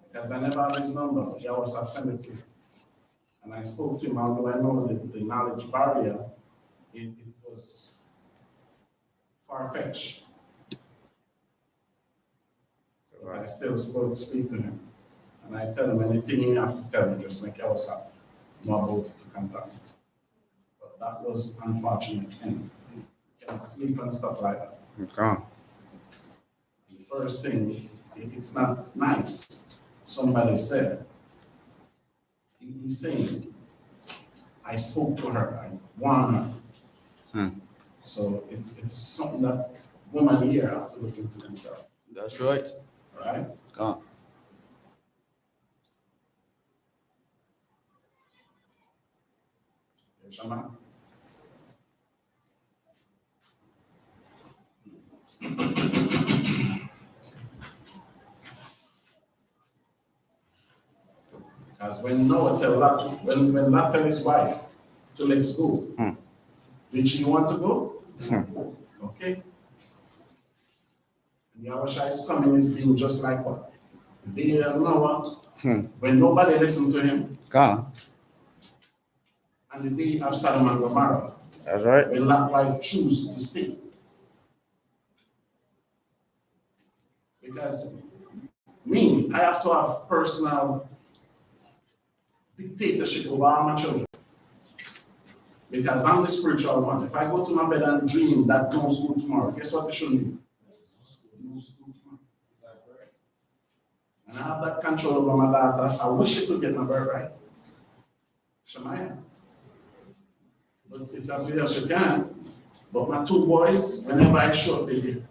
Because I never had his number. He always sent it to me. And I spoke to him, although I know the knowledge barrier, it was far-fetched. So I still speak to him. And I tell him anything you have to tell me, just make your WhatsApp. No about to contact me. But that was unfortunate. And you can't sleep and stuff like that. Okay. The first thing, it's not nice. Somebody said, he's saying, I spoke to her, I warned her. So it's something that women here have to look into themselves. That's right. Right? Go. Shaman? Because when Noah when Lot tell his wife to let's go, did she want to go? Okay. And Yahweh is coming is being just like what? The day of Noah, when nobody listened to him. Go. And the day of Sodom and Gomorrah. That's right. When Lot's wife choose to stay. Because me, I have to have personal dictatorship over all my children. Because I'm the spiritual one. If I go to my bed and dream that no school tomorrow, guess what they should do? No school tomorrow. And I have that control over my daughter. I wish she could get my birthright. Shemaiah. But it's up to her, she can. But my two boys, whenever I show up, they do.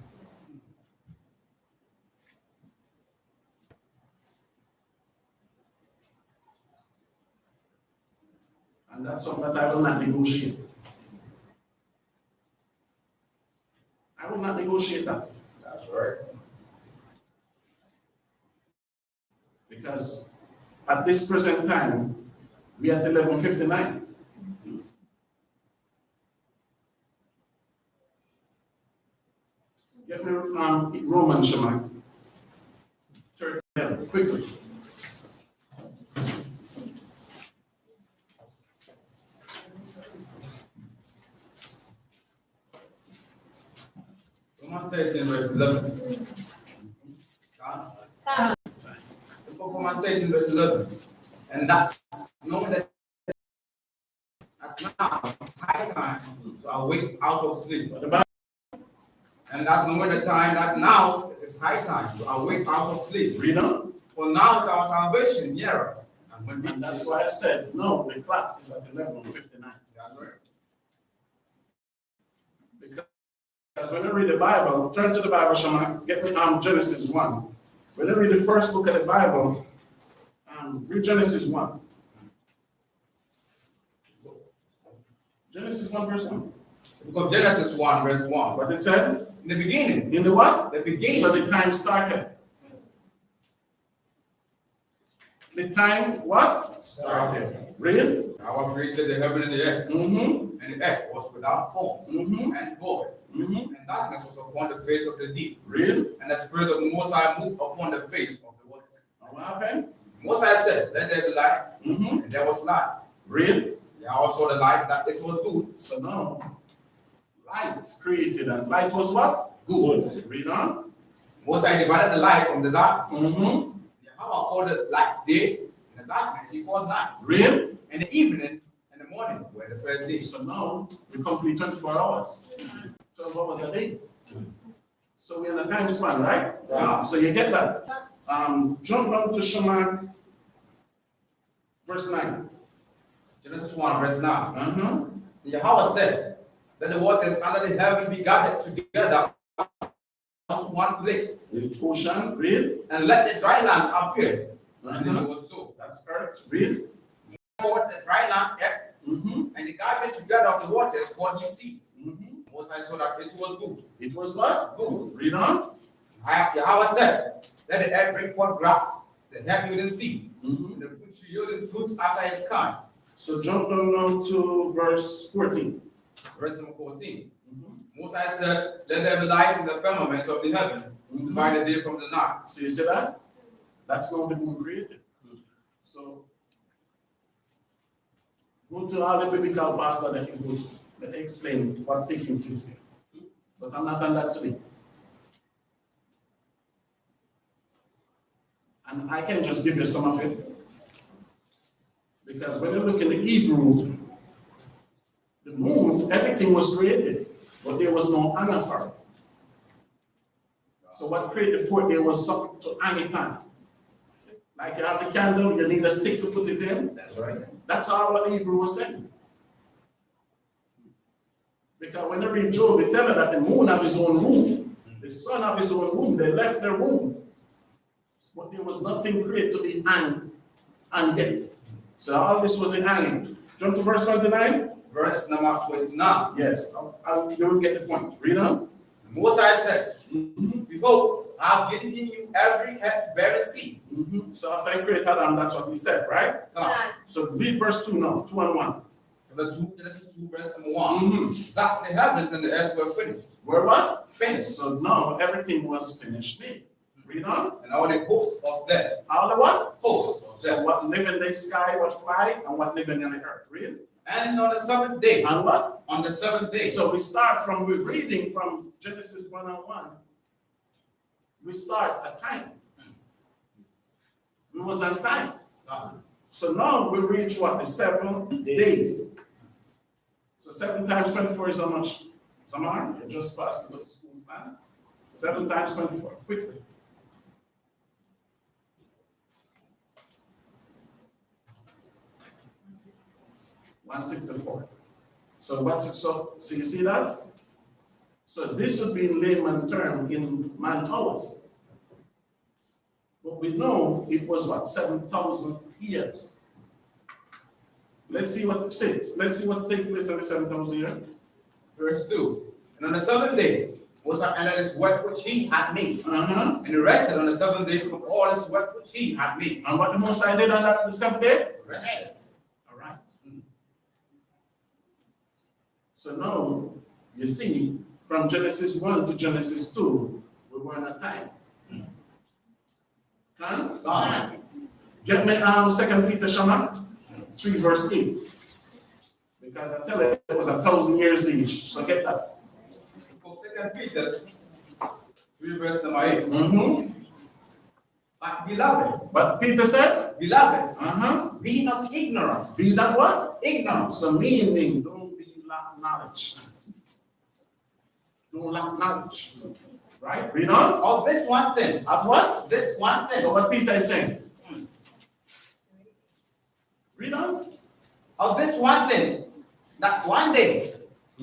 And that's something that I will not negotiate. I will not negotiate that. That's right. Because at this present time, we are at 11:59. Get me Romans, Shema. 13, quickly. Romans 13, verse 11. Romans 13, verse 11. And that's knowing that that's now it's high time to awake out of sleep. And that's knowing the time that now it is high time to awake out of sleep. Read on. For now is our salvation nearer. And that's why I said, no, the clock is at 11:59. That's right. Because when I read the Bible, turn to the Bible, Shema, get me Genesis 1. When I read the first book of the Bible, read Genesis 1. Genesis 1, verse 1. The book of Genesis 1, verse 1. What it said? In the beginning. In the what? The beginning. So the time started. The time what? Started. Read. Yahweh created the heaven and the earth. And the earth was without form and void. And darkness was upon the face of the deep. Read. And the Spirit of the Most High moved upon the face of the waters. What happened? Most High said, let there be light. And there was light. Read. Yahweh saw the light that it was good. So now, light created, and light was what? Good. Read on. Most High divided the light from the darkness. Yahweh called the light day, and the darkness he called night. Read. And the evening and the morning were the first day. So now we complete 24 hours. 12 hours a day. So we're in a time span, right? Yeah. So you get that. Jump down to Shema, verse 9. Genesis 1, verse 9. Yahweh said, let the waters under the heaven be gathered together to one place. With ocean, read. And let the dry land appear. And it was so. That's earth, read. Called the dry land earth, and the gathering together of the waters called the seas. Most I saw that it was good. It was what? Good. Read on. Yahweh said, let the earth bring forth grass, the herb yielding seed, and the fruit tree yielding fruits after its kind. So jump down now to verse 14. Verse number 14. Most I said, let there be light in the firmament of the heaven, to divide the day from the night. So you see that? That's not the moon created. So go to all the biblical pastor that you go to. Let me explain what taking place here. But I'm not on that today. And I can just give you some of it. Because when you look in the Hebrew, the moon, everything was created, but there was no honor for it. So what created the fourth day was something to hang it on. Like you have the candle, you need a stick to put it in. That's right. That's all what the Hebrew was saying. Because when you read Job, they tell you that the moon have his own room, the sun have his own room. They left their room, but there was nothing created to be hanged and get. So all this was in hanging. Jump to verse 29. Verse number 29. Yes, you will get the point. Read on. Moses said, behold, I have given you every bearing seed. So after he created Adam, that's what he said, right? So read verse 2 now, 2 and 1. Genesis 2, verse number 1. Thus the heavens and the earth were finished. Were what? Finished. So now everything was finished made. Read on. And all the hosts of them. All the what? Hosts of So them. what live in the sky, what fly, and what live in the earth. Read. And on the seventh day. And what? On the seventh day. So we start from, we're reading from Genesis 1 and 1. We start at time. We was on time. So now we reach what? The 7 days. So 7 times 24 is how much? Samar, you just passed to go to school stand. 7 times 24, quickly. $164. So what's it? So you see that? So this would be in layman term in man hours. But we know it was what? 7,000 years. Let's see what it says. Let's see what's taking place in the 7,000 years. Verse 2. And on the seventh day was an his work which he had made. And he rested on the seventh day from all his work which he had made. And what the Most High did on that the 7th day? Rested. All right. So now you see from Genesis 1 to Genesis 2, we were in a time. Gone. Get me 2 Peter Shama 3 verse 8. Because I tell you it was 1,000 years each. So get that. 2 Peter 3 verse number 8. But beloved. But Peter said, Beloved, be not ignorant. Be not what? Ignorant. So meaning don't be lack knowledge. Don't lack knowledge. Right? Read on. Of this one thing. Of what? This one thing. So what Peter is saying. Read on. Of this one thing, that one day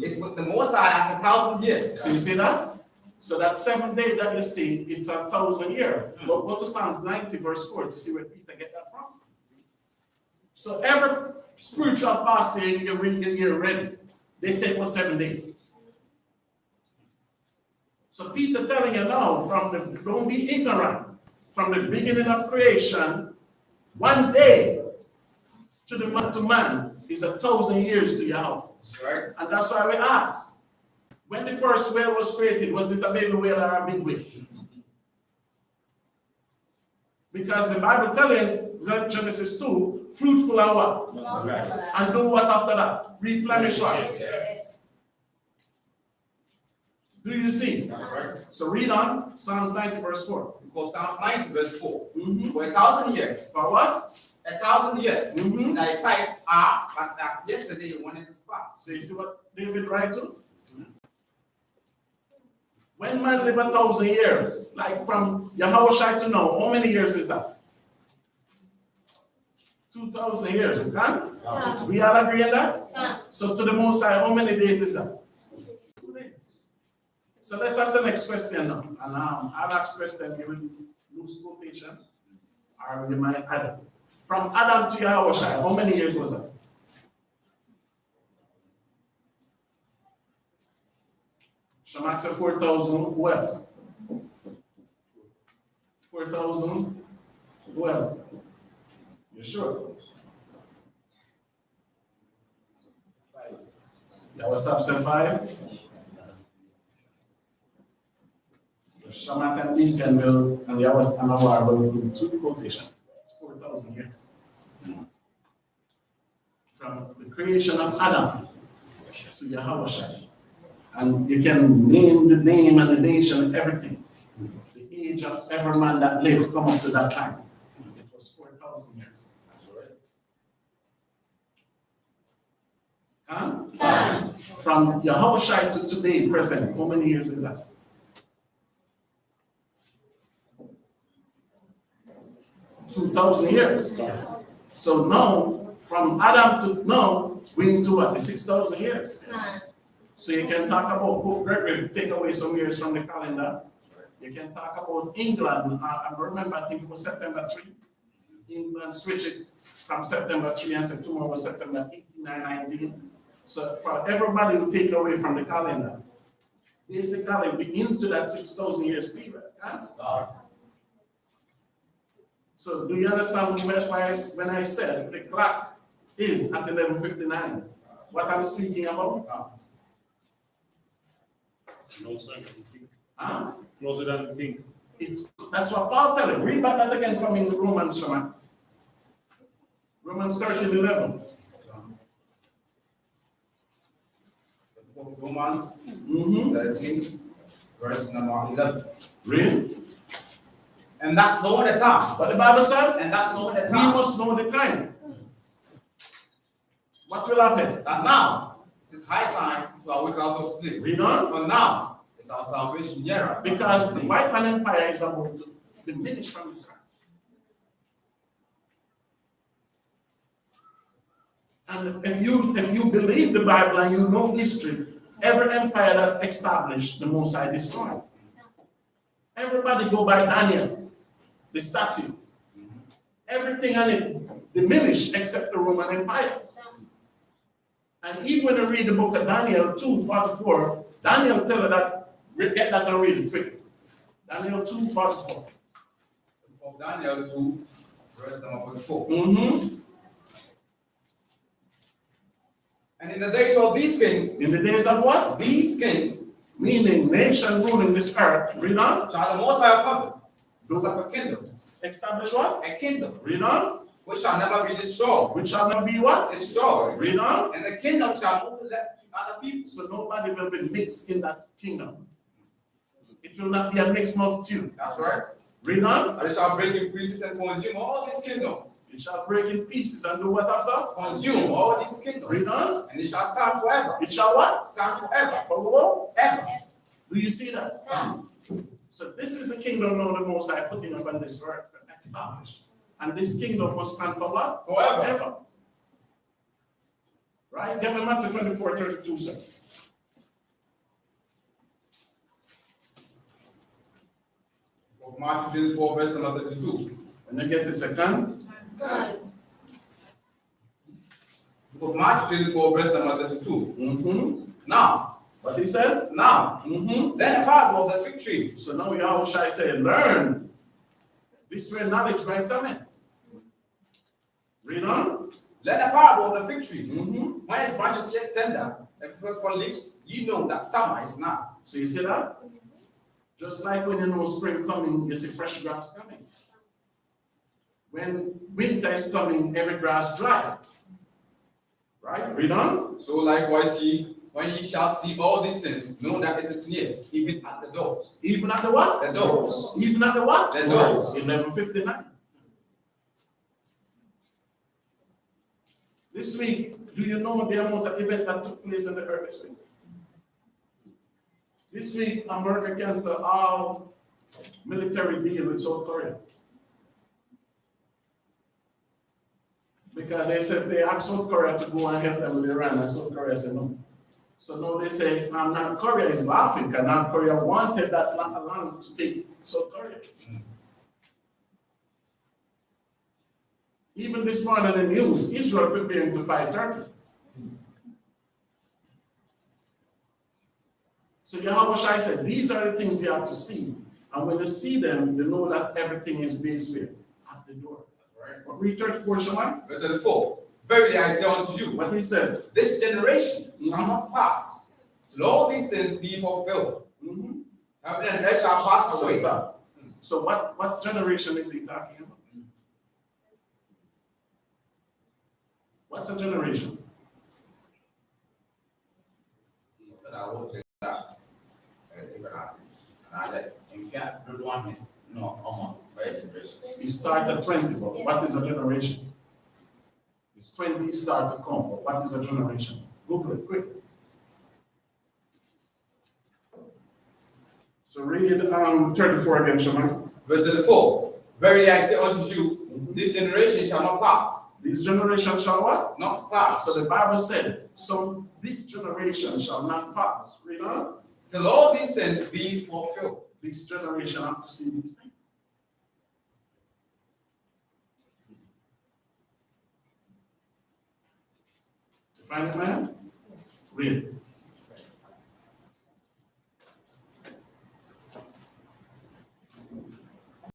is with the Most High as 1,000 years. So you see that? So that 7th day that you see, it's 1,000 years. But go to Psalms 90 verse 4 to see where Peter get that from. So every spiritual pastor you're ready, they say it was 7 days. So Peter telling you now, don't be ignorant. From the beginning of creation, one day to man is 1,000 years to Yahawah. That's right. And that's why we ask, when the first whale was created, was it a baby whale or a big whale? Because the Bible tells it, Genesis 2, fruitful and what? And do what after that? Replenish what? Do you see? Right. So read on Psalms 90 verse 4. Because Psalms 90 verse 4. For 1,000 years. For what? 1,000 years. Thy sights are, but as yesterday when it is past. So you see what David writes to? When man live 1,000 years, like from Yahawah to now, how many years is that? 2,000 years, okay? Yeah. We all agree on that? Yeah. So to the Most High, how many days is that? 2 days. So let's ask the next question now. And I'll ask question, you will lose quotation, or you might add it. From Adam to Yahawah, how many years was that? Shamak said 4,000. Who else? 4,000. Who else? You sure? Yeah, what's up, said 5? So Shamak and Midian will, and Yahawah will do two quotations. It's 4,000 years. From the creation of Adam to Yahawah. And you can name the name and the nation, everything. The age of every man that lived come up to that time. It was 4,000 years. That's right. From Yahawah to today, present, how many years is that? 2,000 years. So now, from Adam to now, we into what? The 6,000 years. So you can talk about Pope Gregory, take away some years from the calendar. You can talk about England. I remember, I think it was September 3. England switched it from September 3 and said tomorrow was September 18 and 19. So for everybody to take away from the calendar, basically we into that 6,000 years period. So do you understand when I said the clock is at 11:59? What I'm speaking about? Closer than you think. That's what Paul tells you. Read back that again from in Romans, Shaman. Romans 13:11. Romans 13, verse number 11. Read. And that's knowing the time. What the Bible said? And that's knowing the We time. must know the time. What will happen? That now it is high time to awake out of sleep. Read on. But now it's our salvation nearer. Because the white man empire is about to diminish from this earth. And if you believe the Bible and you know history, every empire that established, the Most High destroyed. Everybody go by Daniel, the statue. Everything on it diminished except the Roman Empire. And even when you read the book of Daniel 2:44, Daniel tells you that, get that and read it quick. Daniel 2:44. Of Daniel 2, verse number 44. And in the days of these kings, in the days of what? These kings, meaning nation ruling this earth, read on. Shall the Most High Father build up a kingdom. Establish what? A kingdom. Read on. Which shall never be destroyed. Which shall not be what? Destroyed. Read on. And the kingdom shall not be left to other people. So nobody will be mixed in that kingdom. It will not be a mixed multitude. That's right. Read on. And it shall break in pieces and consume all these kingdoms. It shall break in pieces and do what after? Consume all these kingdoms. Read on. And it shall stand forever. It shall what? Stand forever. For what? Ever. Do you see that? So this is the kingdom now the Most High putting up on this earth and established. And this kingdom must stand for what? Forever. Forever. Right? Give me Matthew 24:32, sir. Of Matthew 24, verse number 32. When you get it, second. Of Matthew 24, verse number 32. Now, what he said? now, then the parable of the fig tree. So now Yahawah say, learn. This way knowledge might come in. Read on. Let the parable of the fig tree. When its branches yet tender and prepared for leaves, you know that summer is now. So you see that? Just like when you know spring coming, you see fresh grass coming. When winter is coming, every grass dry. Right? Read on. So likewise when ye shall see all these things, know that it is near, even at the doors. Even at the what? The doors. Even at the what? The doors. 11:59. This week, do you know the amount of event that took place in the earth this week? This week, America canceled all military deal with South Korea. Because they said they asked South Korea to go and help them with Iran, and South Korea said no. So now they say North Korea is laughing because North Korea wanted that land to take South Korea. Even this morning in the news, Israel preparing to fight Turkey. So Yahawah said, these are the things you have to see. And when you see them, you know that everything is based where? At the door. That's right. Read 34, Shaman. Verse 34. Verily I say unto you, What he said? this generation shall not pass till all these things be fulfilled. Heaven and earth shall pass away. Stop. So what generation is he talking about? What's a generation? He start at 20, but what is a generation? It's 20 start to come, but what is a generation? Google it quick. So read 34 again, Shaman. Verse 34. Verily I say unto you, this generation shall not pass. This generation shall what? Not pass. So the Bible said, so this generation shall not pass. Read on. Till all these things be fulfilled. This generation have to see these things. You find it, man? Read it.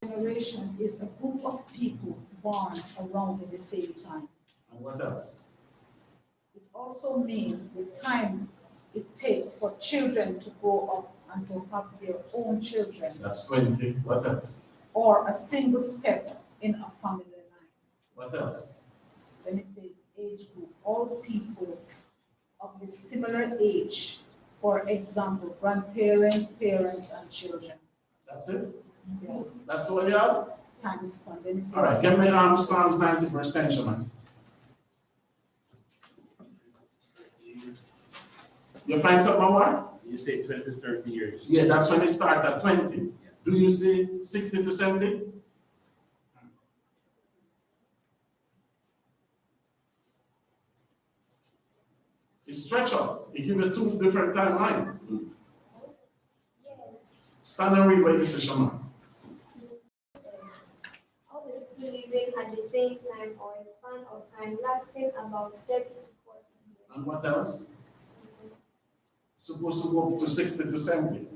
Generation is a group of people born around at the same time. And what else? It also means the time it takes for children to grow up and to have their own children, That's 20. What else? or a single step in a family line. What else? When it says age group, all people of a similar age, for example, grandparents, parents, and children. That's it? Yeah. That's all you have? Time is fun. Then it says, All right, give me Psalms 90 verse 10, Shaman. You find something more? You say 20 to 30 years. Yeah, that's when it start at 20. Do you see 60 to 70? It stretch out. It give you two different timelines. Stand and read what you say, Shaman. All the people living at the same time or a span of time lasting about 30 to 40 years. And what else? Supposed to go up to 60 to 70.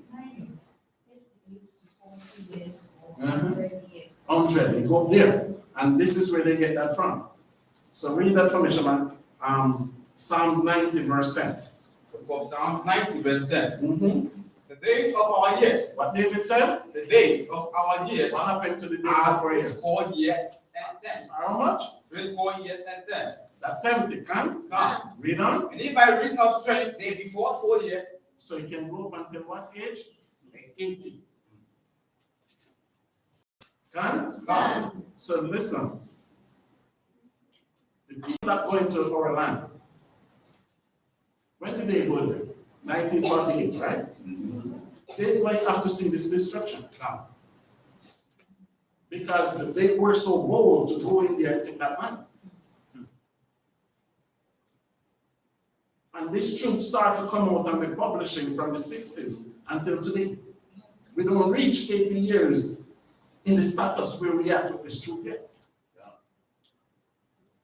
100, they go up there. And this is where they get that from. So read that for me, Shaman. Psalms 90 verse 10. Of Psalms 90 verse 10. Mm-hmm. The days of our years. What David said? The days of our years. What happened to the days Are of our years? 4 years and 10. How much? 4 years and 10. That's 70. Come. Come. Read on. And if by reason of strength they be 4 years. So you can go up until what age? 80. Come. So listen. The people that go into our land, when did they go there? 1948, right? They might have to see this destruction come. Because they were so bold to go in there and take that land. And this truth started to come out and be publishing from the 60s until today. We don't reach 80 years in the status where we are with this truth yet.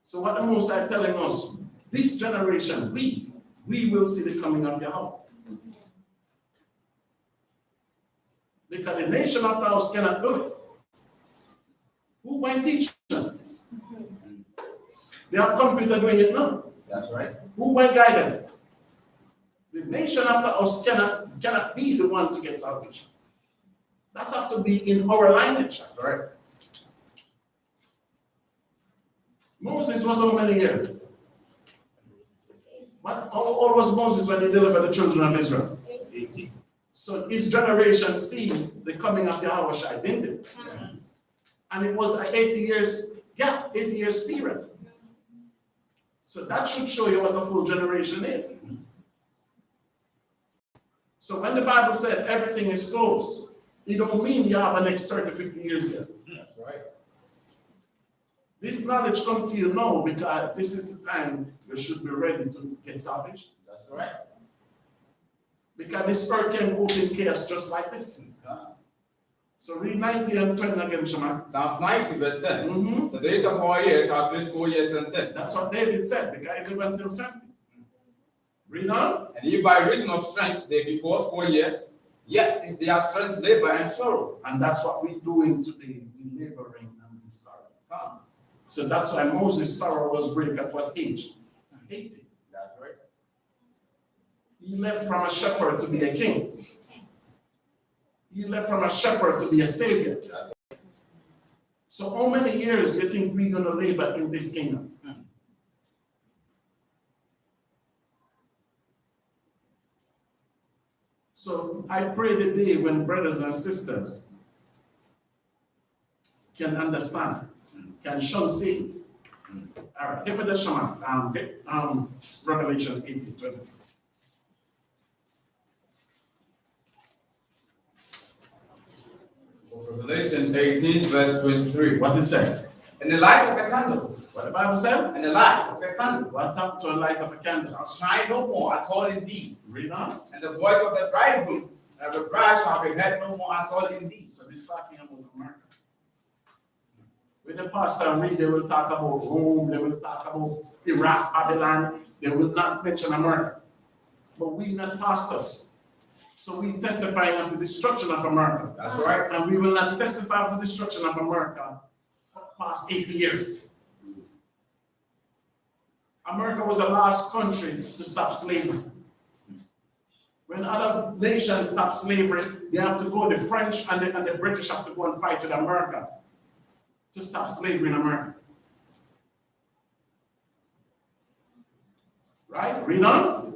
So what the Most High telling us, this generation, we will see the coming of Yahawah. Because the nation of the house cannot do it. Who went teach them? They have computer doing it now. That's right. Who went guide them? The nation of the house cannot be the one to get salvation. That have to be in our lineage. That's right. Moses was how many years? What all was Moses when he delivered the children of Israel? 80. So his generation see the coming of Yahawah, didn't it? Yes. And it was an 80 years gap, 80 years period. So that should show you what a full generation is. So when the Bible said everything is close, it don't mean you have an next 30, 50 years yet. That's right. This knowledge come to you now because this is the time you should be ready to get salvation. That's right. Because this earth can go in chaos just like this. So read 90 and 10 again, Shema. Psalms 90 verse 10. Mm-hmm. The days of our years are 4 years and 10. That's what David said. The guy lived until 70. Read on. And if by reason of strength they be 4 years, yet is their strength labor and sorrow. And that's what we're doing today. We're laboring and we're sorrowing. So that's why Moses' sorrow was break at what age? 80. That's right. He left from a shepherd to be a king. He left from a shepherd to be a savior. So how many years do you think we're going to labor in this kingdom? So I pray the day when brothers and sisters can understand, can shun Satan. All right, give me the shaman. Revelation 18:20. Revelation 18, verse 23. What it say? And the light of a candle, What the Bible said? and the light of a candle What happened to a light of a candle? shall shine no more at all in thee. Read on. And the voice of the bridegroom and the bride shall be heard no more at all in thee. So this talking about America. When the pastor read, they will talk about Rome, they will talk about Iraq, Babylon, they will not mention America. But we not pastors. So we testify of the destruction of America. That's right. And we will not testify of the destruction of America for the past 80 years. America was the last country to stop slavery. When other nations stop slavery, they have to go, the French and the British have to go and fight with America to stop slavery in America. Right? Read on.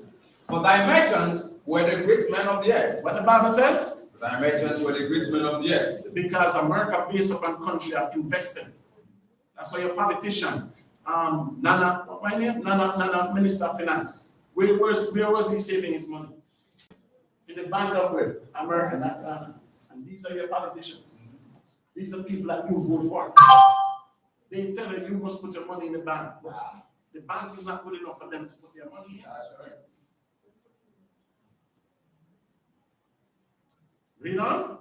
For thy merchants were the great men of the earth. What the Bible said? For thy merchants were the great men of the earth. Because America based upon country have invested. That's why your politician, Nana, what my name? Nana, Minister of Finance. Where was he saving his money? In the bank of where? America, not Ghana. And these are your politicians. These are people that you vote for. They tell you you must put your money in the bank. The bank is not good enough for them to put their money in. That's right. Read on.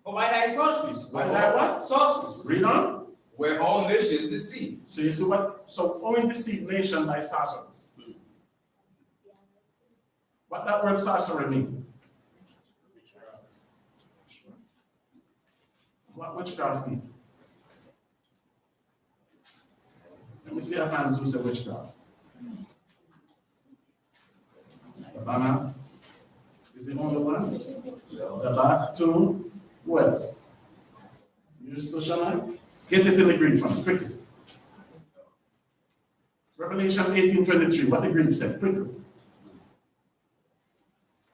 For by thy sorceries, By thy what? sorceries, Read on. were all nations deceived. So you see what? So only deceive nation by sorcerers. What that word sorcerer mean? What witchcraft mean? Let me see your hands who say witchcraft. Sister Banner is the only one. The back two. Who else? You social man? Get it in the Greek from quickly. Revelation 18:23. What the Greek said, quickly.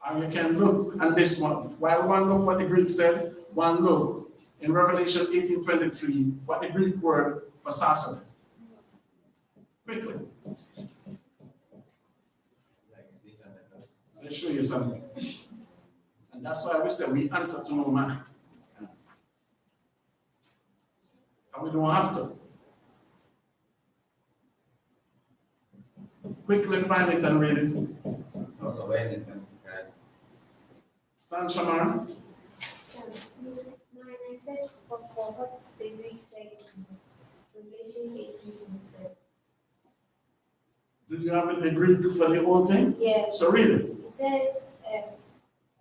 And you can look at this one. While one look what the Greek said, one look in Revelation 18:23, what the Greek word for sorcerer. Quickly. Let me show you something. And that's why we say we answer to no man. And we don't have to. Quickly find it and read it. Also, anything. Stand, Shamar. 9, I said, for what the Greek said in Revelation 18:23. Do you have the Greek for the whole thing? Yes. So read it. It says,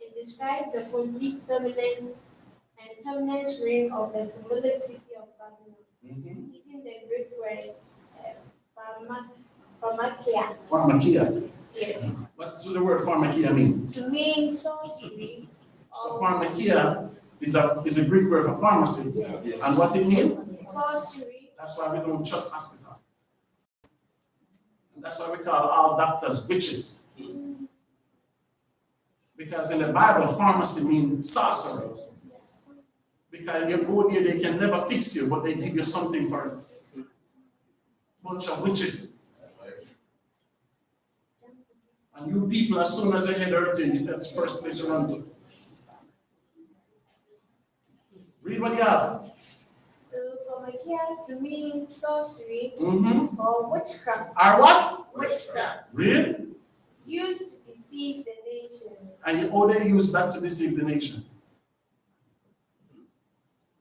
it describes the complete permanence and permanent reign of the symbolic city of Babylon, using the Greek word pharmakia. Pharmakia. Yes. What does the word pharmakia mean? To mean sorcery. So pharmakia is a Greek word for pharmacy. Yes. And what it means? Sorcery. That's why we don't trust hospital. And that's why we call all doctors witches. Because in the Bible, pharmacy means sorcery. Because you go there, they can never fix you, but they give you something for it. Bunch of witches. And you people, as soon as they head hurting, that's the first place you run to. Read what you have. So pharmakia to mean sorcery Mm-hmm. or witchcraft. Are what? Witchcraft. Read. Used to deceive the nation. And you only use that to deceive the nation.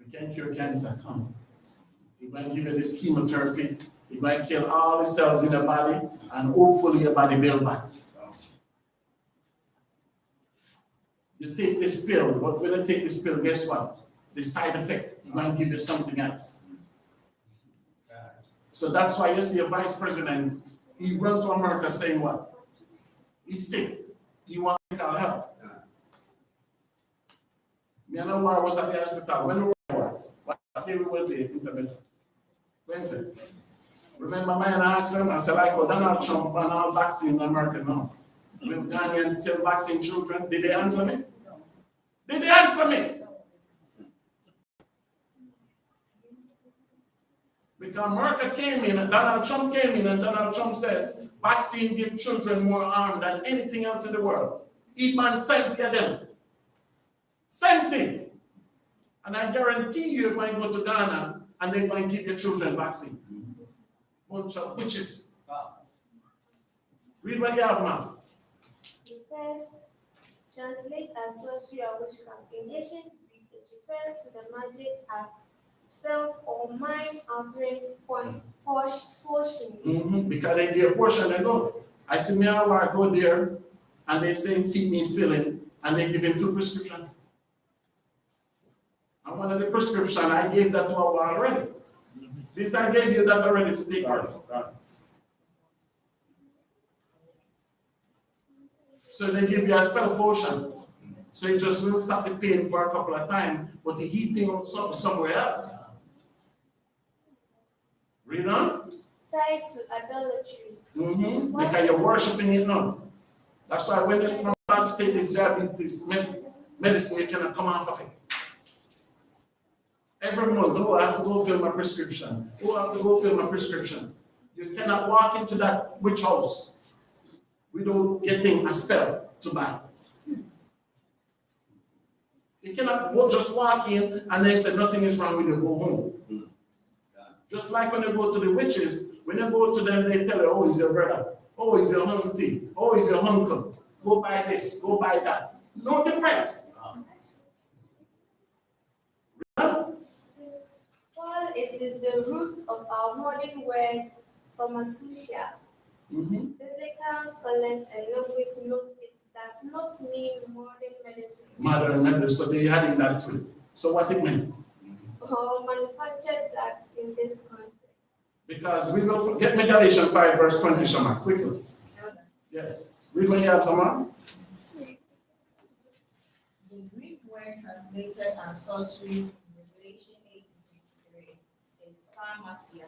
We can't cure cancer. Come. He might give you this chemotherapy. He might kill all the cells in your body, and hopefully your body build back. You take this pill, but when you take this pill, guess what? The side effect, it might give you something else. So that's why you see a vice president, he went to America saying what? He's sick. He wants medical help. Me and War was at the hospital. When the war, what day we were there, intervention? Wednesday. Remember, my asked him, I said, like, oh, Donald Trump and all vaccine in America now. When Ghanaians still vaccine children, did they answer me? Did they answer me? Because America came in and Donald Trump came in and Donald Trump said, vaccine give children more harm than anything else in the world. Eat man same thing them. Same thing. And I guarantee you, you're going to go to Ghana and they're going to give your children vaccine. Bunch of witches. Read what you have now. He said, translate as sorcery or witchcraft. In ancient Greek, it refers to the magic acts, spells, or mind altering potions. Because they give portion, they go. I see me and War go there and they say teeth need filling and they give him 2 prescriptions. And one of the prescription I gave that to War already. Did I gave you that already to take care of? So they give you a spell potion. So it just will stop the pain for a couple of times, but the heating up somewhere else. Read on. Tied to idolatry. Because you're worshiping it now. That's why when you start to take this diabetes medicine, you cannot come off of it. Every month, oh, I have to go fill my prescription. Oh, I have to go fill my prescription. You cannot walk into that witch house without getting a spell to buy. You cannot just walk in and they say nothing is wrong with you, go home. Just like when you go to the witches, when you go to them, they tell you, oh, he's your brother. Oh, he's your auntie. Oh, he's your uncle. Go buy this, go buy that. No difference. While it is the root of our modern word pharmaceutical, biblical scholars and linguists note it does not mean modern medicine. Modern medicine, so they had in that too. So what it meant? Or manufactured drugs in this context. Because we will get me Galatians 5 verse 20, Shama, quickly. Yes. Read when you have Shama. The Greek word translated as sorceries in Revelation 8:53 is pharmakia.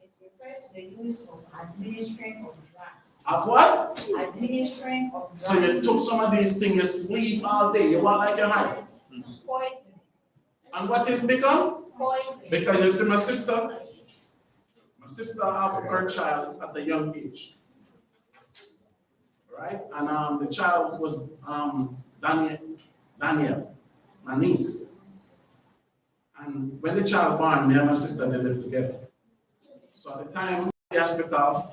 It refers to the use of administering of drugs. Of what? Administering of drugs. So you took some of these things, you sleep all day, you walk like you're high. Poison. And what is become? Poison. Because you see my sister have her child at a young age. Right? And the child was Daniel, my niece. And when the child born, me and my sister, they lived together. So at the time, the hospital,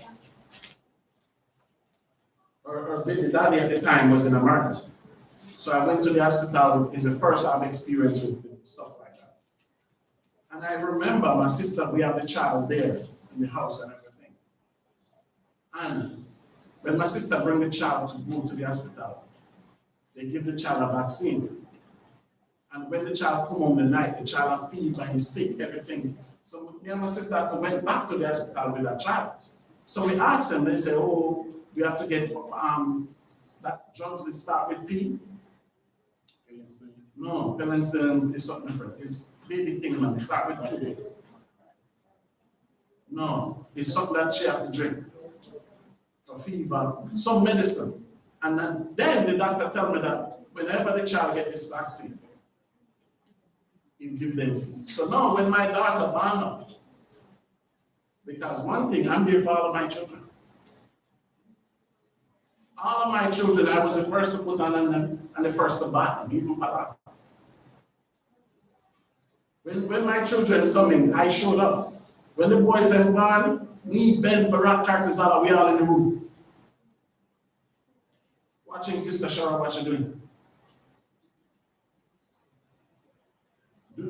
her baby daddy at the time was in America. So I went to the hospital. It's the first I've experienced with stuff like that. And I remember my sister, we have the child there in the house and everything. And when my sister bring the child to go to the hospital, they give the child a vaccine. And when the child come home the night, the child has fever, he's sick, everything. So me and my sister went back to the hospital with that child. So we asked them, they say, oh, we have to get that drugs that start with P. No, penicillin is something different. It's baby thing, man. Start with P. No, it's something that she have to drink for fever, some medicine. And then the doctor tell me that whenever the child get this vaccine, you give them. So now when my daughter born up, because one thing, I'm there for all of my children. All of my children, I was the first to put on them and the first to buy them, even Papa. When my children coming, I showed up. When the boys are born, me, Ben, Barack, Cartazala, we all in the room. Watching Sister Shara, what she doing.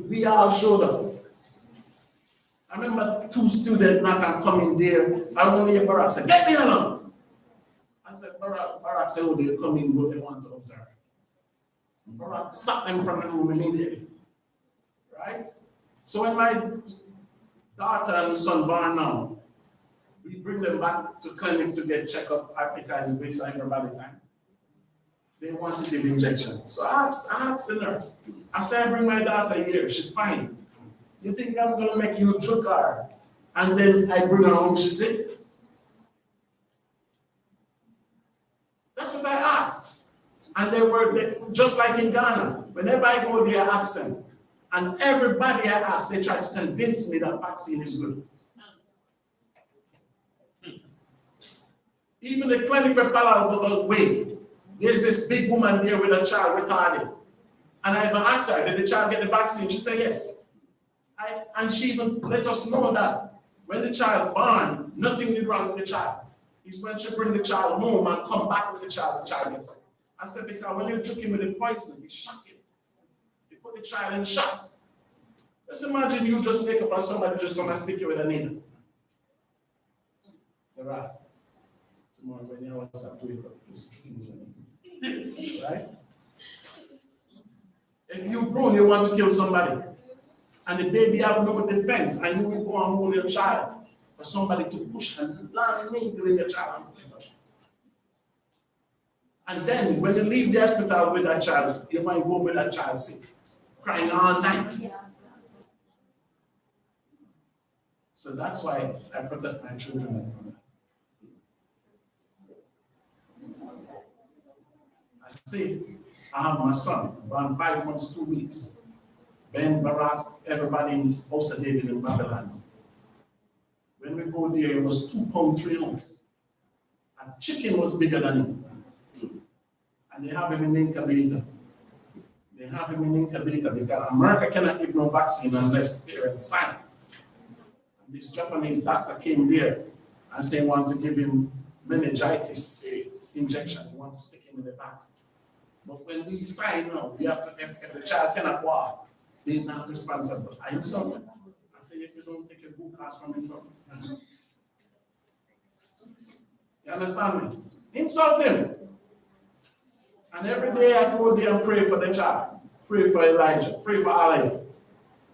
We all showed up. I remember 2 students not can come in there. I only hear Barack say, get me along. I said, Barack said, oh, they come in, but they want to observe. Barack sat them from the room immediately. Right? So when my daughter and son born now, we bring them back to clinic to get checked up. I think I embrace everybody time. they want to give injection. So I asked the nurse. I said, I bring my daughter here, she's fine. You think I'm gonna make you drug her? And then I bring her home, she's sick? That's what I asked. And just like in Ghana, whenever I go there, I ask them. And everybody I ask, they try to convince me that vaccine is good. Even the clinic where Pala way, there's this big woman there with a child retarded. And I even asked her, did the child get the vaccine? She said yes. And she even let us know that when the child born, nothing is wrong with the child. It's when she bring the child home and come back with the child gets it. I said, because when you took him with the poison, he shocked him. He put the child in shock. Let's imagine you just wake up and somebody just come and stick you with a needle. It's all right. Tomorrow when you was up to wake up, it's dreams, right? If you grown, you want to kill somebody, and the baby have no defense, and you will go and hold your child for somebody to push and blind needle in your child. And then when you leave the hospital with that child, you might go with that child sick, crying all night. So that's why I protect my children from that. I say, I have my son, around 5 months, 2 weeks. Ben, Barak, everybody in Osa David in Babylon. When we go there, it was 2 pounds, 3 ounces. And chicken was bigger than him. And they have him in incubator. They have him in incubator because America cannot give no vaccine unless parents sign. And this Japanese doctor came there and said he wanted to give him meningitis injection. He wanted to stick him in the back. But when we sign now, we have to, if the child cannot walk, they're not responsible. I insult him. I say, if you don't take a book class from him, you understand me? Insult him. And every day I go there and pray for the child, pray for Elijah, pray for Ali.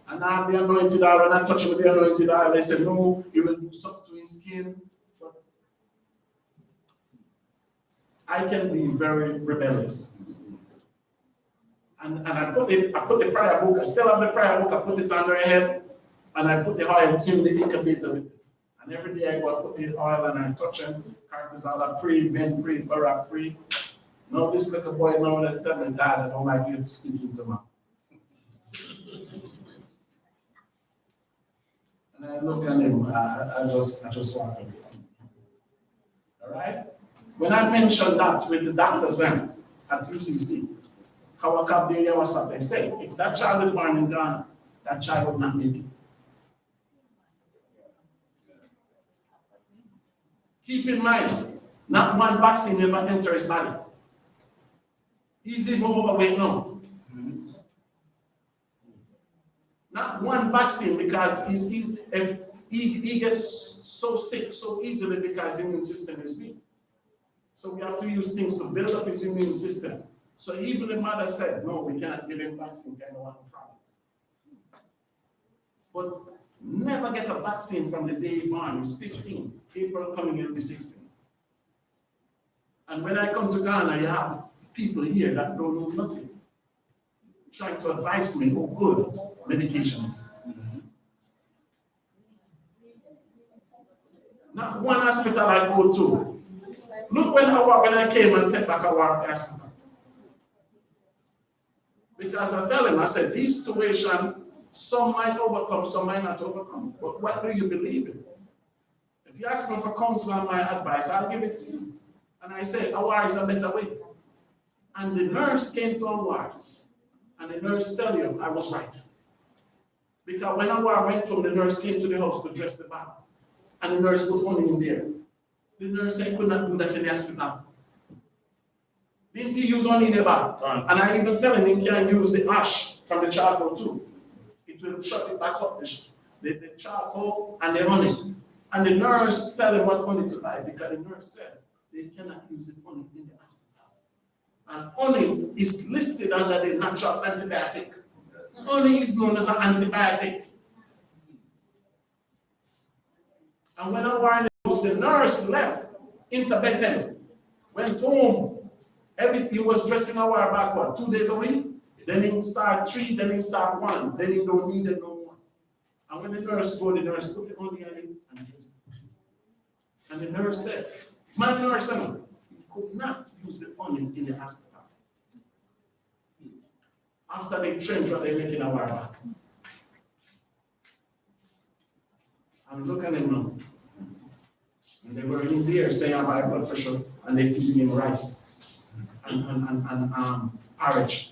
And now the anointed oil, when I touch him with the anointed oil, they say, no, you will do something to his skin. But I can be very rebellious. And I put the prayer book, I still have the prayer book, I put it under her head, and I put the oil in the incubator with it. And every day I go, I put the oil and I touch him. Characters I pray, Ben pray, Barak pray. No, this little boy now that tell me, Dad, I don't like you speaking to me. And I look at him, I just walk away. All right? When I mentioned that with the doctors then at UCC, Kawakab was something, say, if that child is born in Ghana, that child would not make it. Keep in mind, not one vaccine ever enters his body. He's even overweight now. Not one vaccine, because if he gets so sick so easily because the immune system is weak. So we have to use things to build up his immune system. So even the mother said, no, we cannot give him vaccine, kind of one problem. But never get a vaccine from the day born. He's 15, April coming in the 16th. And when I come to Ghana, you have people here that don't know nothing, trying to advise me, oh good, medications. Not one hospital I go to. Look when I came and take Akawar hospital. Because I tell him, I said, this situation, some might overcome, some might not overcome. But what do you believe in? If you ask me for counsel and my advice, I'll give it to you. And I say, Awar is a better way. And the nurse came to Awar, and the nurse tell you I was right. Because when Awar went home, the nurse came to the house to dress the baby. And the nurse put money in there. The nurse said, could not do that in the hospital. Didn't he use honey in the bath? And I even tell him he can use the ash from the charcoal too. It will shut it back up, the charcoal and the honey. And the nurse tell him what honey to buy, because the nurse said they cannot use the honey in the hospital. And honey is listed under the natural antibiotic. Honey is known as an antibiotic. And when I was in the house, the nurse left, intubated, went home. He was dressing a while back, what, 2 days a week? Then he start 3, then he start 1, then he don't need it no more. And when the nurse go, the nurse put the honey on him and dress it. And the nurse said, my nurse, he could not use the honey in the hospital. After they change what they make in a while back. And look at him now. And they were in there saying I have high blood pressure, and they feeding him rice and porridge.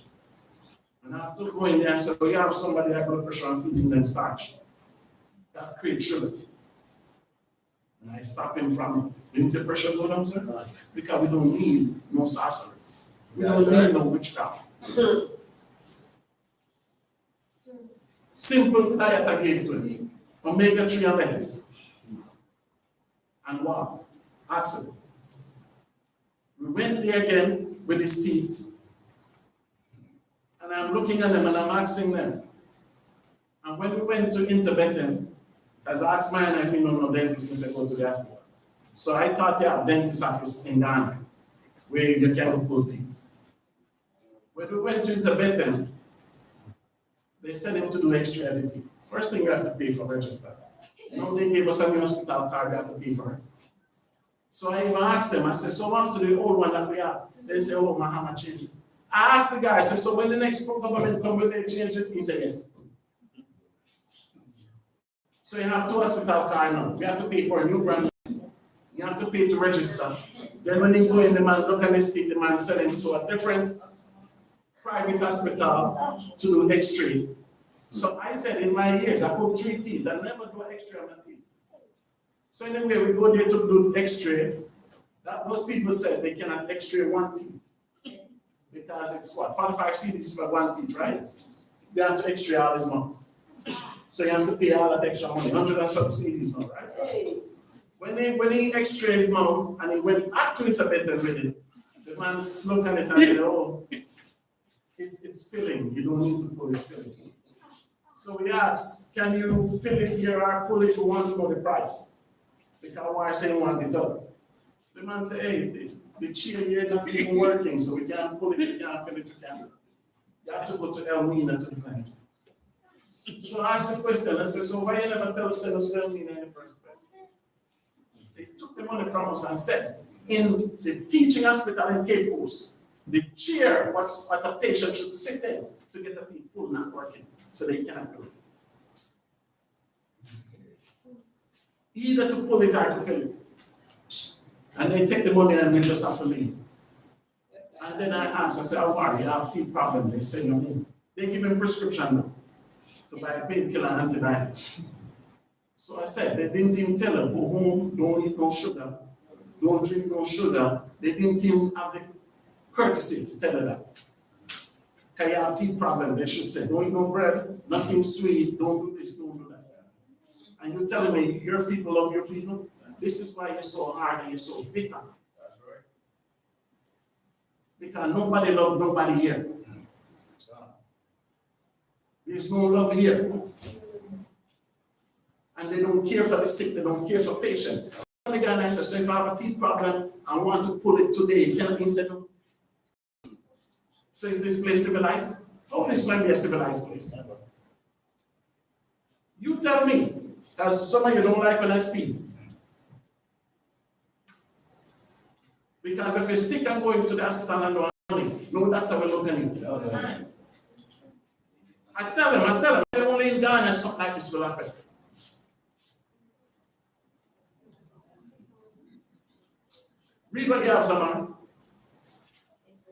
And I have to go in there and say, oh, you have somebody high blood pressure and feeding them starch. That creates sugar. And I stop him from it. Didn't the pressure go down, sir? Because we don't need no sorceries. We don't need no witchcraft. Simple diet I gave to him. Omega-3 and lettuce. And wow, excellent. We went there again with his teeth. And I'm looking at them and I'm asking them. And when we went to intervene him, as I asked mine if he know no dentist, he said go to the hospital. So I thought you have dentist office in Ghana where you can pull teeth. When we went to intervene him, they sent him to do X-ray of the teeth. First thing you have to pay for register. You know, they gave us a new hospital card, you have to pay for it. So I even asked them, I said, so on to the old one that we have. They say, oh, Mahama changed it. I asked the guy, I said, so when the next government come, will they change it? He said, yes. So you have 2 hospital cards now. You have to pay for a new brand. You have to pay to register. Then when you go in, the man look at his teeth, the man send him to a different private hospital to do X-ray. So I said in my years, I put 3 teeth. I never do an X-ray on my teeth. So anyway, we go there to do X-ray. That most people said they cannot X-ray 1 teeth. Because it's what, 45 cedis for 1 teeth, right? They have to X-ray all this month. So you have to pay all that extra money, 100 and something cedis now, right? When he X-rayed his mouth and he went actually for better with it, the man looked at it and said, oh, it's filling. You don't need to pull it filling. So we asked, can you fill it here or pull it to want for the price? Because why saying want it up? The man said, hey, the chair here is not even working, so we can't pull it, we can't fill it to camera. You have to go to Elmina to the clinic. So I asked the question, I said, so why you never tell us to send us to Elmina in the first place? They took the money from us and said, in the teaching hospital in Cape Coast, the chair what a patient should sit in to get the teeth pulled not working, so they cannot do it. Either to pull it or to fill it. And they take the money and they just have to leave. And then I asked, I said, how are you? Have teeth problem? They say no. They give him prescription now to buy painkiller and antibiotics. So I said, they didn't even tell her, go home, don't eat no sugar, don't drink no sugar. They didn't even have the courtesy to tell her that. Can you have teeth problem? They should say, don't eat no bread, nothing sweet, don't do this, don't do that. And you're telling me your people love your people? This is why you're so hard and you're so bitter. That's right. Because nobody loves nobody here. There's no love here. And they don't care for the sick, they don't care for patient. The guy and I said, so if I have a teeth problem, I want to pull it today, you cannot instead of. So is this place civilized? Oh, this might be a civilized place. You tell me, because some of you don't like when I speak. Because if you're sick and going to the hospital and no money, no doctor will look at you. I tell them, only in Ghana something like this will happen. Read what you have, someone. It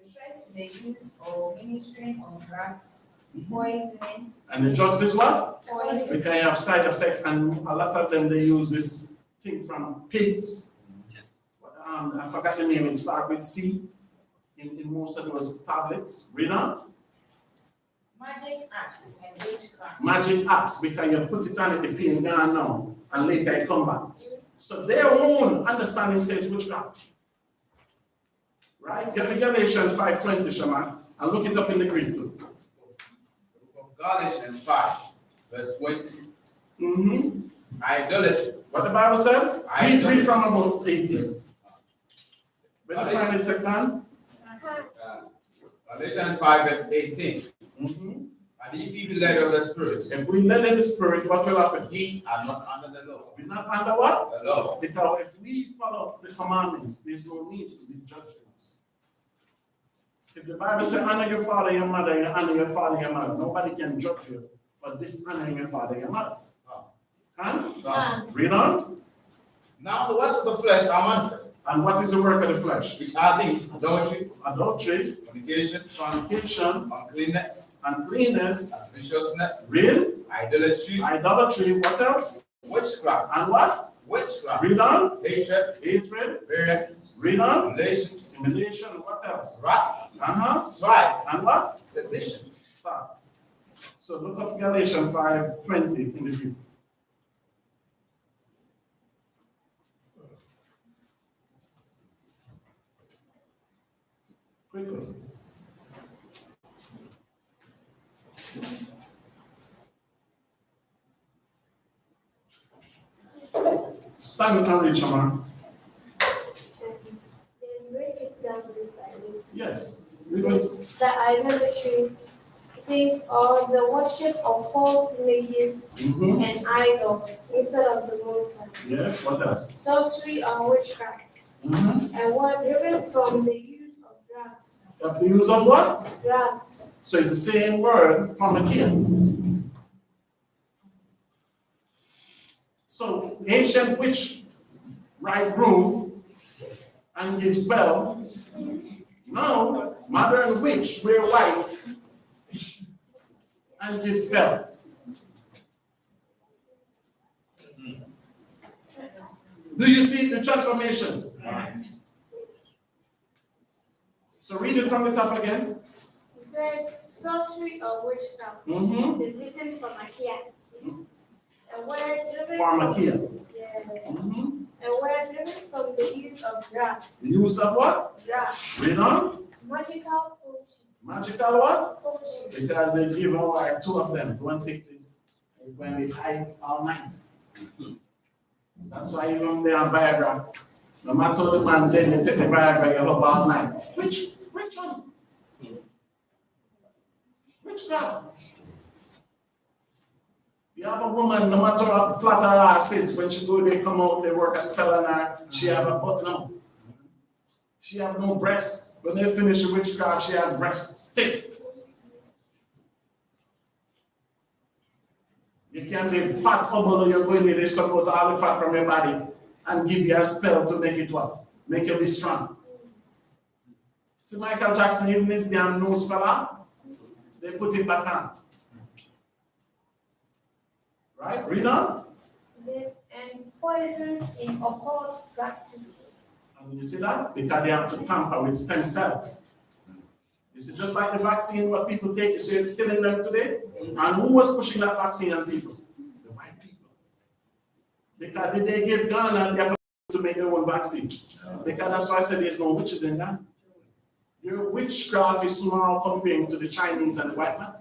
refers to the use or ministering of drugs, poisoning. And the drugs is what? Poison. Because you have side effect, and a lot of them they use this thing from pigs. Yes. I forgot the name, it starts with C. In most of those tablets. Read on. Magic acts and witchcraft. Magic acts, because you put it on the pain gone now, and later it come back. So their own understanding says witchcraft. Right? Get the Galatians 5:20, Shaman, and look it up in the Greek too. Galatians 5, verse 20. Mm-hmm. Idolatry. What the Bible said? Idolatry. Read from about 8 years. When you find it, second, Galatians 5 verse 18. Mhm. And if you be led of the Spirit, If we led in the Spirit, what will happen? ye are not under the law. We're not under what? The law. Because if we follow the commandments, there's no need to be judging us. If the Bible says honor your father and your mother, you honor your father and your mother, nobody can judge you for dishonoring your father and your mother. No. Can? No. Read on. Now the works of the flesh are manifest, And what is the work of the flesh? which are these: adultery, Adultery, fornication, fornication, uncleanness, uncleanness, lasciviousness, real, idolatry, idolatry, what else? witchcraft, And what? witchcraft, Read on. hatred, Hatred, variance, read on. relations, Simulation, what else? wrath, Strife, and what? seditions. Stop. So look up Galatians 5:20 in the view. Quickly. Stand and read, Shamar. Then break it down to this idea. Yes. Read it. The idolatry says, or the worship of false images Mhm. and idols instead of the Most High. Yes, what else? Sorcery or witchcraft, and were driven from the use of drugs. Of the use of what? Drugs. So it's the same word from again. So ancient witch write broom and give spell. Now modern witch wear white and give spell. Do you see the transformation? So read it from the top again. It said, sorcery or witchcraft Mm-hmm. is written from Akia. And were driven Pharmakia. yeah, Mm-hmm. and were driven from the use of drugs. The use of what? Drugs. Read on. Magical potion. Magical what? Potion. Because they give away two of them. Go and take this. It's going to be high all night. That's why even they are Viagra. No matter the man, then they take the Viagra, you hope all night. Which one? Witchcraft. You have a woman, no matter how flat her ass is, when she go, they come out, they work a spell on her, she have a butt now. She have no breasts. When they finish the witchcraft, she have breasts stiff. You can't be fat bubble, you're going to suck out all the fat from your body and give you a spell to make it what? Make you be strong. See Michael Jackson, even his damn nose fell off, they put it back on. Right? Read on. And poisons in occult practices. And you see that? Because they have to tamper with stem cells. This is just like the vaccine what people take, so it's killing them today. And who was pushing that vaccine on people? The white people. Because they gave Ghana the opportunity to make their own vaccine. Because that's why I said there's no witches in Ghana. Your witchcraft is small comparing to the Chinese and the white man.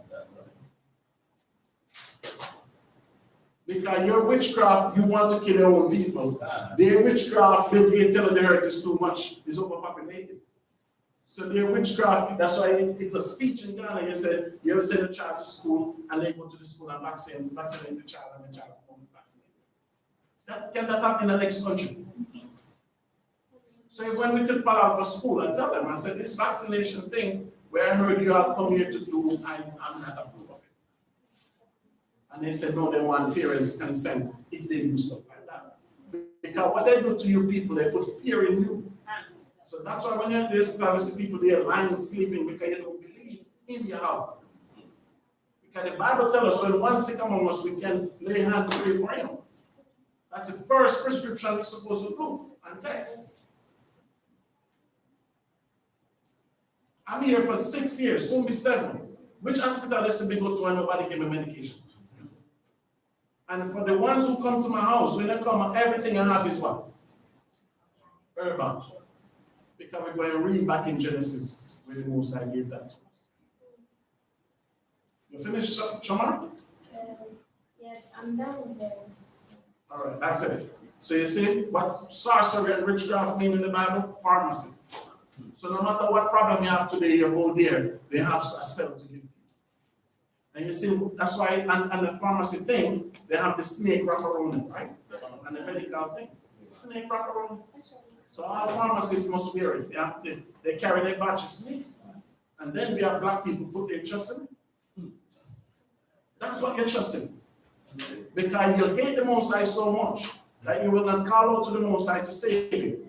Because your witchcraft, you want to kill your own people. Their witchcraft, they tell the earth is too much, it's overpopulated. So their witchcraft, that's why it's a speech in Ghana. You said you ever send a child to school and they go to the school and vaccinate the child and the child won't vaccinate. Can that happen in the next country? So when we took Palau for school, I tell them, I said, this vaccination thing, where I heard you all come here to do, I'm not approve of it. And they said, no, they want parents' consent if they do stuff like that. Because what they do to you people, they put fear in you. So that's why when there's privacy people, they are lying sleeping because you don't believe in Yahawah. Because the Bible tells us when one sick among us, we can lay hand to pray for him. That's the first prescription we're supposed to do and test. I'm here for 6 years, soon be 7. Which hospital does me go to and nobody give me medication? And for the ones who come to my house, when they come, everything I have is what? Urban. Because we're going to read back in Genesis where the Most High gave that to us. You finished, Shamar? Yes, I'm done with them. All right, that's it. So you see what sorcery and witchcraft mean in the Bible? Pharmacy. So no matter what problem you have today, you go there, they have a spell to give to you. And you see, that's why, and the pharmacy thing, they have the snake wrap around it, right? And the medical thing, snake wrap around it. So all pharmacists must wear it. They carry their badge of snake. And then we have black people put their trust in it. That's what you trust in. Because you hate the Most High so much that you will not call out to the Most High to save you.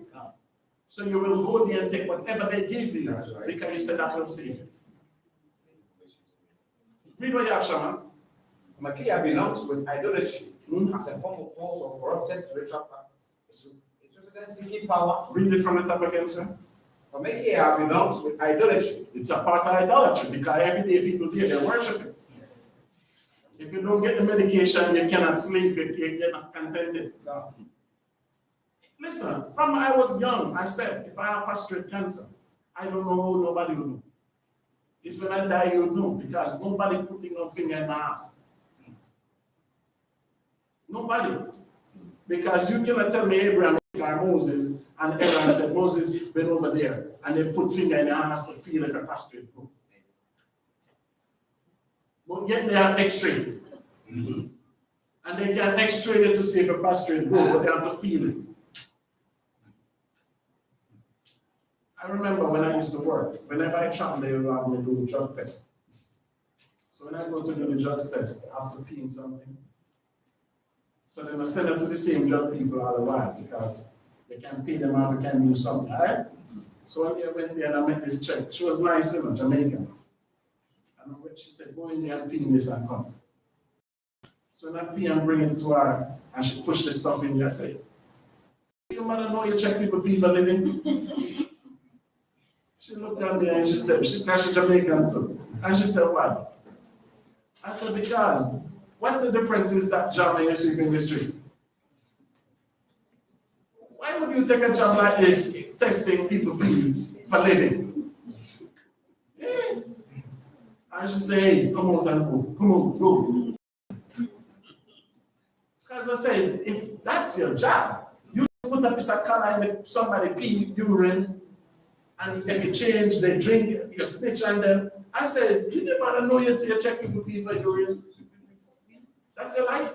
So you will go there and take whatever they give you, because you said that will save you. Read what you have, Shaman. Makia belongs with idolatry as a form of false or corrupted spiritual practice. It represents seeking power. Read it from the top again, sir. Makia belongs with idolatry. It's a part of idolatry, because every day people there, they're worshiping. If you don't get the medication, you cannot sleep, you're not contented. Listen, from I was young, I said, if I have prostate cancer, I don't know, nobody will know. It's when I die, you'll know, because nobody putting no finger in my ass. Nobody. Because you cannot tell me Abraham or Moses, and Aaron said, Moses went over there, and they put finger in their ass to feel if a prostate broke. But yet they have x-ray. And they can x-ray it to see if a prostate broke, but they have to feel it. I remember when I used to work, whenever I travel, they would have me do drug tests. So when I go to do the drug test, I have to pee in something. So they must send them to the same drug people all the while, because they can pay them out, they can do something, all right? So one day I went there and I met this chick. She was nice, you know, Jamaican. And when she said, go in there and pee in this and come. So when I pee and bring it to her, and she pushed the stuff in there, I said, your mother know you check people pee for a living? She looked at me and she said, she's Jamaican too. And she said, why? I said, because what the difference is that job and you're sweeping the street? Why would you take a job like this, testing people pee for living? Yeah. And she said, hey, come on and go. Come on, go. Because I said, if that's your job, you put a piece of color in somebody pee, urine, and if you change, they drink, you snitch on them. I said, you never know you check people pee for urine. That's your life.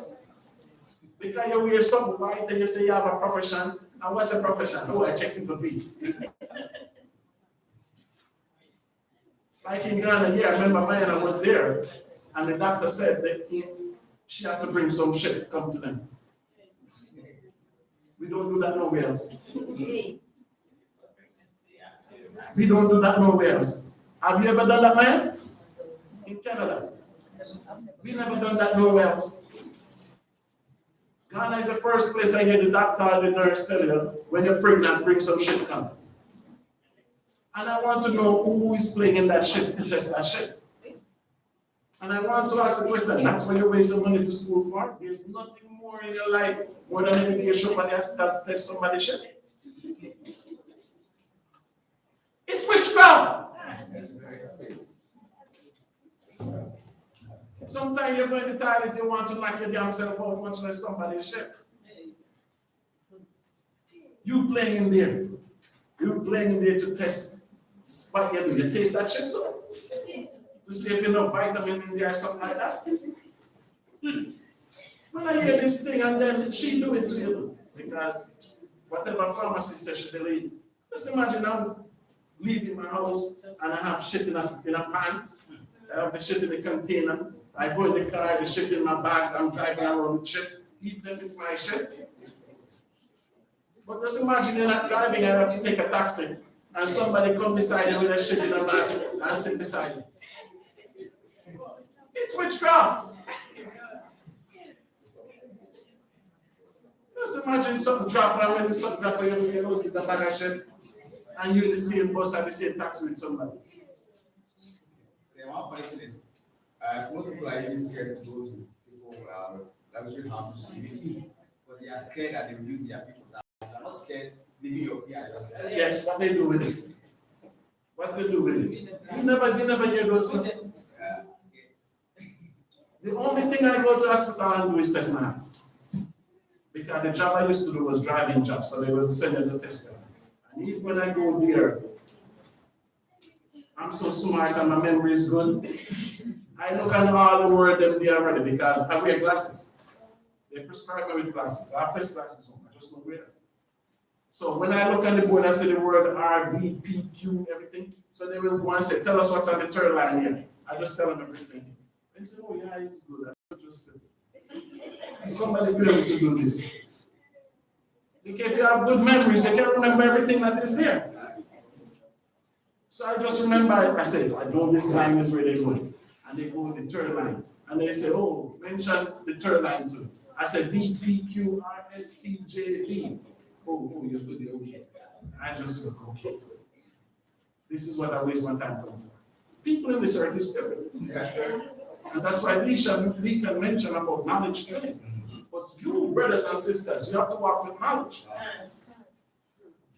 Because you wear something white and you say you have a profession. And what's a profession? Oh, I check people pee. Like in Ghana, yeah, I remember Mayana was there, and the doctor said that she has to bring some shit to come to them. We don't do that nowhere else. We don't do that nowhere else. Have you ever done that, man? In Canada. We never done that nowhere else. Ghana is the first place I hear the doctor or the nurse tell you, when you're pregnant, bring some shit come. And I want to know who is playing in that shit to test that shit. And I want to ask a question, that's what you waste some money to school for? There's nothing more in your life more than if you show up at the hospital to test somebody's shit. It's witchcraft. Sometimes you're going to the toilet, you want to knock your damn self out much less somebody's shit. You playing in there. You playing in there to test what you do. You taste that shit too. To see if you know vitamin in there or something like that. When I hear this thing and then she do it to you. Because whatever pharmacist says she believe. Just imagine I'm leaving my house and I have shit in a pan. I have the shit in the container. I go in the car, the shit in my bag, I'm driving around with shit, even if it's my shit. But just imagine you're not driving, I have to take a taxi, and somebody come beside you with a shit in a bag and sit beside you. It's witchcraft. Just imagine something drop, and when something drop, you look, it's a bag of shit, and you're in the same bus and the same taxi with somebody. One funny thing is, most people are even scared to go to people luxury houses because they are scared that they will use their people's house. They are not scared leaving your PR. Yes, what they do with it? What they do with it? You never hear those things. The only thing I go to hospital and do is test my hands. Because the job I used to do was driving job, so they will send them to test them. And even when I go there, I'm so smart and my memory is good. I look at all the word them there already because I wear glasses. They prescribe me with glasses. I have test glasses on. I just don't wear them. So when I look at the board, I see the word R, B, P, Q, everything. So they will go and say, tell us what's on the third line here. I just tell them everything. They say, oh yeah, it's good. I just somebody tell me to do this. Because if you have good memories, you can remember everything that is there. So I just remember, I said, I know this line is where they're going. And they go in the third line. And they say, oh, mention the third line too. I said, V, P, Q, R, S, T, J, V. Oh, you're good, you're okay. I just look, okay. This is what I waste my time for. People in this earth is stupid. And that's why we can mention about knowledge today. But you, brothers and sisters, you have to walk with knowledge.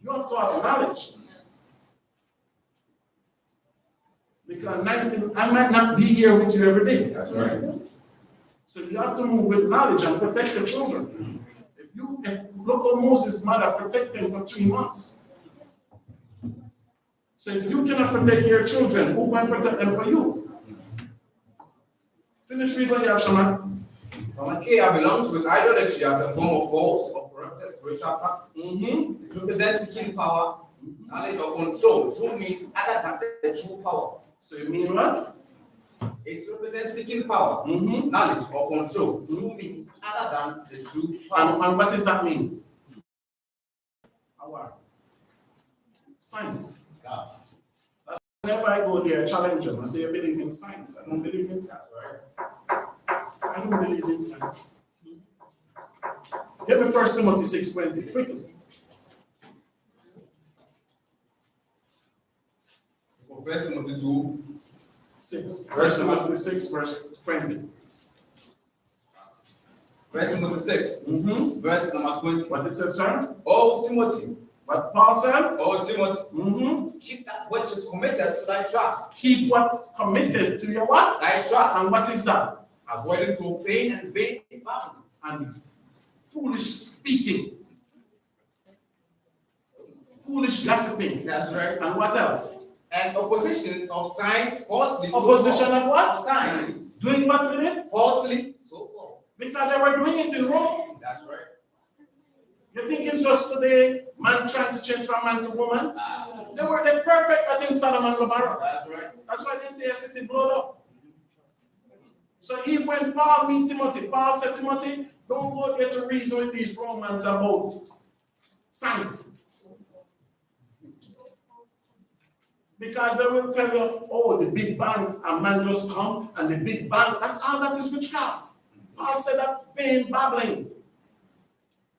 You have to have knowledge. Because I might not be here with you every day. That's right. So you have to move with knowledge and protect the children. If look how Moses' mother protected him for 3 months. So if you cannot protect your children, who can protect them for you? Finish reading what you have, Shaman. I belongs with idolatry as a form of false or corrupted spiritual practice. It represents seeking power, knowledge or control. True means other than the true power. So you mean what? It represents seeking power, knowledge or control. True means other than the true power. And what does that mean? Our science. That's whenever I go there, I challenge them. I say, I believe in science. I don't believe in science. I don't believe in science. Give me 1 Timothy 6:20, quickly. 1 Timothy 2. 6. 1 Timothy 6, verse 20. 1 Timothy 6, verse number 20. What it said, sir? Oh, Timothy. What Paul said? Oh, Timothy. Keep that which is committed to thy trust. Keep what committed to your what? Thy trust. And what is that? Avoiding profane and vain babblings. And foolish speaking. Foolish gossiping. That's right. And what else? And oppositions of science falsely. Opposition of what? Of science. Doing what with it? Falsely. So called. Because they were doing it in Rome. That's right. You think it's just today, man trying to change from man to woman? They were the perfect, I think, Sodom and Gomorrah. That's right. That's why the entire city blew up. So even when Paul meet Timothy, Paul said, Timothy, don't go there to reason with these Romans about science. Because they will tell you, oh, the Big Bang, a man just come, and the Big Bang, that's all that is witchcraft. Paul said that vain babbling.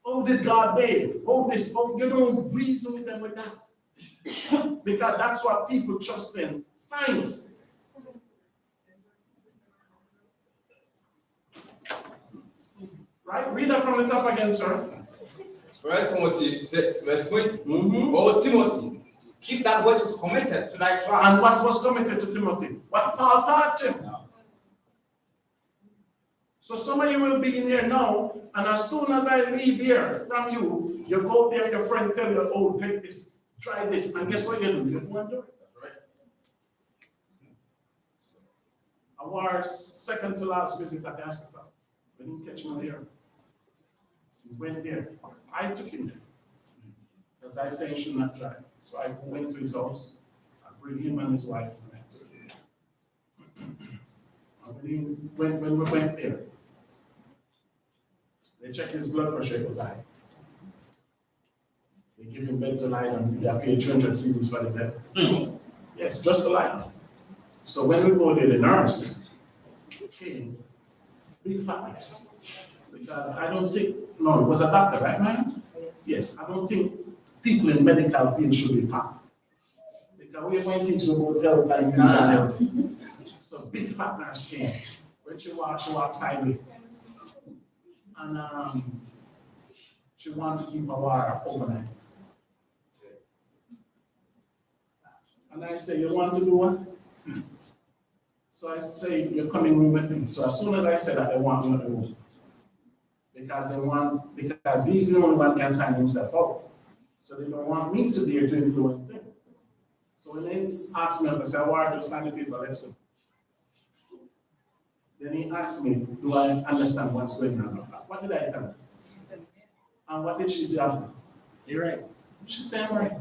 Oh, did God made? Oh, this, oh, you don't reason with them with that. Because that's what people trust in, science. Right? Read that from the top again, sir. 1 Timothy 6, verse 20. Oh, Timothy, keep that which is committed to thy trust. And what was committed to Timothy? What Paul taught him. No. So some of you will be in here now, and as soon as I leave here from you, you go there, your friend tell you, oh, take this, try this, and guess what you do? You go and do it. That's right. Our second to last visit at the hospital, we didn't catch him there. He went there. I took him there. Because I said he should not drive. So I went to his house, I bring him and his wife, and I took him there. When we went there, they checked his blood pressure, it was high. They give him bed to lie on, they pay 300 CDs for the bed. Yes, just to lie on. So when we go there, the nurse came, big fat nurse. Because I don't think, no, it was a doctor, right, man? Yes, I don't think people in medical field should be fat. Because we're going things about health and use and health. So big fat nurse came. When she walked sideways. And she wanted to keep her water overnight. And I say, you want to do what? So I say, you're coming with me. So as soon as I said that, they want me to move. Because he's the only one can sign himself out. So they don't want me to be here to influence him. So when he asked me, I said, "Why just sign the paper? Let's go." Then he asked me, "Do I understand what's going on?" What did I tell her? And what did she say after? You're right. She said, "I'm right."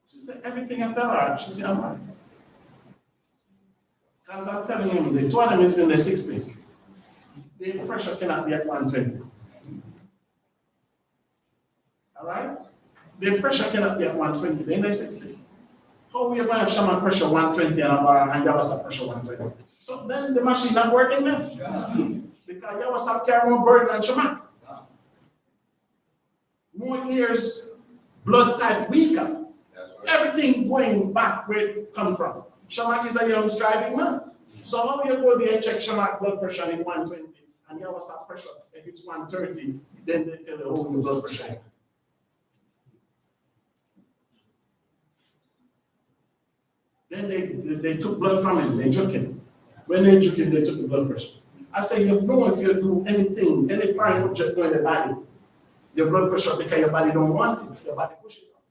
She said, "Everything I tell her," she said, "I'm right." Because I'm telling him, the two of them is in the 60s. The pressure cannot be at 120. All right? The pressure cannot be at 120. They're in their 60s. How we going to have shaman pressure 120 and Yawasa pressure 120? So then the machine not working then. Because Yawasa carry more burden than shaman. More years, blood type weaker. Everything going back where it come from. Shamak is a young striving man. So how you go there and check Shamak blood pressure in 120 and Yawasa pressure, if it's 130, then they tell you, oh, your blood pressure is. Then they took blood from him, they took him. When they took him, they took the blood pressure. I say, you know, if you do anything, any fine object go in the body, your blood pressure, because your body don't want it, your body push it up.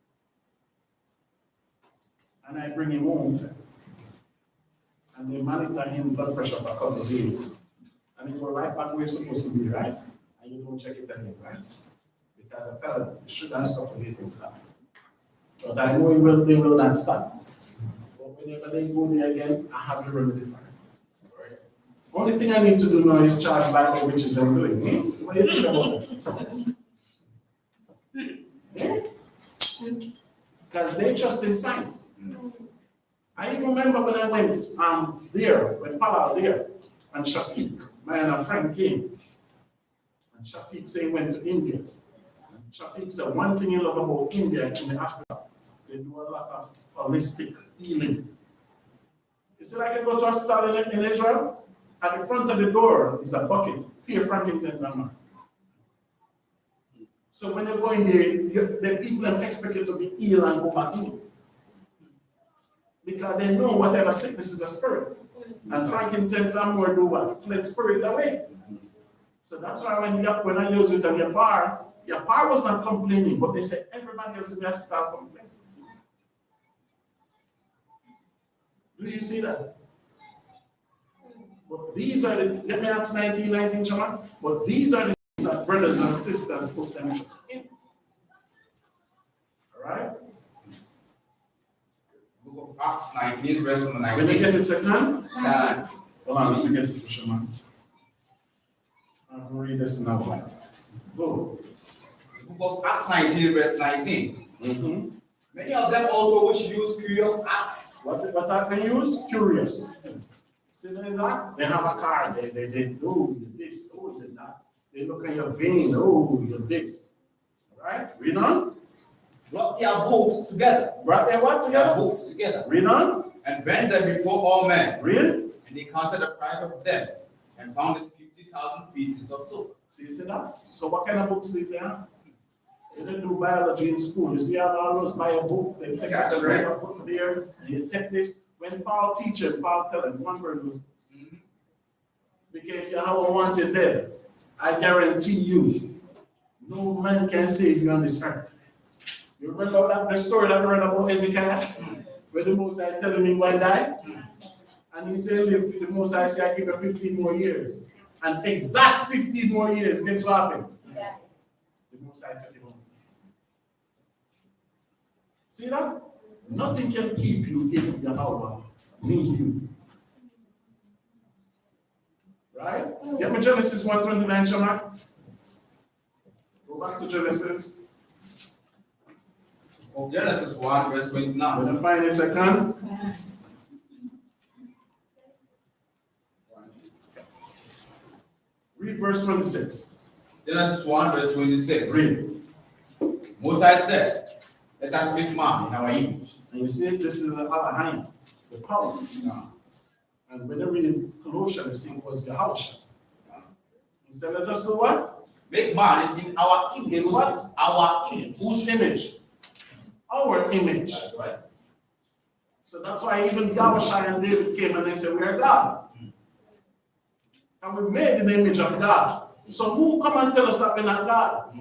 And I bring him home, and they monitor him blood pressure for a couple of days. And he go right back where it's supposed to be, right? And you don't check it again, right? Because I tell them, sugar and stuff will get stop. But I know they will not stop. But whenever they go there again, I have the remedy for it. Right? Only thing I need to do now is charge by all which is I'm doing. What do you think about it? Because they trust in science. I even remember when I went there, when Pala there, and Shafiq, my and a friend came. And Shafiq said he went to India. And Shafiq said one thing he loved about India in the hospital, they do a lot of holistic healing. You see, like you go to hospital in Israel, at the front of the door is a bucket, pure frankincense and myrrh. So when you go in there, the people expect you to be healed and go back in. Because they know whatever sickness is a spirit. And frankincense and myrrh do what? Fled spirit away. So that's why when I use it on your bar was not complaining, but they said everybody else in the hospital complained. Do you see that? But these are the, let me ask 19, Shaman, but these are the things that brothers and sisters put them trust in. Alright? Book of Acts 19, verse number When you 19. get it second, Yeah. hold on, let me get it, Shaman. I'm going to read this in our Bible. Go. The book of Acts 19, verse 19. Mm-hmm. Many of them also which use curious acts. What I can use? Curious. See there is that? They have a car, they oh, you're this, oh, you're that. They look at your vein, oh, you're this. Right? Read on. Brought their books together. Brought their what Their together? books together. Read on. And burned them before all men. Read. And they counted the price of them. And found it 50,000 pieces of silver. So you see that? So what kind of books is there? You didn't do biology in school. You see how all those bio book, they take out the right foot there, and you take this. When Paul teaches, Paul tell him one word of those books. Because if Yahawah wanted dead, I guarantee you, no man can save you on this earth. You remember the story that we read about Hezekiah? Where the Most High telling him why die? And he said, if the Most High say, I give you 15 more years. And exact 15 more years, guess what happened? Yeah. The Most High took him home. See that? Nothing can keep you if Yahawah need you. Right? Get me Genesis 1:29, Shamak. Go back to Genesis. Genesis 1, verse 29. When you find a second. Read verse 26. Genesis 1, verse 26. Read. Moses said, let us make man in our image. And you see, this is the Alahim, the powers. And when you read Colossians, you see it was Yahawah. He said, let us do what? Make man in our image. In what? Our image. Whose image? Our image. That's right. So that's why even Yahweh and David came and they said, we are God. And we made in the image of God. So who come and tell us that we're not God?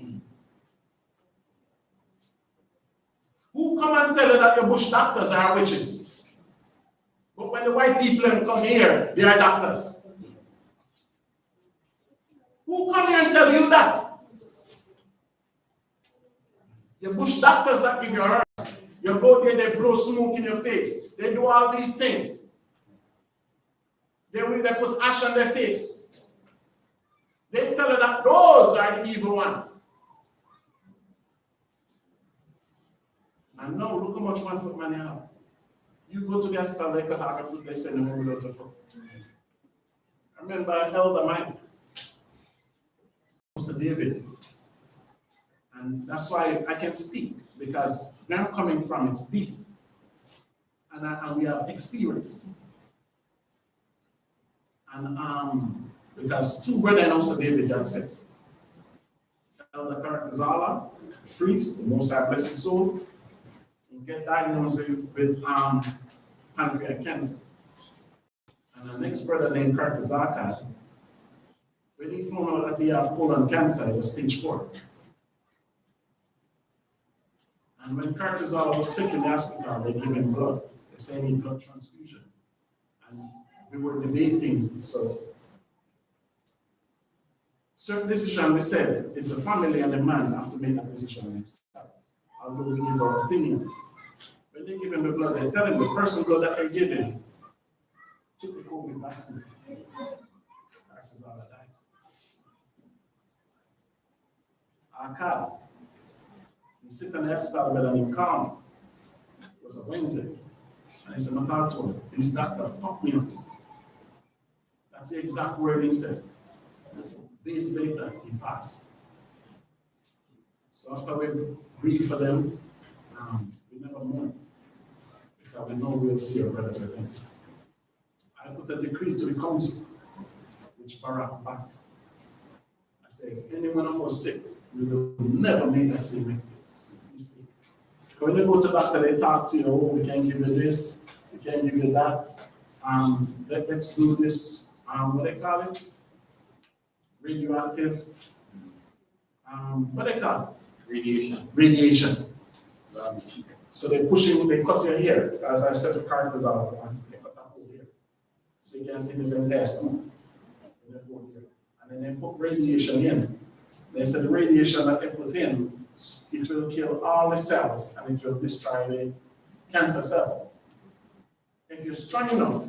Who come and tell you that your bush doctors are witches? But when the white people come here, they are doctors. Who come here and tell you that? Your bush doctors that give you herbs. You go there, they blow smoke in your face. They do all these things. They put ash on their face. They tell you that those are the evil ones. And now look how much 1 foot man you have. You go to the hospital, they cut off a foot, they send them home without a foot. I remember an elder man, Mr. David. And that's why I can speak, because where I'm coming from, it's deep. And we have experience. And because two brothers in Mr. David got sick. Elder Karakazala, priest, the Most High blessed soul, he get diagnosed with pancreatic cancer. And the next brother named Kartazaka, when he found out that he had colon cancer, it was stage 4. And when Kartazala was sick in the hospital, they gave him blood. They said he need blood transfusion. And we were debating, so certain decision we said, it's a family and a man have to make a decision himself. Although we give our opinion. When they give him the blood, they tell him the person blood that they give him took the COVID vaccine. Kartazala died. Our car, he sit in the hospital bed and he calm. It was a Wednesday. And he said, I'm talking to him. This doctor fucked me up. That's the exact word he said. Days later, he passed. So after we grieve for them, we never mourn. Because we know we'll see our brothers again. I put a decree to the council, which Barack back. I say, if any one of us sick, we will never make that same mistake. When you go to doctor, they talk to you, oh, we can give you this, we can give you that. Let's do this, what they call it? Radioactive, what they call it? Radiation. So they cut your hair, as I said, the characters out, and they cut that whole hair. So you can see this entire stomach. And then they put radiation in. They said the radiation that they put in, it will kill all the cells and it will destroy the cancer cell. If you're strong enough,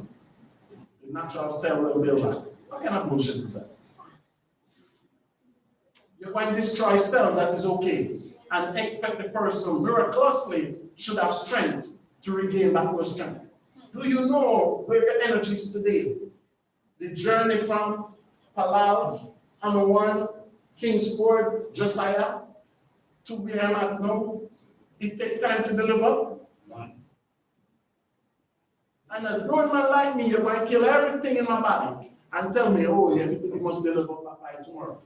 the natural cell will build back. What kind of bullshit is that? You're going to destroy a cell that is okay and expect the person miraculously should have strength to regain back your strength. Do you know where your energy is today? The journey from Palal, Amawan, Kingsford, Josiah, to where I'm at now, it takes time to deliver. And a grown man like me, you're going to kill everything in my body and tell me, oh, you must deliver by tomorrow.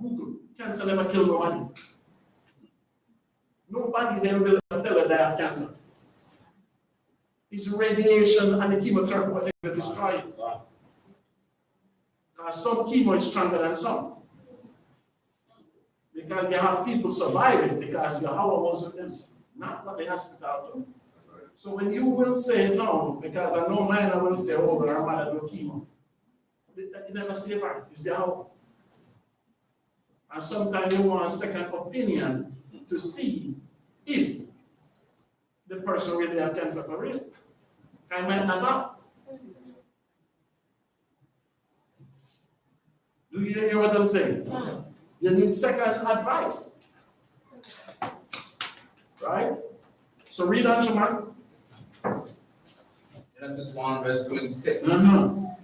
Google, cancer never kill nobody. Nobody then will tell her they have cancer. It's radiation and the chemotherapy what they destroy it. Some chemo is stronger than some. Because you have people survive it because Yahawah was with them, not what the hospital do. So when you will say no, because I know mine, I will say, oh, but our mother do chemo. You never save her, it's Yahawah. And sometimes you want a second opinion to see if the person really have cancer for real. I might not have. Do you hear what I'm saying? You need second advice. Right? So read on, Shaman. Genesis 1, verse 26.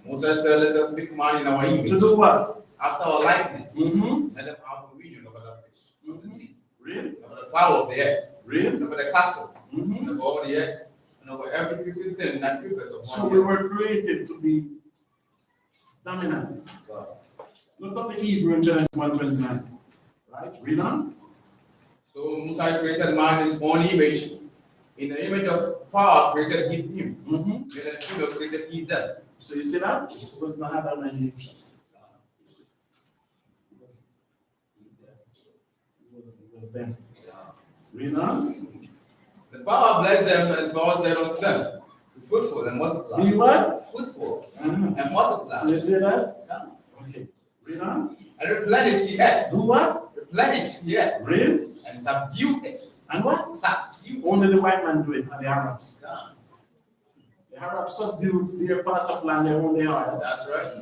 Moses said, let us make man in our image. To do what? After our likeness. Let them have dominion over the fish of the sea. Really? Over the fowl of the air. Really? Over the cattle. And over all the earth. And over every creeping thing that creepeth upon So we were created to be dominant. Look up the Hebrew in Genesis 1:29. Right? Read on. So Musa created man in his own image. In the image of power created he him. Male and female created he them. So you see that? It was not Adam and Eve. It was them. Read on. power blessed them, and power said unto them, be fruitful and multiply. Be what? Fruitful Uh-huh. and multiply. So you see that? Yeah. Okay. Read on. And replenish the earth. Do what? Replenish the earth. Read. And subdue it. And what? Subdue it. Only the white man do it, and the Arabs. Yeah. The Arabs subdue their part of land they own their oil. That's right.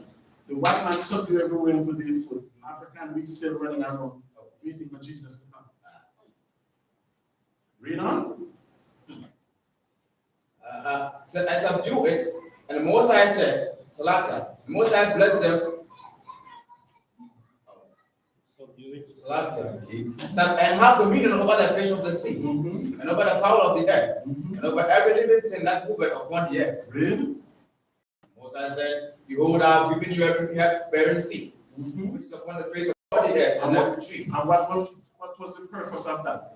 The white man subdue everywhere and put their food. African, we still running around waiting for Jesus to come. Read on. And subdue it. And the Most High said, Salaka, the Most High blessed them. And have dominion over the fish of the sea, and over the fowl of the air, and over every living thing that moveth upon the earth. Read. Moses said, behold, I have given you every bearing seed, which is upon the face of all the earth, and every tree. And what was the purpose of that?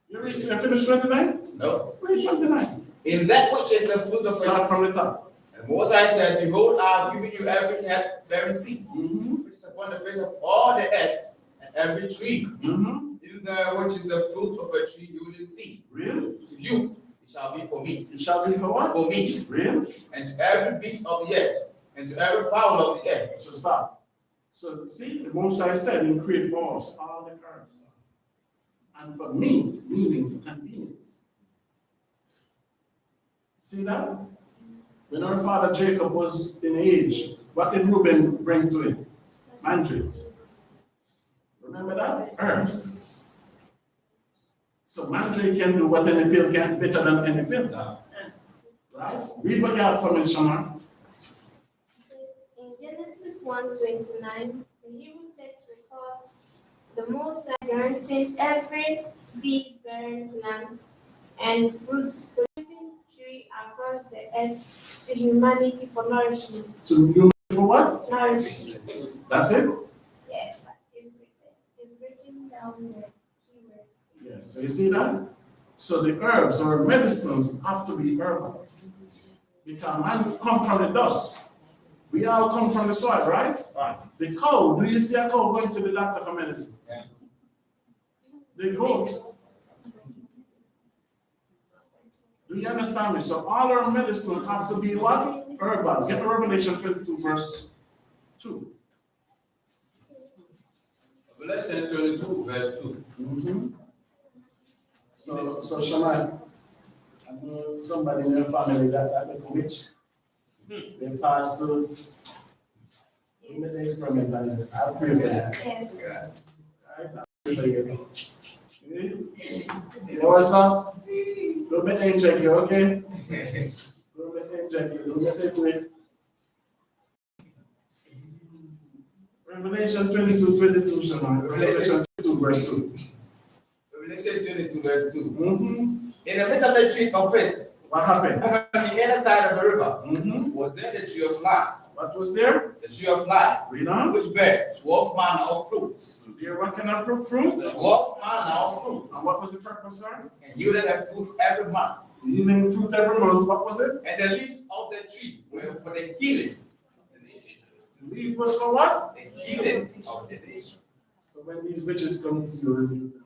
You read to finish 29? No. Read 29. In that which is the fruit of Start from the top. And Moses said, behold, I have given you every bearing seed, which is upon the face of all the earth, and every tree. In the which is the fruit of a tree yielding seed. Real. To you it shall be for meat. It shall be for what? For meat. Real. And to every beast of the earth, and to every fowl of the air. So stop. So see, the Most High said in create for us all the herbs. And for meat, meaning for convenience. See that? When our father Jacob was in age, what did Reuben bring to him? Mandrake. Remember that? Herbs. So mandrake can do what any pill can, better than any pill. No. Right? Read what you have for me, Shamar. In Genesis 1:29, the Hebrew text records the Most High granting every seed-bearing plant and fruits producing tree across the earth to humanity for nourishment. So you for what? Nourishment. That's it? Yes, but it's breaking down the keywords. Yes. So you see that? So the herbs or medicines have to be herbal. Because man come from the dust. We all come from the soil, right? Right. The cow, do you see a cow going to the doctor for medicine? Yeah. The goat. Do you understand me? So all our medicine have to be what? Herbal. Get Revelation 22 verse 2. Revelation 22 verse 2. So Shammai, I know somebody in your family that the witch. They passed to the experiment and I'll pray for you. Yes. Yeah. Right? I'll pray for you. You know what's up? Don't let me inject you, okay? Don't let me inject you. Don't let me do it. Revelation 22, Shammai. Revelation 22, verse 2. Revelation 22 verse 2. In In the midst of the tree of faith, what happened? on the other side of the river, was there the tree of life. What was there? The tree of life, Read on. which bare 12 manner of fruits. There, what kind of fruit? 12 manner of fruits. And what was the purpose, sir? And yielded their fruit every month. Yielding fruit every month. What was it? And the leaves of the tree were for the healing. The leaf was for what? The healing of the nations. So when these witches come to you, rebuke them.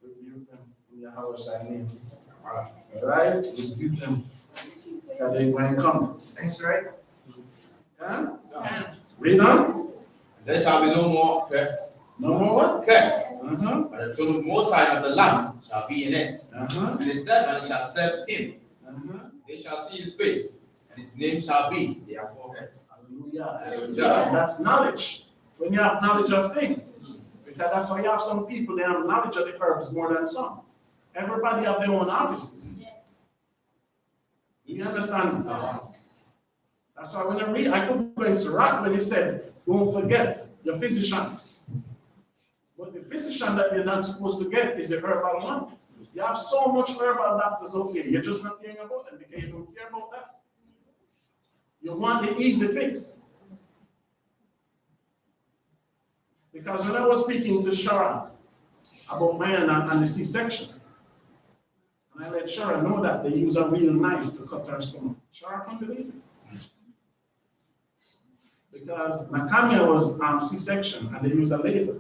Rebuke them in Yahawah's name. All right? Rebuke them. That they might come. That's right. Huh? Read on. There shall be no more curse. No more what? Curse. Uh-huh. But the throne of Most High of the Lamb shall be in it. Uh-huh. And his servant shall serve him. Uh-huh. They shall see his face, and his name shall be their foreheads. Hallelujah. Hallelujah. That's knowledge. When you have knowledge of things. Because that's why you have some people, they have knowledge of the herbs more than some. Everybody have their own offices. Do you understand? That's why when I read, I could go in Sirach when he said, don't forget your physicians. But the physician that you're not supposed to get is a herbal one. You have so much herbal doctors out here, you're just not hearing about them because you don't care about that. You want the easy fix. Because when I was speaking to Sharon about man and the C-section, and I let Sharon know that they use a real knife to cut her stomach. Sharon couldn't believe it. Because Nakamia was C-section and they use a laser.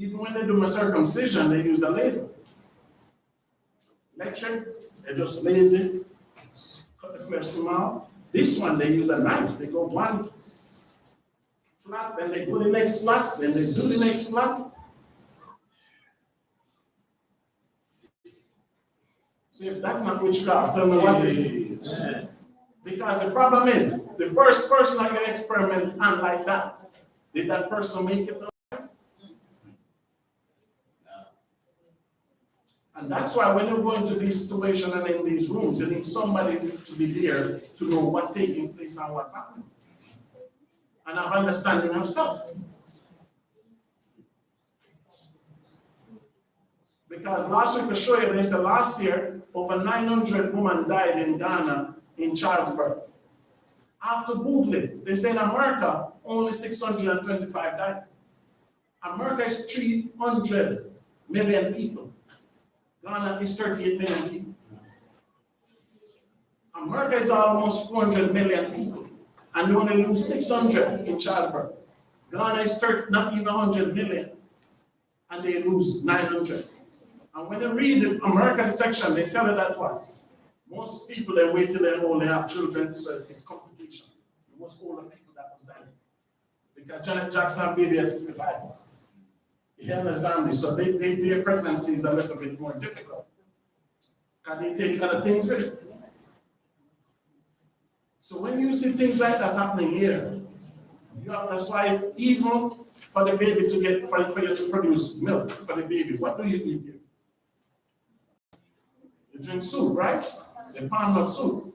Even when they do my circumcision, they use a laser. Electric, they just lazy, cut the flesh from out. This one, they use a knife. They go one flat, then they go the next flat, then they do the next flat. So if that's not witchcraft, tell me what is. Because the problem is, the first person I can experiment and like that, did that person make it? And that's why when you go into this situation and in these rooms, you need somebody to be there to know what's taking place and what's happening. And have understanding of stuff. Because last week I showed you, they said last year, over 900 women died in Ghana in childbirth. After Googling, they say in America, only 625 died. America is 300 million people. Ghana is 38 million people. America is almost 400 million people, and they only lose 600 in childbirth. Ghana is not even 100 million, and they lose 900. And when you read the American section, they tell you that what? Most people, they wait till they only have children, so it's complication. Most older people that was dying. Because Janet Jackson baby at 55. You understand me? So their pregnancy is a little bit more difficult. Can they take other things with it? So when you see things like that happening here, that's why even for the baby to get, for you to produce milk for the baby, what do you eat here? You drink soup, right? The palm nut soup.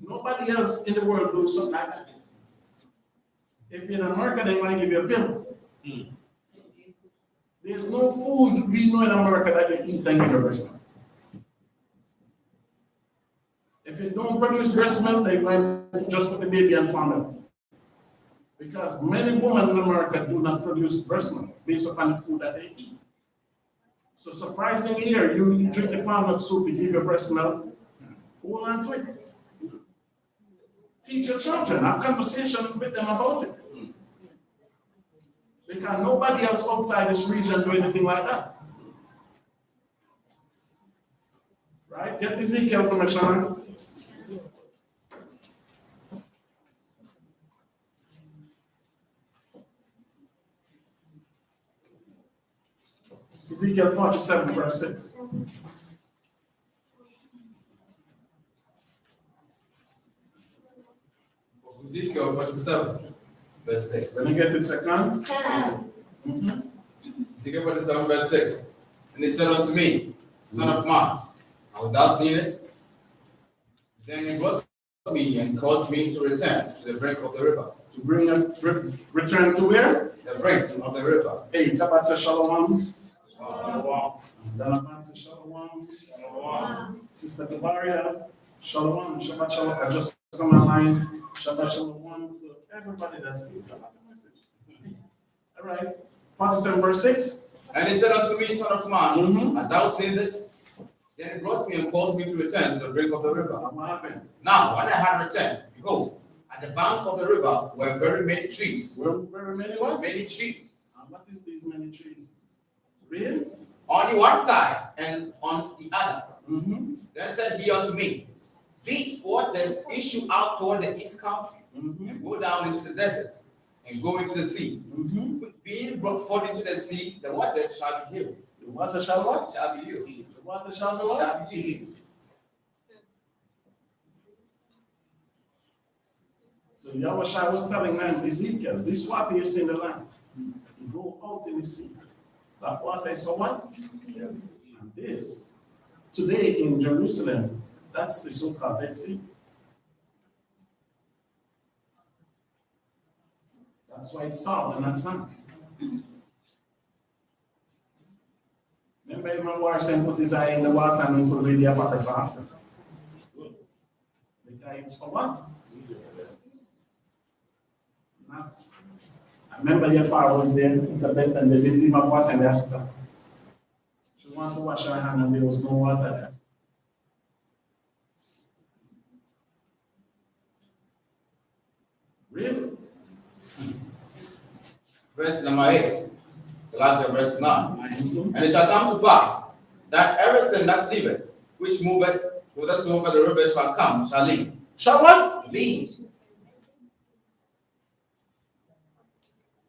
Nobody else in the world does something like that. If you're in America, they might give you a pill. There's no food we know in America that you eat and give your breast milk. If you don't produce breast milk, they might just put the baby on formula. Because many women in America do not produce breast milk based upon the food that they eat. So surprisingly here, you drink the palm nut soup, you give your breast milk, hold on to it. Teach your children, have conversation with them about it. Because nobody else outside this region do anything like that. Right? Get Ezekiel from a shaman. Ezekiel 47, verse 6. Ezekiel 47, verse 6. When you get it second. Ezekiel 47, verse 6. And he said unto me, Son of man, hast thou seen it? Then he brought me and caused me to return to the brink of the river. To bring return to where? The brink of the river. Hey, Tabat says Shalom. Shalom. Danapan says Shalom. Sister Gabaria, Shalom. Shabbat Shalom. I just come online. Shabbat Shalom to everybody that's here. All right. 47 verse 6. And he said unto me, Son of man, hast thou seen this? Then he brought me and caused me to return to the brink of the river. What happened? Now, when I had returned, behold, at the bank of the river were very many trees. Were very many what? Many trees. And what is these many trees? Real? On the one side and on the other. Mm-hmm. Then said he unto me, these waters issue out toward the east country, and go down into the deserts, and go into the sea. Being brought forth into the sea, the water shall be healed. The water shall what? Shall be healed. The water shall be what? Shall be healed. So Yahweh was telling man, Ezekiel, this water you see in the land, you go out in the sea. That water is for what? And this, today in Jerusalem, that's the so-called Dead Sea. That's why it's salt and not sand. Remember, Imam Warsen put his eye in the water and he put away the apocrypha after. Because it's for what? Not. I remember your father was there in the bed and they didn't even have water in the hospital. She wanted to wash her hand and there was no water there. Really? Verse number 8. So TOGATHER verse 9. And it shall come to pass that everything that liveth, which moveth, whithersoever the river shall come, shall leave. Shall what? Leave.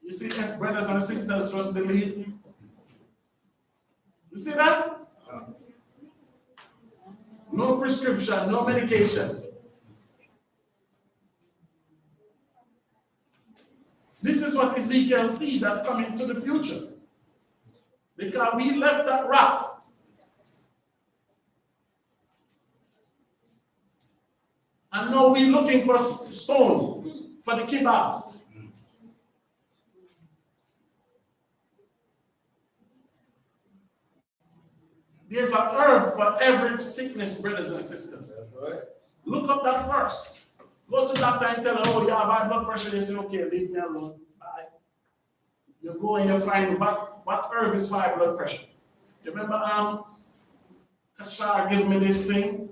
You see, if brothers and sisters just believe. You see that? No prescription, no medication. This is what Ezekiel see that coming to the future. Because we left that rock. And now we're looking for stone for the kebab. There's a herb for every sickness, brothers and sisters. That's right. Look up that first. Go to doctor and tell her, oh, you have high blood pressure. They say, okay, leave me alone. Bye. You go and you find what herb is for high blood pressure. You remember Kashar gave me this thing?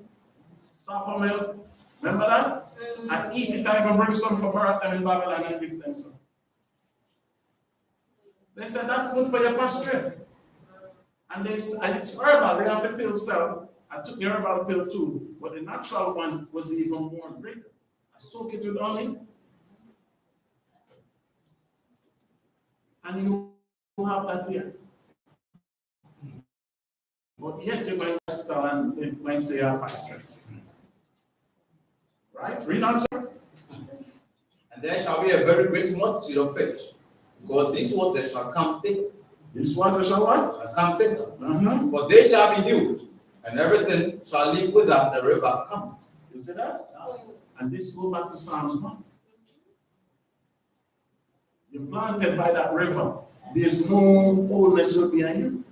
Sour milk. Remember that? I eat it, I even bring some for birth and in Babylon and give them some. They said that's good for your posture. And it's herbal, they have the pill cell. I took the herbal pill too, but the natural one was even more greater. I soak it with honey. And you have that here. But yet you go in the hospital and they might say you have posture. Right? Read on, sir. And there shall be a very great multitude of fish, because these waters shall come thick. This water shall what? Shall come thick. Uh-huh. But they shall be healed, and everything shall live without the river cometh. You see that? And this go back to Psalms 1. You're planted by that river. There's no oldness will be in you.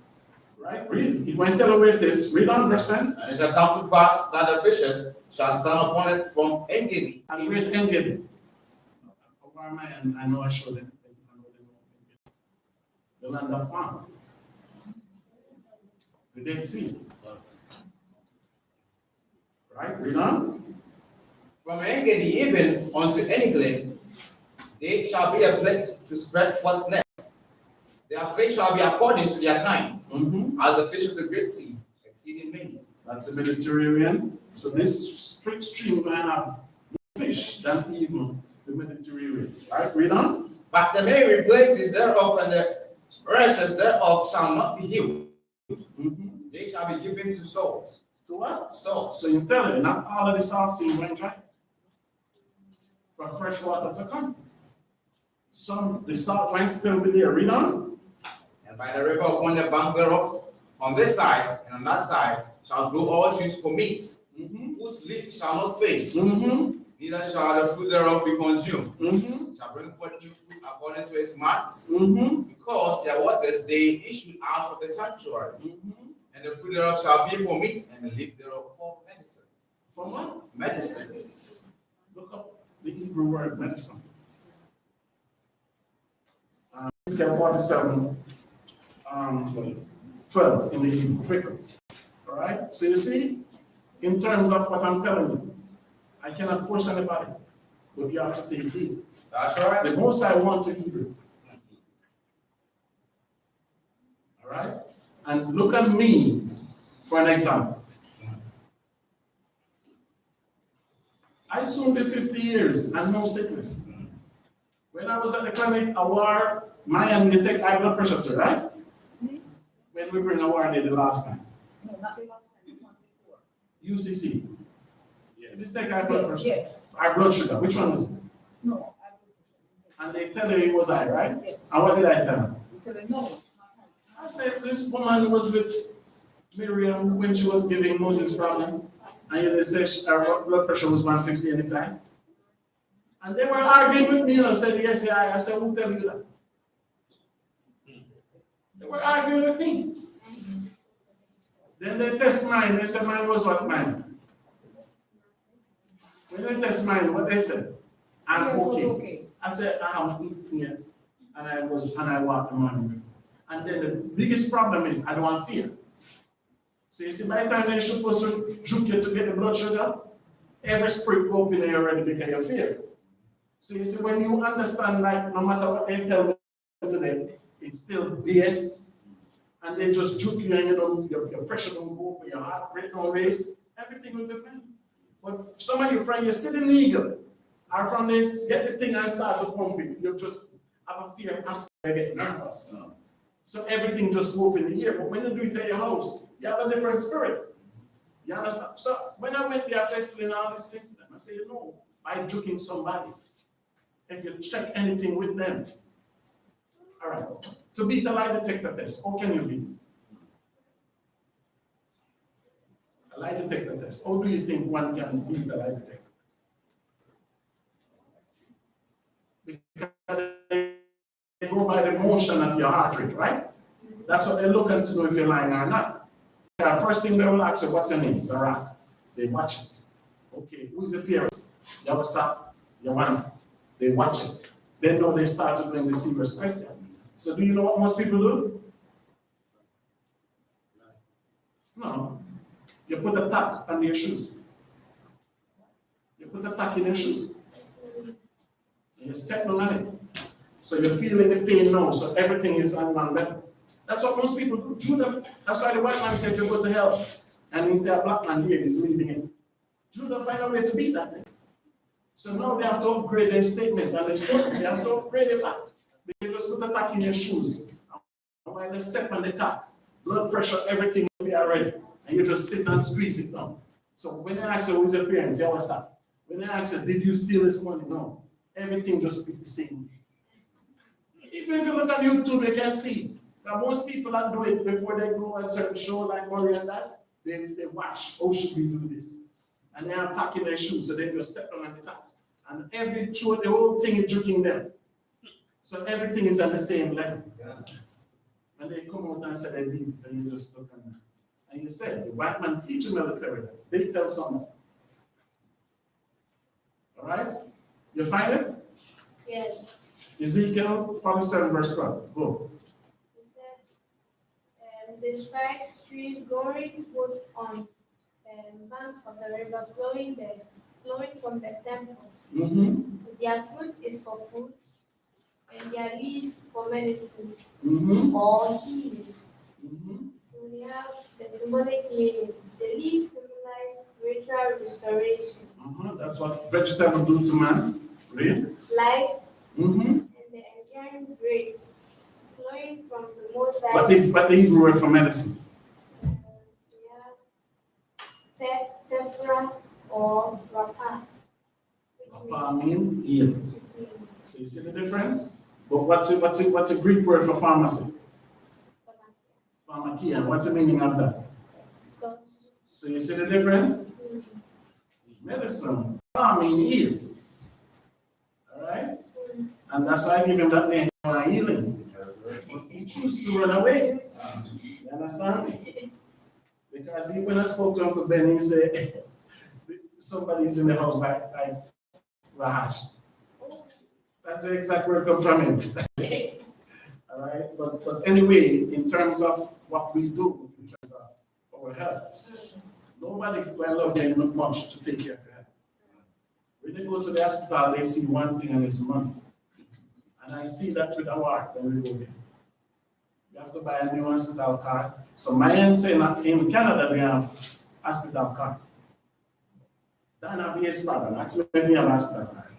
Right? Read. It might tell you where it is. Read on, verse 10. And it shall come to pass that the fishes shall stand upon it from Engedi. And where's Engedi? And I know I showed it. The land of Man. The Dead Sea. Right? Read on. From Engedi even unto Eniglim, they shall be a place to spread forth nets. Their fish shall be according to their kinds, as the fish of the great sea, exceeding many. That's the Mediterranean. So this stream will have more fish than even the Mediterranean. Right? Read on. But the many places thereof and the branches thereof shall not be healed. They shall be given to souls. To what? Souls. So you tell you, not all of the salt sea went dry. For fresh water to come. Some, the salt might still be there. Read on. And by the river upon the bank thereof, on this side and on that side, shall grow all trees for meat, whose leaf shall not fade, neither shall the fruit thereof be consumed. It shall bring forth new fruit according to its marks, because their waters they issued out of the sanctuary. And the fruit thereof shall be for meat, and the leaf thereof for medicine. For what? Medicines. Look up the Hebrew word medicine. Ezekiel 47, 12 in the Hebrew, quickly. All right? So you see, in terms of what I'm telling you, I cannot force anybody, but you have to take heed. That's right. The most I want to Hebrew. All right? And look at me for an example. I soon be 50 years and no sickness. When I was at the clinic, a war, Mayan, they take high blood pressure too, right? When we bring a war there the last time. No, not the last time, it's not before. UCC. Yes. Did they take high blood pressure? Yes. High blood sugar. Which one was it? No, And they tell you it was high, right? yes. And what did I tell them? You tell them, no, it's not high, it's not I said this woman was with Miriam when she was giving Moses problem. And they said her blood pressure was 150 at the time. And they were arguing with me, and I said, yes, yeah. I said, who tell you that? They were arguing with me. Then they test mine. They said, mine was what mine? When they test mine, what they said? I'm Yours was okay. okay. I said, I haven't eaten yet. And I walked the morning before. And then the biggest problem is I don't want fear. So you see, by the time they're supposed to juke you to get the blood sugar, every spring go up in there already because you fear. So you see, when you understand, like, no matter what they tell me today, it's still BS, and they just juke you and your pressure don't go up, your heart rate don't raise, everything will be fine. But some of your friends, you're sitting legal, are from this, get the thing and start to pump it, you just have a fear of asking, you get nervous. So everything just go up in the air, but when you do it at your house, you have a different spirit. You understand? So when I went there, I have to explain all this thing to them. I say, by juking somebody, if you check anything with them, all right, to beat a lie detector test, how can you beat a lie detector test? How do you think one can beat a lie detector test? Because they go by the motion of your heart rate, right? That's what they're looking to know if you're lying or not. First thing they will ask you, what's your name? It's a rock. They watch it. Okay, who's your parents? Yawasa, Yawana. They watch it. Then now they start doing the serious question. So do you know what most people do? No. You put a tack under your shoes. You put a tack in your shoes. And you step on it. So you're feeling the pain now, so everything is on one level. That's what most people do. Judah, that's why the white man said, if you go to hell, and he said a black man here is leaving it. Judah find a way to beat that thing. So now they have to upgrade their statement and their story. They have to upgrade it back. They just put a tack in your shoes. And while they step on the tack, blood pressure, everything will be already. And you just sit and squeeze it down. So when they ask you, who's your parents? Yeah, what's up? When they ask you, did you steal this money? No. Everything just speaks the same. Even if you look at YouTube, you can see that most people that do it before they go on a certain show like Murray and that, they watch, how should we do this? And they have tack in their shoes, so they just step on the tack. And every show, the whole thing is juking them. So everything is at the same level. Yeah. And they come out and say they beat it, and you just look at them. And you say, the white man teach military, they tell someone. All right? You find it? Yes. Ezekiel 47, verse 12. Go. It said, describe streams going both on banks of the river flowing from the temple. Mm-hmm. So their fruit is for food, and their leaf for medicine Mm-hmm. or healing. Mm-hmm. So we have the symbolic meaning. The leaves symbolize spiritual restoration, That's what vegetable do to man. Read. life, Mm-hmm. and the enduring grace flowing from the Most High. But the Hebrew word for medicine. Tephra or Rapa. Rapa mean heal. So you see the difference? But what's a Greek word for pharmacy? Pharmakia. What's the meaning of that? So you see the difference? Medicine. Mean heal. Alright? And that's why I give him that name, healing. He chooses to run away. You understand me? Because even when I spoke to Uncle Ben, he said, somebody's in the house like Rahash. That's the exact word come from him. All right? But anyway, in terms of what we do, in terms of our health, nobody will love you not much to take care of your health. When they go to the hospital, they see one thing and it's money. And I see that with our heart when we go there. You have to buy a new hospital card. So my aunt saying that in Canada we have hospital card. Don't have VH problem. That's why we have hospital card.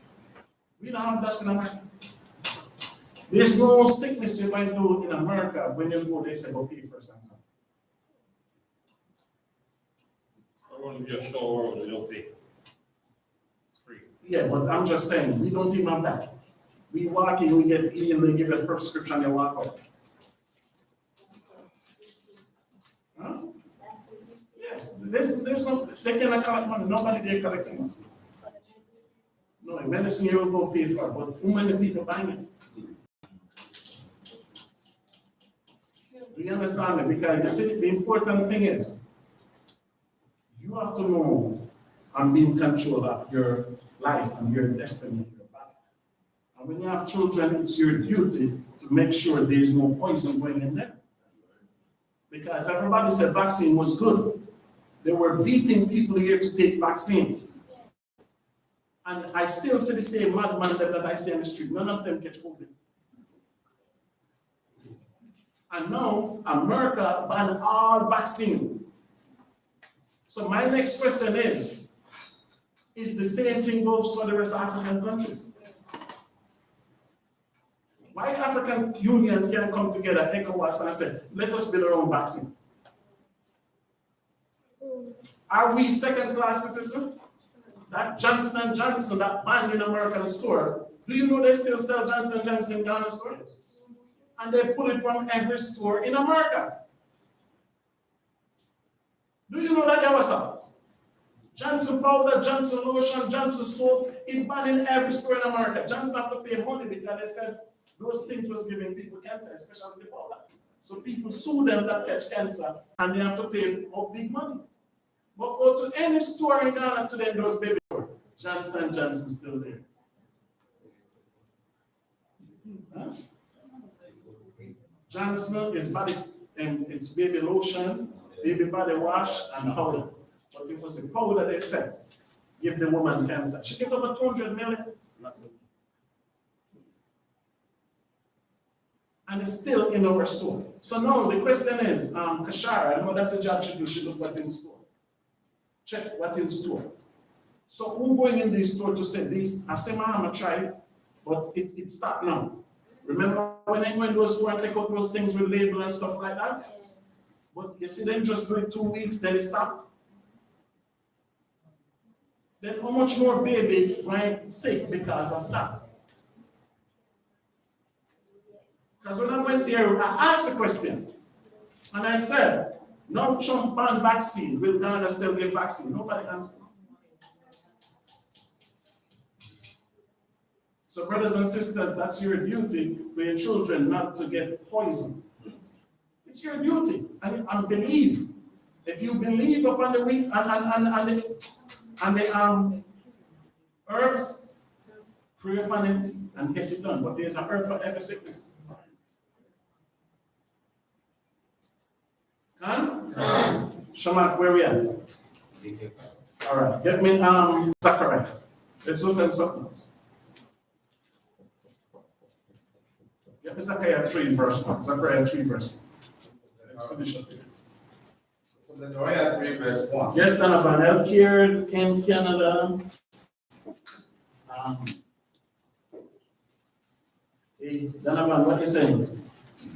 We don't have that in America. There's no sickness you might do in America. When you go, they say go pay first and come. I want to be a store or they'll pay. It's free. Yeah, but I'm just saying, we don't even have that. We walk in, we get healed, they give us a prescription, they walk out. Huh? Yes, there's no, they cannot collect money, nobody there collecting money. No, medicine you will go pay for, but who many people buying it? Do you understand it? Because you see, the important thing is, you have to know and be in control of your life and your destiny in your body. And when you have children, it's your duty to make sure there is no poison going in there. Because everybody said vaccine was good. They were beating people here to take vaccine. And I still see the same madman that I see on the street. None of them catch COVID. And now America banned all vaccine. So my next question is the same thing goes for the rest of African countries? Why African Union can come together, ECOWAS, and say, let us build our own vaccine? Are we second-class citizens? That Johnson & Johnson, that banned in American store, do you know they still sell Johnson & Johnson in Ghana stores? And they pull it from every store in America. Do you know that, Yawasa? Johnson powder, Johnson lotion, Johnson soap, it banned in every store in America. Johnson have to pay money because they said those things was giving people cancer, especially the powder. So people sue them that catch cancer and they have to pay big money. But go to any store in Ghana today, those baby stores, Johnson & Johnson still there. Huh? Johnson is body, and it's baby lotion, baby body wash, and powder. But it was the powder they said give the woman cancer. She get over 200 million. And it's still in our store. So now the question is, Kashara, I know that's a job she do, she look what's in store. Check what's in store. So who going in the store to say this? I say, Mama, try it, but it stopped now. Remember when I went to those stores and take out those things with label and stuff like that? Yes. But you see, then just do it 2 weeks, then it stopped. Then how much more baby might sick because of that? Because when I went there, I asked a question. And I said, no Trump ban vaccine, will Ghana still get vaccine? Nobody answered. So brothers and sisters, that's your duty for your children not to get poisoned. It's your duty. And believe. If you believe upon the week and the herbs, pray upon it and get it done. But there's an herb for every sickness. Can? Shamak, where we at? All right, get me Zachariah. Let's look at something else. Get me Zechariah 3 verse 1. Zechariah 3 verse 1. Let's finish up here. Zechariah 3 verse 1. Yes, Donovan, healthcare in Canada. Hey, Donovan, what are you saying?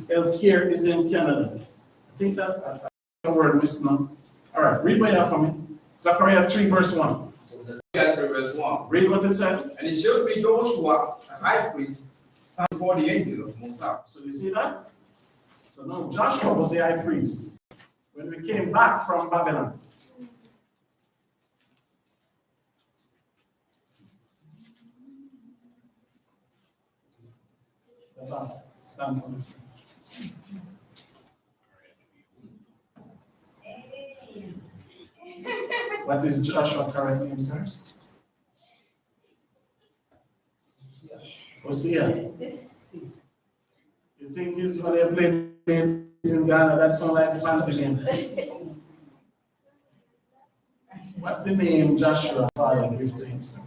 Healthcare is in Canada. I think that word missed now. All right, read what you have for me. Zechariah 3 verse 1. Zechariah 3 verse 1. Read what it said. And it showed me Joshua, a high priest, stand before the angel of Moses. So you see that? So now Joshua was the high priest when we came back from Babylon. Stand for this. What is Joshua correct name, sir? Hosea. You think he's going to play in Ghana? That sounds like a fantasy game. What the name Joshua father give to him, sir?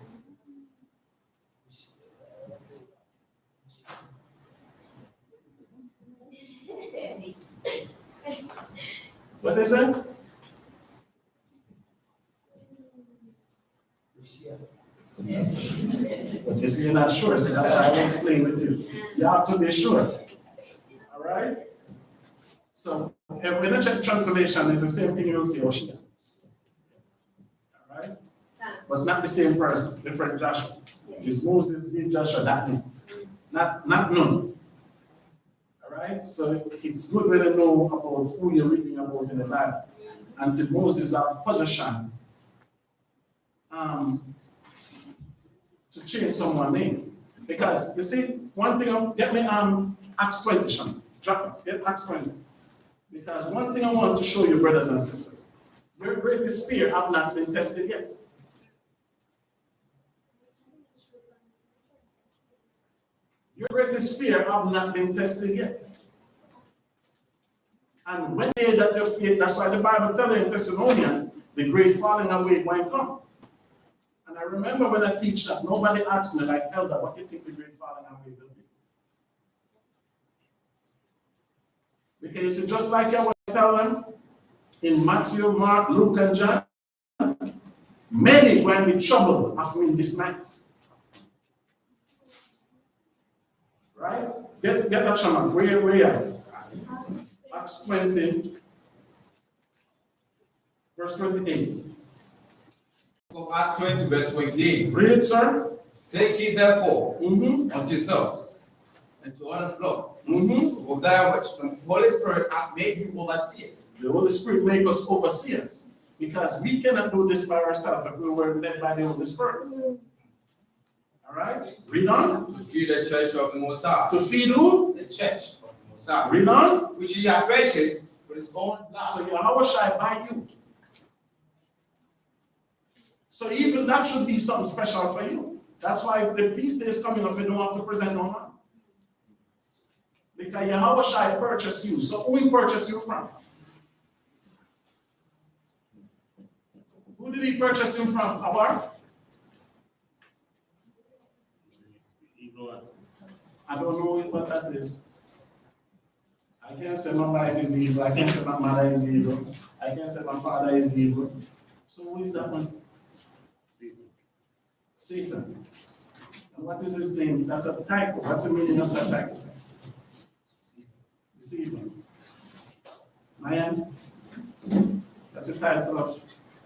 What is it? But you see, you're not sure, so that's why I was playing with you. You have to be sure. All right? So, when I check translation, it's the same thing you'll see, Oshia. All right? But not the same person, different Joshua. It's Moses, it's Joshua, that name. Not none. All right? So, it's good when you know about who you're reading about in the Bible. And see, Moses have position to change someone's name. Because you see, one thing, get me Acts 20, Sean. Drop it, get Acts 20. Because one thing I want to show you, brothers and sisters, your greatest fear have not been tested yet. Your greatest fear have not been tested yet. And when they that your faith, that's why the Bible tells in Thessalonians, the great falling away won't come. And I remember when I teach that, nobody asked me, like, Elder, what do you think the great falling away will be? Because it's just like I was telling them in Matthew, Mark, Luke, and John, many were in trouble of me this night. Right? Get that shaman. Where are you? Acts 20, verse 28. Of Acts 20, verse 28. Read it, sir. Take heed therefore Mm-hmm. unto yourselves and to all the flock, Mm-hmm. of that which the Holy Spirit hath made you overseers. The Holy Spirit make us overseers because we cannot do this by ourselves if we were led by the Holy Spirit. All right? Read on. To feed the church of the Most High. To feed who? The church of the Most High. Read on. Which he hath purchased with his own blood. So Yahweh shall buy you. So even that should be something special for you. That's why the feast day is coming up, you don't have to present no man. Because Yahweh shall purchase you. So who he purchase you from? Who did he purchase him from? Abar? I don't know what that is. I can't say my wife is evil. I can't say my mother is evil. I can't say my father is evil. So who is that one? Satan. And what is his name? That's a title. What's the meaning of that title? Deceiver. Mayan? That's the title of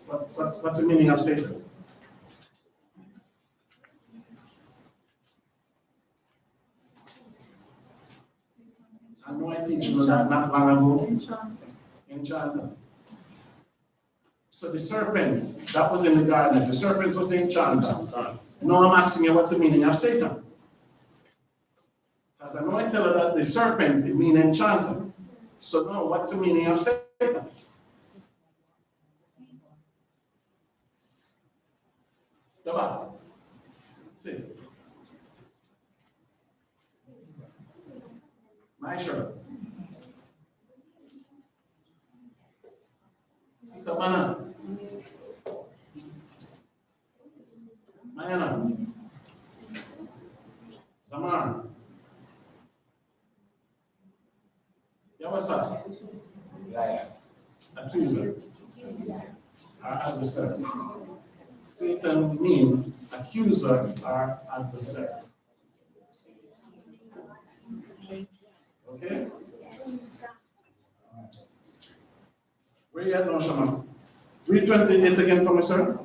what's the meaning of Satan? I know I teach you that not long ago. Enchanter. So the serpent that was in the garden, the serpent was enchanter. Now I'm asking you what's the meaning of Satan? Because I know I tell her that the serpent, it means enchanter. So now what's the meaning of Satan? The what? See. My shirt. Sister Mana. Mayana. Zamar. Yeah, what's up? Accuser. Our adversary. Satan means accuser or adversary. Okay? Where you at now, Shaman? Read 28 again for me, sir.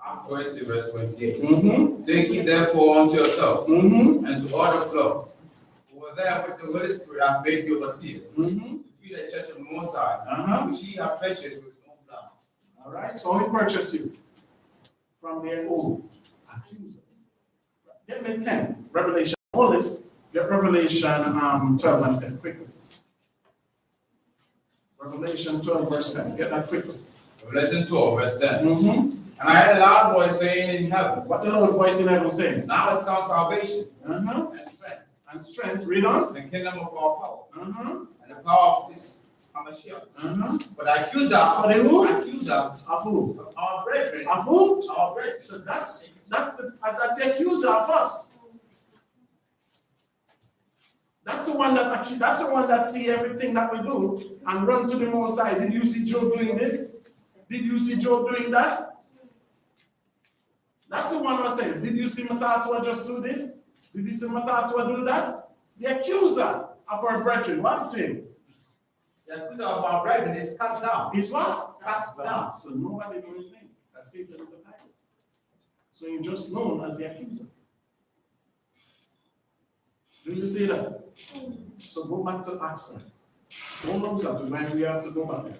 Acts 20, verse 28. Mm-hmm. Take ye therefore unto yourself Mm-hmm. and to all the flock, who are there with the Holy Spirit hath made you overseers, Mm-hmm. to feed the church of the Most High, Uh-huh. which he hath purchased with his own blood. All right, so he purchased you from their own accuser. Get me 10. Revelation. All this. Get Revelation 12 and 10 quickly. Revelation 12, verse 10. Get that quickly. Revelation 12, verse 10. Mm-hmm. And I heard a loud voice saying in heaven, What the Lord voice in heaven saying? now is come salvation Uh-huh. and strength, And strength. Read on. and the kingdom of our power, Uh-huh. and the power of his Hamashiach. Uh-huh. But the accuser, For the who? accuser Of who? of our brethren, Of who? our brethren, So that's the accuser of us. That's the one that see everything that we do and run to the Most High. Did you see Job doing this? Did you see Job doing that? That's the one who said, did you see Matatua just do this? Did you see Matatua do that? The accuser of our brethren, what thing? the accuser of our brethren is cast down. Is what? Cast down. So nobody knows his name. That's Satan is a title. So you're just known as the accuser. Do you see that? So go back to Acts. Don't lose that when we have to go back there.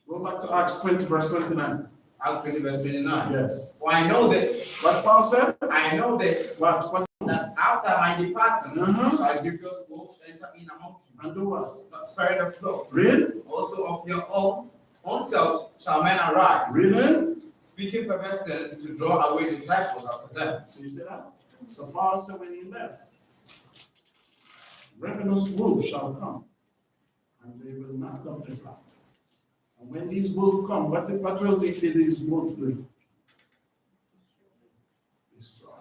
Go back to Acts 20, verse 29. Acts 20, verse 29. Yes. For I know this, What Paul said? I know this, What? that after my departing, Uh-huh. shall grievous wolves enter in among you, And do what? not sparing the flock. Read? Also of your own selves shall men arise, Read? speaking perverse things to draw away disciples after them. So you see that? So Paul said when he left, ravenous wolves shall come, and they will not love the flock. And when these wolves come, what will these wolves do? Destroy.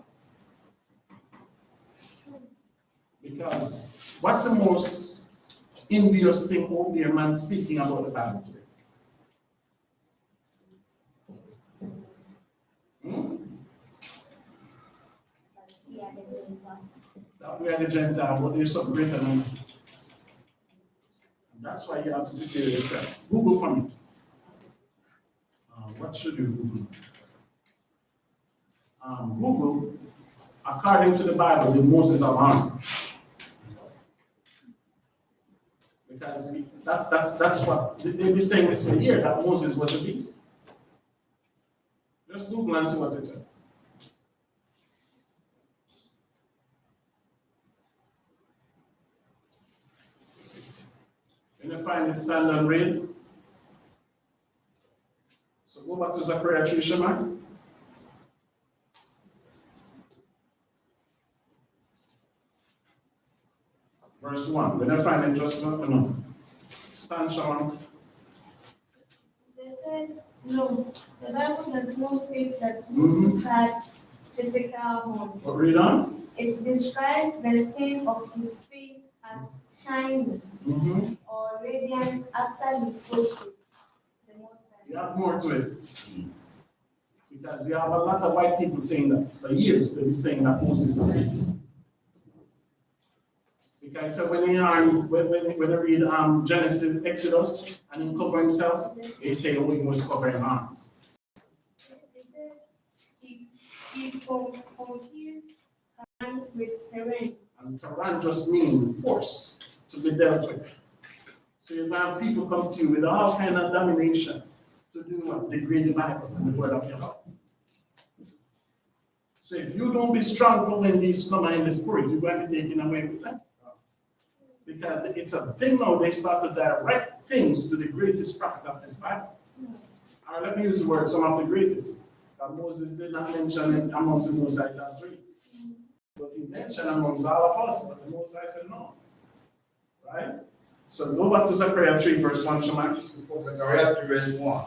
Because what's the most envious thing out there, man, speaking about the Bible today? Hmm? That we are the Gentile, but there's something greater than that. And that's why you have to prepare yourself. Google for me. What should you Google? Google, according to the Bible, the Moses of Aaron. Because that's what they be saying this for a year, that Moses was a beast. Just Google and see what it says. When you find it, stand and read. So go back to Zechariah 3, Shema. Verse 1. When you find it, just no. Stand, Sharon. They said, no, the Bible does not state that Moses had physical horns. But read on. It describes the state of his face as shining or radiant after he spoke to the Most High. You have more to it. Because you have a lot of white people saying that for years, they've been saying that Moses is a beast. Because so when they read Genesis, Exodus, and he cover himself, they say, oh, he was covering arms. It says he confused Haran with Haran. And Haran just means force to be dealt with. So you have people come to you with all kind of domination to do what? Degrade the Bible and the word of Yahawah. So if you don't be strong for when these come in the spirit, you're going to be taken away with them. Because it's a thing now, they start to direct things to the greatest prophet of this Bible. All right, let me use the word, some of the greatest. That Moses did not mention it amongst the Mosaic that three. But he mentioned amongst all of us, but the Mosaic said no. Right? So go back to Zechariah 3, verse 1, Shema. Zechariah 3, verse 1.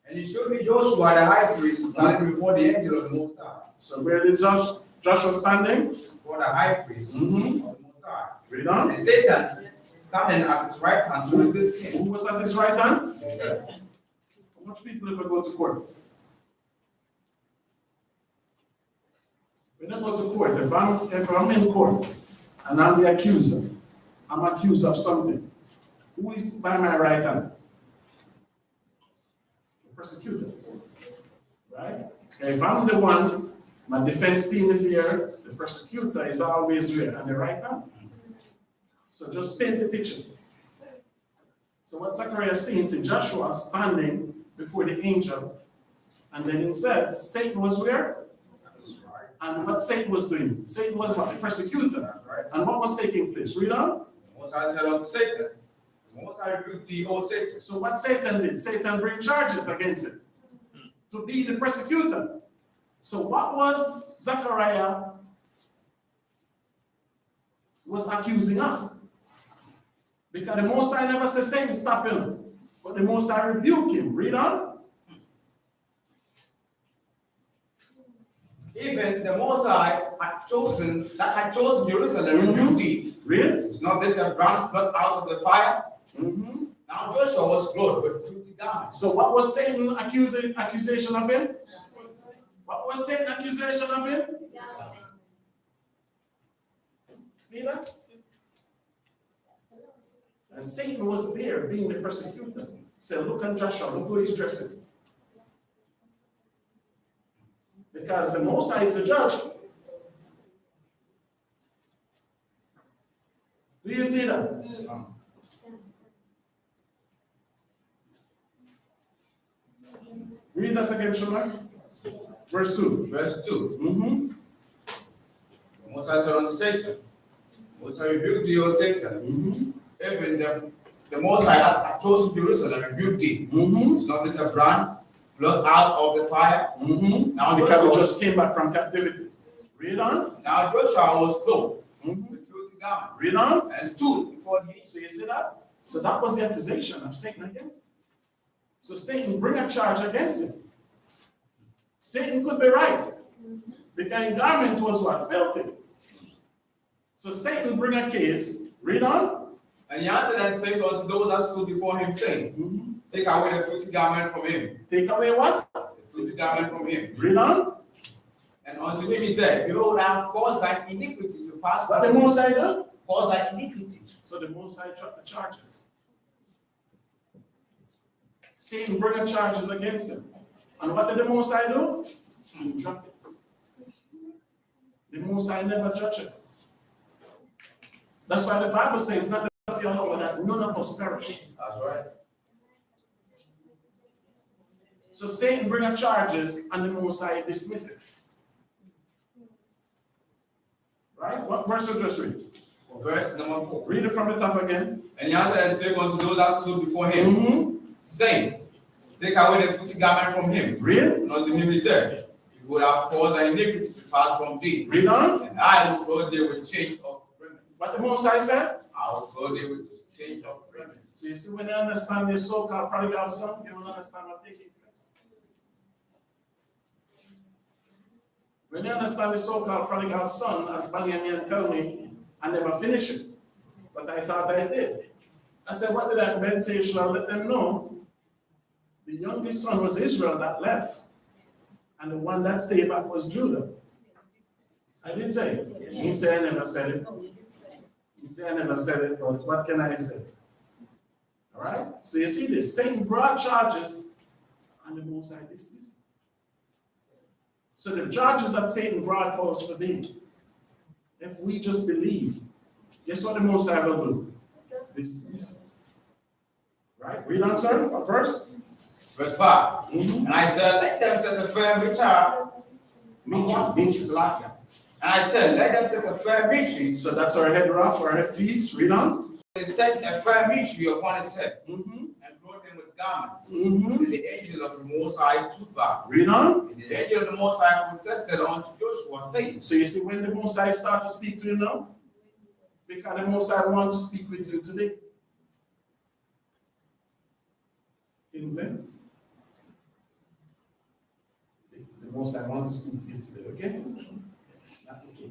And he showed me Joshua the high priest standing before the angel of the Most High. So where did Joshua standing? Before the high priest of the Most High. Read on. And Satan standing at his right hand to resist him. Who was at his right hand? Satan. How much people ever go to court? When I go to court, if I'm in court and I'm the accuser, I'm accused of something. Who is by my right hand? The prosecutor. Right? If I'm the one, my defense team is here, the prosecutor is always where? On the right hand. So just paint the picture. So what Zechariah sees in Joshua standing before the angel, and then he said, Satan was where? That's right. And what Satan was doing? Satan was what? The persecutor. That's right. And what was taking place? Read on. The Most High said unto Satan, the Most High rebuked thee, O Satan. So what Satan did? Satan bring charges against him to be the persecutor. So what was Zechariah was accusing of? Because the Most High never said Satan stop him, but the Most High rebuked him. Read on. Even the Most High had chosen Jerusalem, rebuked thee. Read. Is not this a brand plucked out of the fire? Mm-hmm. Now Joshua was clothed with filthy garments. So what was Satan's accusation of him? What was Satan's accusation of him? See that? And Satan was there being the persecutor. He said, look at Joshua, look how he's dressing. Because the Most High is the judge. Do you see that? Read that again, Shema. Verse 2. Verse 2. Mm-hmm. The Most High said unto Satan, the Most High rebuked thee, O Satan. Mm-hmm. Even the Most High had chosen Jerusalem, rebuked thee. Mm-hmm. Is not this a brand plucked out of the fire? Mm-hmm. Now Because Joshua we just came back from captivity. Read on. Now Joshua was clothed Mm-hmm. with filthy garments Read on. and stood before the So you see that? So that was the accusation of Satan against him. So Satan bring a charge against him. Satan could be right. Because garment was what? Filthy. So Satan bring a case. Read on. And he answered and spake unto those that stood before him, saying, Take away the filthy garment from him. Take away what? The filthy garment from him. Read on. And unto him he said, Behold, I have caused thy iniquity to pass What the Most High do? Cause thy iniquity. So the Most High dropped the charges. Satan bring a charges against him. And what did the Most High do? He dropped it. The Most High never judge it. That's why the Bible says it's not the of Yahawah that none of us perish. That's right. So Satan bring a charges and the Most High dismiss it. Right? What verse you just read? Verse number 4. Read it from the top again. And he answered and spake unto those that stood before him, saying, Take away the filthy garment from him. Read. And unto him he said, You would have caused thy iniquity to pass from thee. Read on. And I will clothe thee with change of raiment. What the Most High said? I will clothe thee with change of raiment. So you see, when you understand the so-called prodigal son, you will understand what taking place. When you understand the so-called prodigal son, as Benjamin told me, I never finished it, but I thought I did. I said, what did that Ben say? Should I let them know? The youngest son was Israel that left, and the one that stayed back was Judah. I did say it. He said I never said it. He said I never said it, but what can I say? All right? So you see the same broad charges, and the Most High dismissed. So the charges that Satan brought for us for thee, if we just believe, guess what the Most High will do? Dismiss. Right? Read on, sir. What verse? Verse 5. And I said, Let them set a fair retire. And I said, Let them set a fair retreat. So that's our head wrap, our head piece. Read on. So they set a fair retreat upon his head, and clothed him with garments. And the angel of the Most High stood back. Read on. And the angel of the Most High protested unto Joshua, saying, So you see when the Most High start to speak to you now? Because the Most High want to speak with you today. Kingsley? The Most High want to speak to you today, okay? Yes, not okay.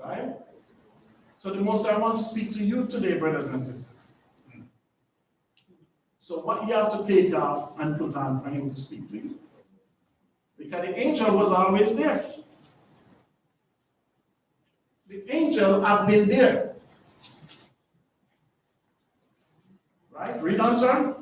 Right? So the Most High want to speak to you today, brothers and sisters. So what you have to take off and put on for him to speak to you? Because the angel was always there. The angel have been there. Right? Read on, sir.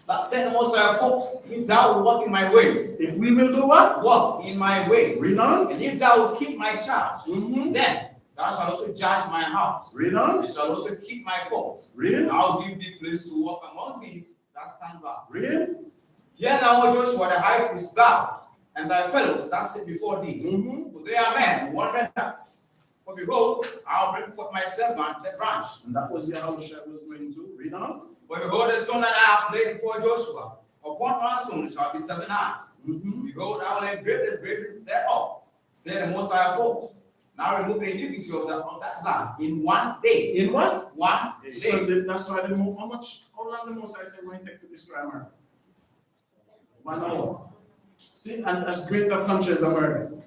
That said the Most High, folks, if thou will walk in my ways, If we will do what? walk in my ways, Read on. and if thou will keep my charge, Mm-hmm. then thou shalt also judge my house, Read on. and shalt also keep my courts. Read. And I'll give thee place to walk among these that stand back. Read. Hear now, O Joshua the high priest, thou and thy fellows that sit before thee, Mm-hmm. for they are men wandering not. For behold, I'll bring forth my servant, the branch. And that was Yahawah was going to. Read on. For behold, the stone that I have laid before Joshua, upon one stone shall be 7 eyes. Mm-hmm. Behold, I will engrave the graving thereof, said the Most High of hosts. Now remove the iniquity of that land in 1 day. In what? 1 day. So that's why how long the Most High said going to take to destroy America? 1 hour. See, and as great a country as America.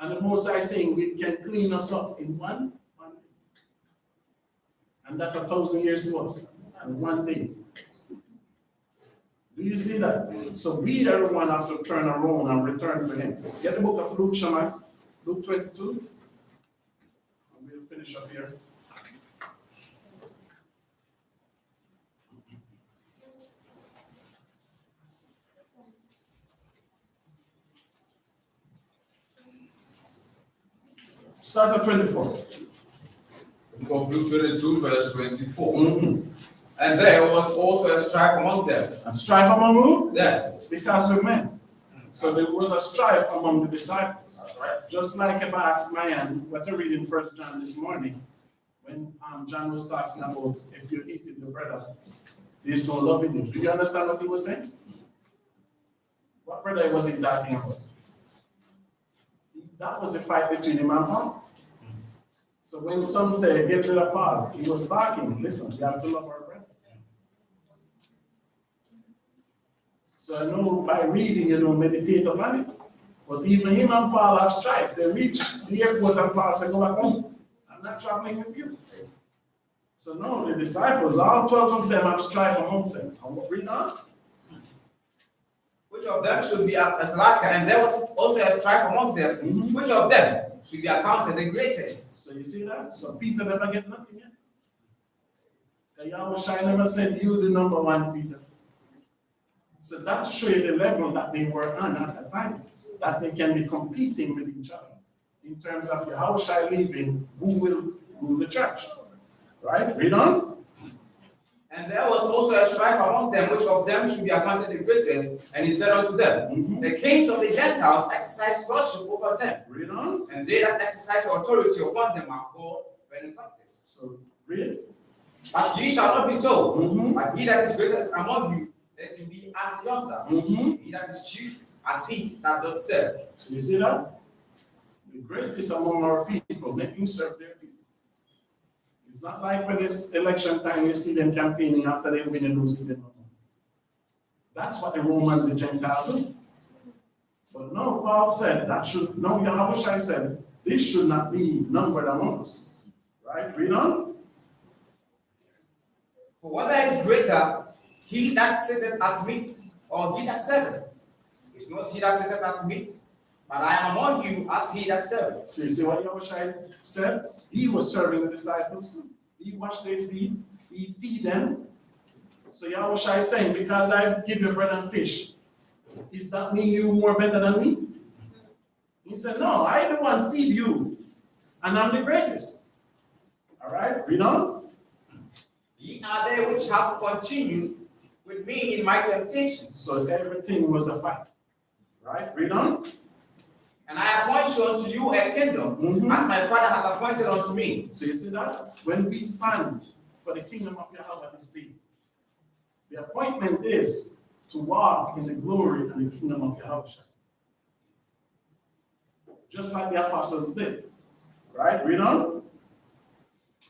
And the Most High saying we can clean us up in one day. And that's 1,000 years to us. And 1 day. Do you see that? So we everyone have to turn around and return to him. Get the book of Luke, Shammai. Luke 22. And we'll finish up here. Start at 24. Book of Luke 22, verse 24. Mm-hmm. And there was also a strife among them. And strife among who? There. Because we're men. So there was a strife among the disciples. That's right. Just like if I asked Mayan what to read in 1 John this morning, when John was talking about if you're eating your brother, there's no love in you. Do you understand what he was saying? What brother was he talking about? That was a fight between him and Paul. So when some say, get rid of Paul, he was talking, listen, you have to love our brother. So I know by reading, you don't meditate upon it. But even him and Paul have strife. They reach the airport and Paul said, go back home. not traveling with you. So no, the disciples, all 12 of them have strife amongst them. Read on. Which of them should be a slacker? And there was also a strife among them. Mhm. Which of them should be accounted the greatest? So you see that? So Peter never get nothing yet. Yahweh never said, you the number one, Peter. So that to show you the level that they were on at the time, that they can be competing with each other in terms of Yahweh leaving, who will rule the church. Right? Read on. And there was also a strife among them, which of them should be accounted the greatest. And he said unto them, Mhm. the kings of the Gentiles exercise lordship over them, Read on. and they that exercise authority upon them are called benefactors. So read. But ye shall not be so. Mhm. But he that is greatest among you, let him be as the younger. Mhm. He that is chief, as he that doth serve. So you see that? The greatest among our people, making serve their people. It's not like when it's election time, you see them campaigning after they win and lose them. That's what the Romans and Gentiles do. But no, Paul said that should, no, Yahweh said, this should not be numbered among us. Right? Read on. For whether is greater, he that sitteth at meat, or he that serveth? Is not he that sitteth at meat, but I am among you as he that serveth. So you see what Yahweh said? He was serving the disciples too. He washed their feet, he feed them. So Yahweh is saying, because I give you bread and fish, is that mean you more better than me? He said, no, I the one feed you, and I'm the greatest. All right, read on. Ye are they which have continued with me in my temptations. So everything was a fight. Right, read on. And I appoint you unto you a kingdom, Mhm. as my Father hath appointed unto me. So you see that? When we stand for the kingdom of Yahweh this day, the appointment is to walk in the glory and the kingdom of Yahweh. Just like the apostles did. Right? Read on.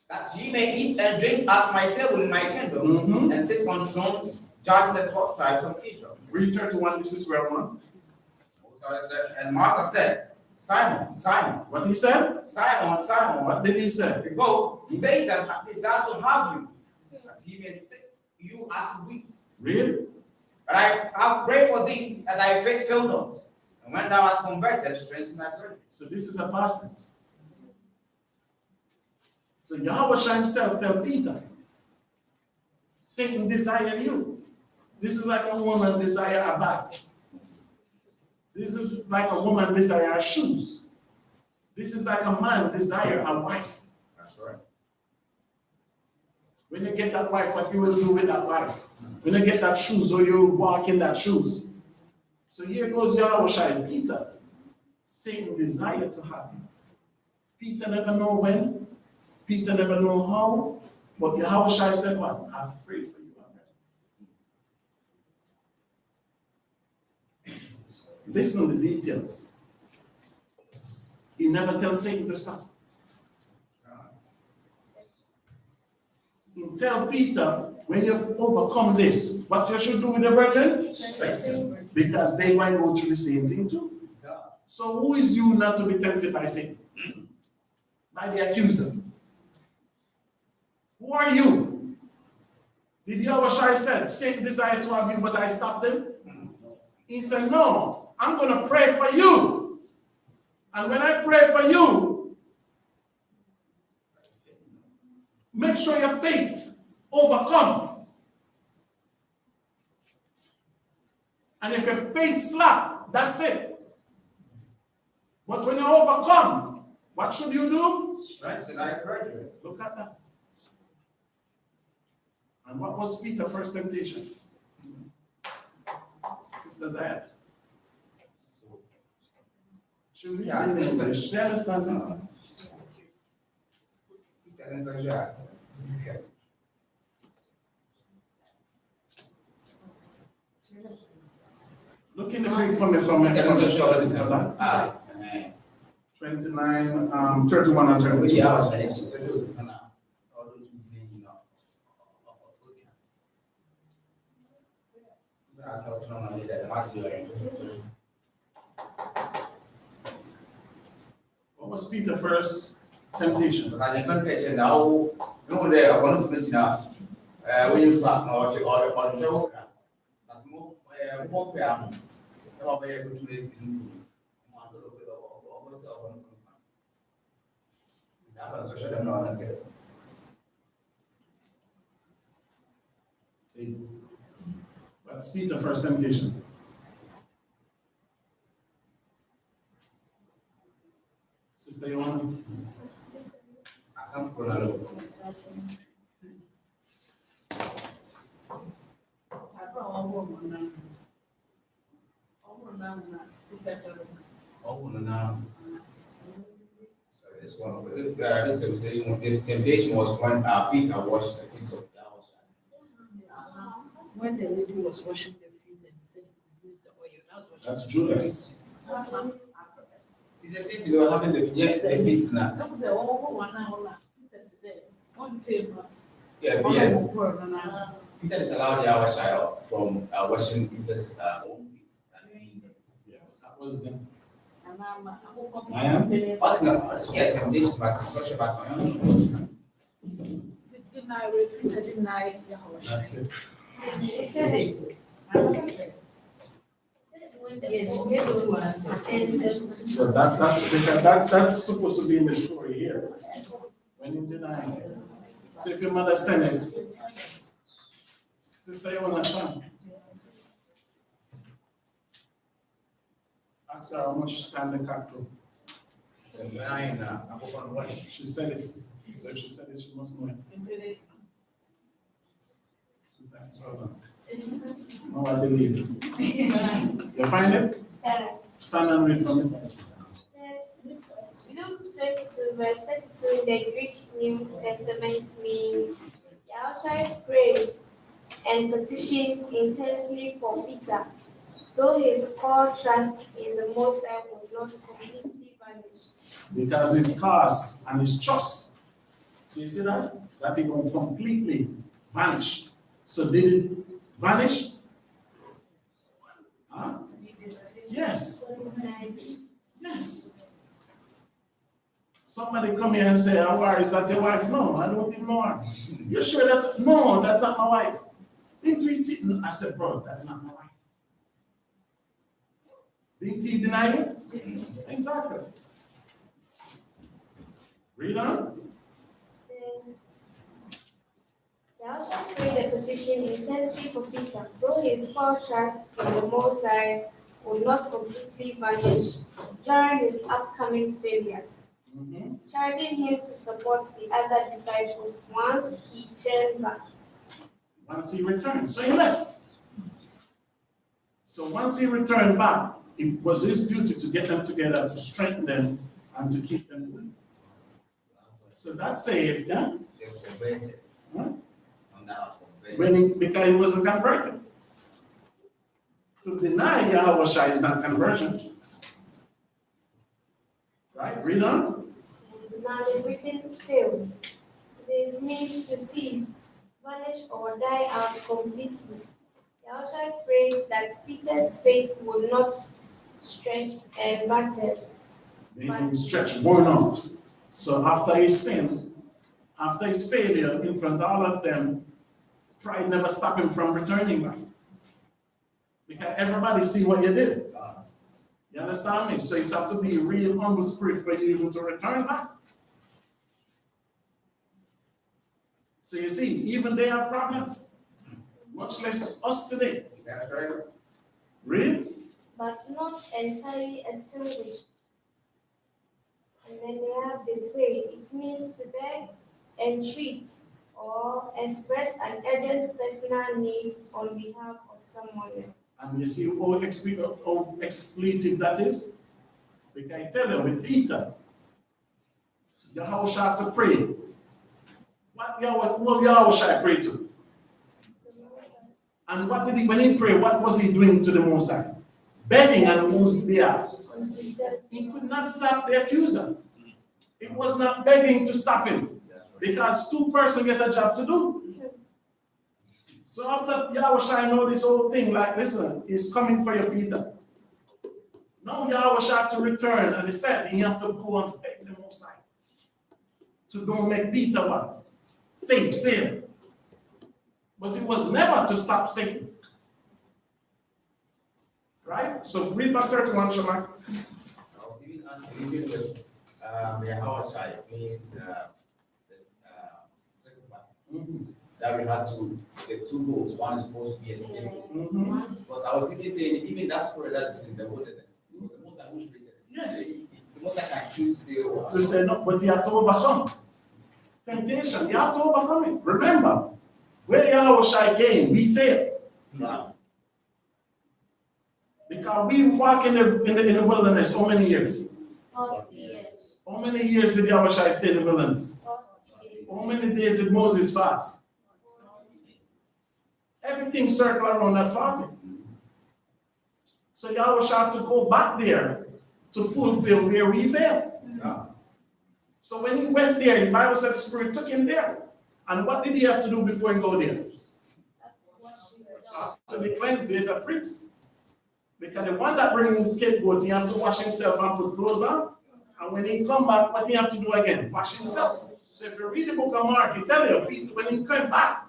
That ye may eat and drink at my table in my kingdom, Mhm. and sit on thrones, judging the 12 tribes of Israel. Read 31, this is where one. And Master said, Simon, Simon, What he said? Simon, Simon, What did he say? behold, Satan hath desired to have you, that he may sift you as wheat. Read. But I have prayed for thee, that thy faith fail not. And when thou art converted, strengthen thy brethren. So this is a past tense. So Yahweh himself tell Peter, Satan desired you. This is like a woman desire a bag. This is like a woman desire shoes. This is like a man desire a wife. That's right. When you get that wife, what you will do with that wife? When you get that shoes, or you walk in that shoes. So here goes Yahweh, Peter. Satan desire to have you. Peter never know when. Peter never know how. But Yahweh said what? I've prayed for you already. Listen to the details. He never tells Satan to stop. He tell Peter, when you overcome this, what you should do with the virgin? Strengthen. Because they might go through the same thing too. So who is you not to be tempted by Satan? By the accuser. Who are you? Did Yahweh said, Satan desired to have you, but I stopped him? He said, no, I'm going to pray for you. And when I pray for you, make sure your faith overcome. And if your faith slack, that's it. But when you overcome, what should you do? Strengthen thy brethren. Look at that. And what was Peter's first temptation? Sister Zayat. Should we Yeah, read in English? Do you understand that? Look in the Greek for me from that. 29, 31 and 32. What was Peter's first temptation. Because I didn't catch it now. You know, there are one of them now. When you fast or show, that's more fair. No, but you're going to make But speak the first temptation. Sister Yohana. Some color. Oh, no. So this one, this temptation was when Peter washed the feet of Yahweh. When the lady was washing their feet and he said he could use the oil, That's Judas. It's just if you were having the feast now. Yeah, Peter is allowed Yahweh from washing Peter's own feet. That was them. I am. What's not? Yeah, temptation, but social battle. That's it. So that's supposed to be in the story here. When you deny it. So if your mother sent it, sister, you understand? Ask her how much time the cat took. So when I am now, I hope I'm watching. She said it. So she said it, she must know it. No, I believe it. You find it? Stand and read from it. Luke 22, verse 32 in the Greek New Testament means Yahweh prayed and petitioned intensely for Peter, so his core trust in the Most High would not completely vanish. Because his cause and his trust. So you see that? That it will completely vanish. So did it vanish? Huh? Yes. Yes. Somebody come here and say, "Awar, is that your wife?" No, I don't even know her. You sure that's no, that's not my wife. Didn't we sit? I said, bro, that's not my wife. Didn't he deny it? Exactly. Read on. Says, Thou shalt pray the petition intensely for Peter, so his core trust in the Most High will not completely vanish during his upcoming failure, charging him to support the other disciples once he turned back. Once he returned. So he left. So once he returned back, it was his duty to get them together, to strengthen them, and to keep them moving. So that's saved, yeah? Huh? Because he wasn't converted. To deny Yahweh is not conversion. Right? Read on. Now the written failed. It means to cease, vanish, or die out completely. Yahweh prayed that Peter's faith would not stretch and battered. Being stretched, worn out. So after his sin, after his failure in front of all of them, pride never stopped him from returning back. Because everybody see what you did. You understand me? So it have to be a real humble spirit for you even to return back. So you see, even they have problems. Much less us today. That's right. Read. But not entirely extinguished. And then they have the pray. It means to beg, entreat, or express an urgent personal need on behalf of someone else. And you see how expletive that is? Because I tell you, with Peter, Yahweh shall have to pray. What Yahweh shall I pray to? And what did he, when he prayed, what was he doing to the Most High? Begging on whose behalf? He could not stop the accuser. It was not begging to stop him. Because two persons get a job to do. So after Yahweh shall know this whole thing, like, listen, he's coming for you, Peter. Now Yahweh shall have to return, and he said he have to go and beg the Most High. to go make Peter what? Faith fail. But it was never to stop Satan. Right? So read back 31, Shamak. I was even asking with Yahawah being sacrifice. That we had to get two goats. One is supposed to be escaped. Because I was even saying, even that spirit that is in the wilderness, so the most I will create it. Yes. The most I can choose to say, To say no, but you have to overcome. Temptation, you have to overcome it. Remember, where Yahawah came, we failed. no. Because we walk in the wilderness how many years? 40 years. How many years did Yahawah stay in the wilderness? 40 years. How many days did Moses fast? Everything circled around that 40. So Yahawah have to go back there to fulfill where we failed. No. So when he went there, the Bible said the Spirit took him there. And what did he have to do before he go there? After the cleanse, he is a priest. Because the one that bring him scapegoat, he have to wash himself and put clothes on. And when he come back, what he have to do again? Wash himself. So if you read the book of Mark, he tell you, Peter, when he came back,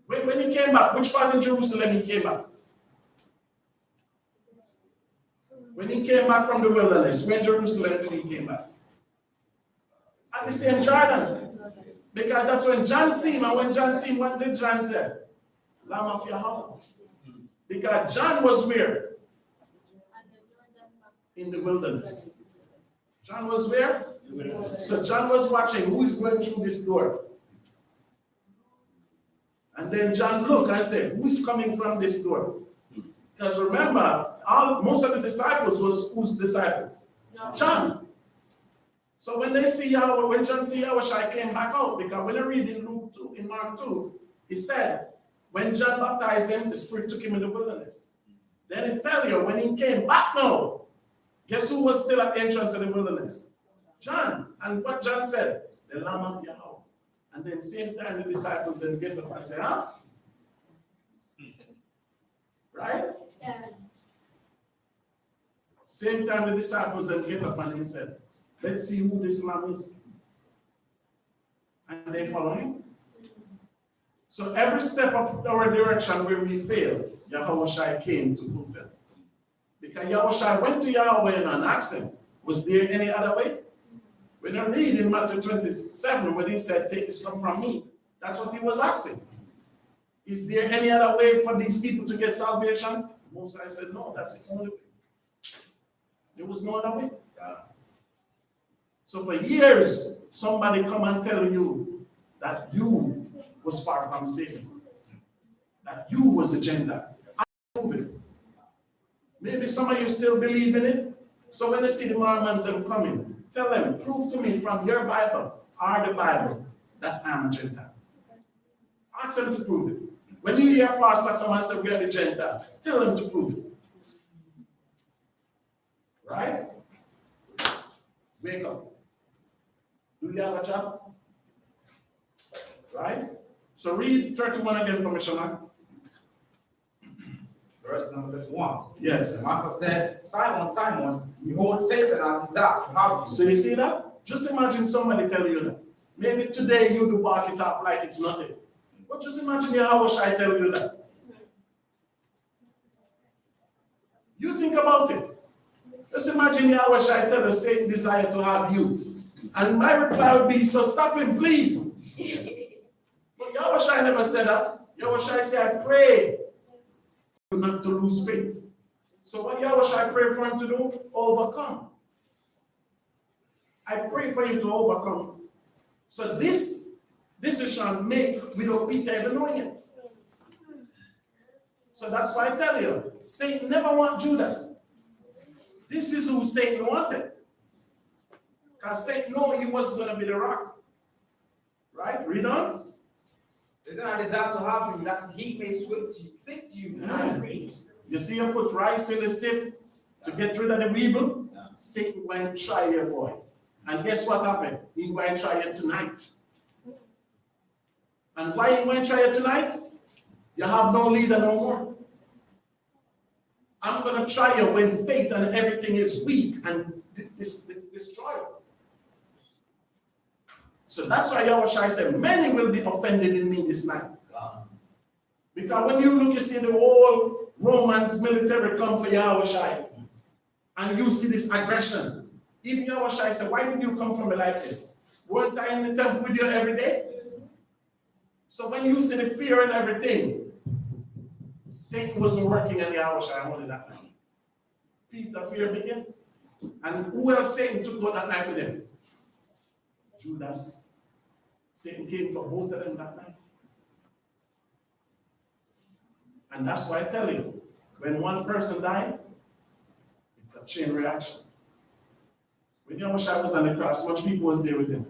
when he came back, which part in Jerusalem he came back? When he came back from the wilderness, where in Jerusalem did he came back? At the same Jordan. Because that's when John seen him, and when John seen him, what did John say? Lamb of Yahawah. Because John was where? In the wilderness. John was where? So John was watching who is going through this door. And then John looked and said, who is coming from this door? Because remember, most of the disciples was whose disciples? John. So when they see Yahawah, when John see Yahawah came back out, because when I read in Luke 2, in Mark 2, he said, when John baptized him, the Spirit took him in the wilderness. Then it tell you, when he came back now, guess who was still at the entrance of the wilderness? John. And what John said? The Lamb of Yahawah. And then same time the disciples then get up and say, huh? Right? Yeah. Same time the disciples then get up and they said, let's see who this man is. And they follow him. So every step of our direction where we fail, Yahawah came to fulfill. Because Yahawah went to Yahweh and asked him, was there any other way? When I read in Matthew 27, when he said, take this cup from me, that's what he was asking. Is there any other way for these people to get salvation? Moses said, no, that's the only way. There was no other way. So for years, somebody come and tell you that you was far from Satan, that you was a Gentile. I prove it. Maybe some of you still believe in it. So when they see the Mormons coming, tell them, prove to me from your Bible or the Bible that I'm a Gentile. Ask them to prove it. When you hear a pastor come and say we are the Gentile, tell them to prove it. Right? Wake up. Do you have a job? Right? So read 31 again for me, Shaman. Verse number 31. Yes. The master said, Simon, Simon, behold, Satan has desired to have you. So you see that? Just imagine somebody telling you that. Maybe today you do bark it up like it's nothing. But just imagine Yahawah tell you that. You think about it. Just imagine Yahawah tell us Satan desire to have you. And my reply would be, so stop him, please. But Yahawah never said that. Yahawah said, I pray not to lose faith. So what Yahawah pray for him to do? Overcome. I pray for you to overcome. So this decision made without Peter even knowing it. So that's why I tell you, Satan never want Judas. This is who Satan wanted. Because Satan knew he was going to be the rock. Right? Read on. Satan has desired to have you, that he may sift you as wheat. You see you put rice in the sieve to get rid of the weevil? Satan went and try your boy. And guess what happened? He went and try it tonight. And why he went and try it tonight? You have no leader no more. I'm going to try you when faith and everything is weak and destroy you. So that's why Yahushua said, many will be offended in me this night. Because when you look, you see the whole Romans military come for Yahushua, and you see this aggression. Even Yahushua said, why did you come from me like this? Weren't I in the temple with you every day? So when you see the fear and everything, Satan wasn't working on Yahushua only that night. Peter, fear began. And who else Satan took out that night with him? Judas. Satan came for both of them that night. And that's why I tell you, when one person died, it's a chain reaction. When Yahushua was on the cross, much people was there with him.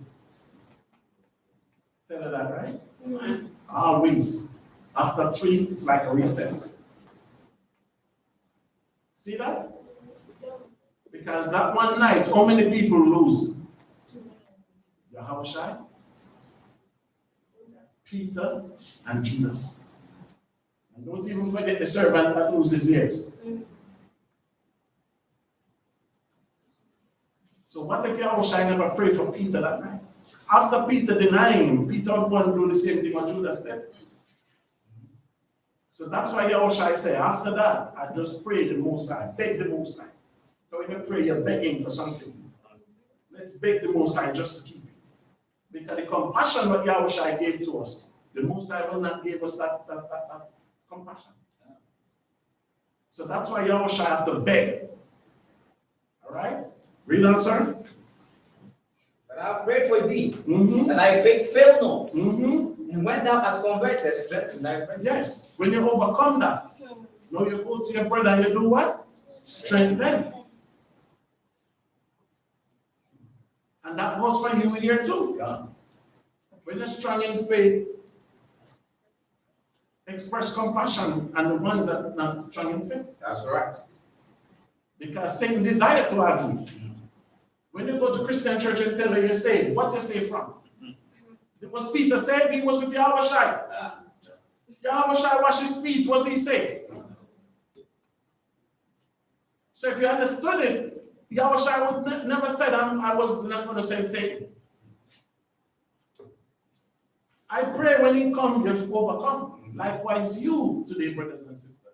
Tell her that, right? Mm-hmm. Always. After 3, it's like a reset. See that? Because that one night, how many people lose? Yahushua, Peter, and Judas. And don't even forget the servant that loses ears. So what if Yahushua never prayed for Peter that night? After Peter denying him, Peter would want to do the same thing what Judas did. So that's why Yahushua said, after that, I just pray the Most High, beg the Most High. So when you pray, you're begging for something. Let's beg the Most High just to keep it. Because the compassion that Yahushua gave to us, the Most High will not give us that compassion. So that's why Yahushua have to beg. All right? Read on, sir. But I have prayed for thee, Mm-hmm. that thy faith fail not. Mm-hmm. And when thou hast converted, strengthen thy brethren. Yes, when you overcome that, now you go to your brother and you do what? Strengthen them. And that goes for you here too. Yeah. When you're strong in faith, express compassion and the ones that are not strong in faith. That's right. Because Satan desire to have you. When you go to Christian church and tell them you're saved, what you say from? Was Peter saved? He was with Yahushua. Yahushua washed his feet. Was he saved? So if you understood it, Yahushua would never said, I was not going to send Satan. I pray when he comes, you overcome. Likewise, you today, brothers and sisters.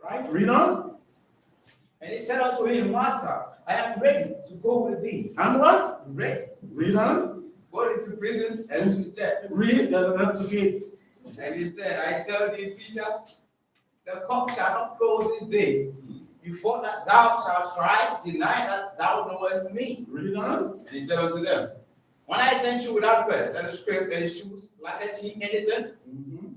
Right? Read on. And he said unto him, Master, I am ready to go with thee. And what? Ready. Read on. Go into prison and to death. Read. That's faith. And he said, I tell thee, Peter, the cock shall not crow this day, before that thou shalt thrice deny that thou knowest me. Read on. And he said unto them, when I sent you without purse and scrip and shoes, lacked ye anything? Mm-hmm.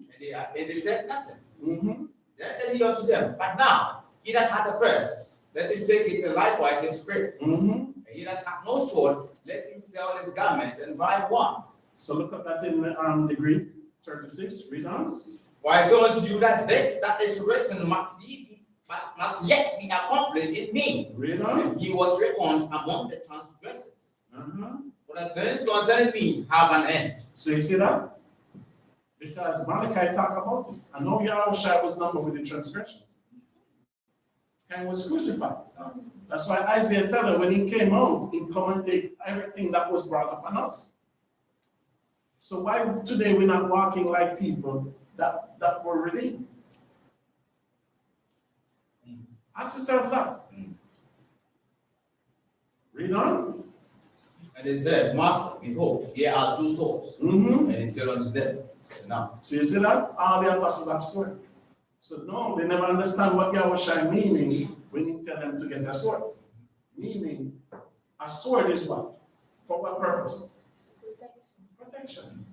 And they said nothing. Mm-hmm. Then said he unto them, but now, he that hath a purse, let him take it, and likewise his scrip. Mm-hmm. And he that hath no sword, let him sell his garment and buy one. So look at that in the Greek 36. Read on. Why so unto you that this that is written must yet be accomplished in me. Read on. And he was reckoned among the transgressors. Uh-huh. For the things concerning me have an end. So you see that? Because Malachi talk about it. I know Yahushua was numbered with the transgressions. Cain was crucified. That's why Isaiah tell her when he came out, he come and take everything that was brought upon us. So why today we're not walking like people that were redeemed? Ask yourself that. Read on. And they said, Master, behold, here are 2 swords. Mm-hmm. And he said unto them, now. So you see that? All the apostles have sword. So no, they never understand what Yahushua meaning when you tell them to get a sword. Meaning, a sword is what? For what purpose? Protection.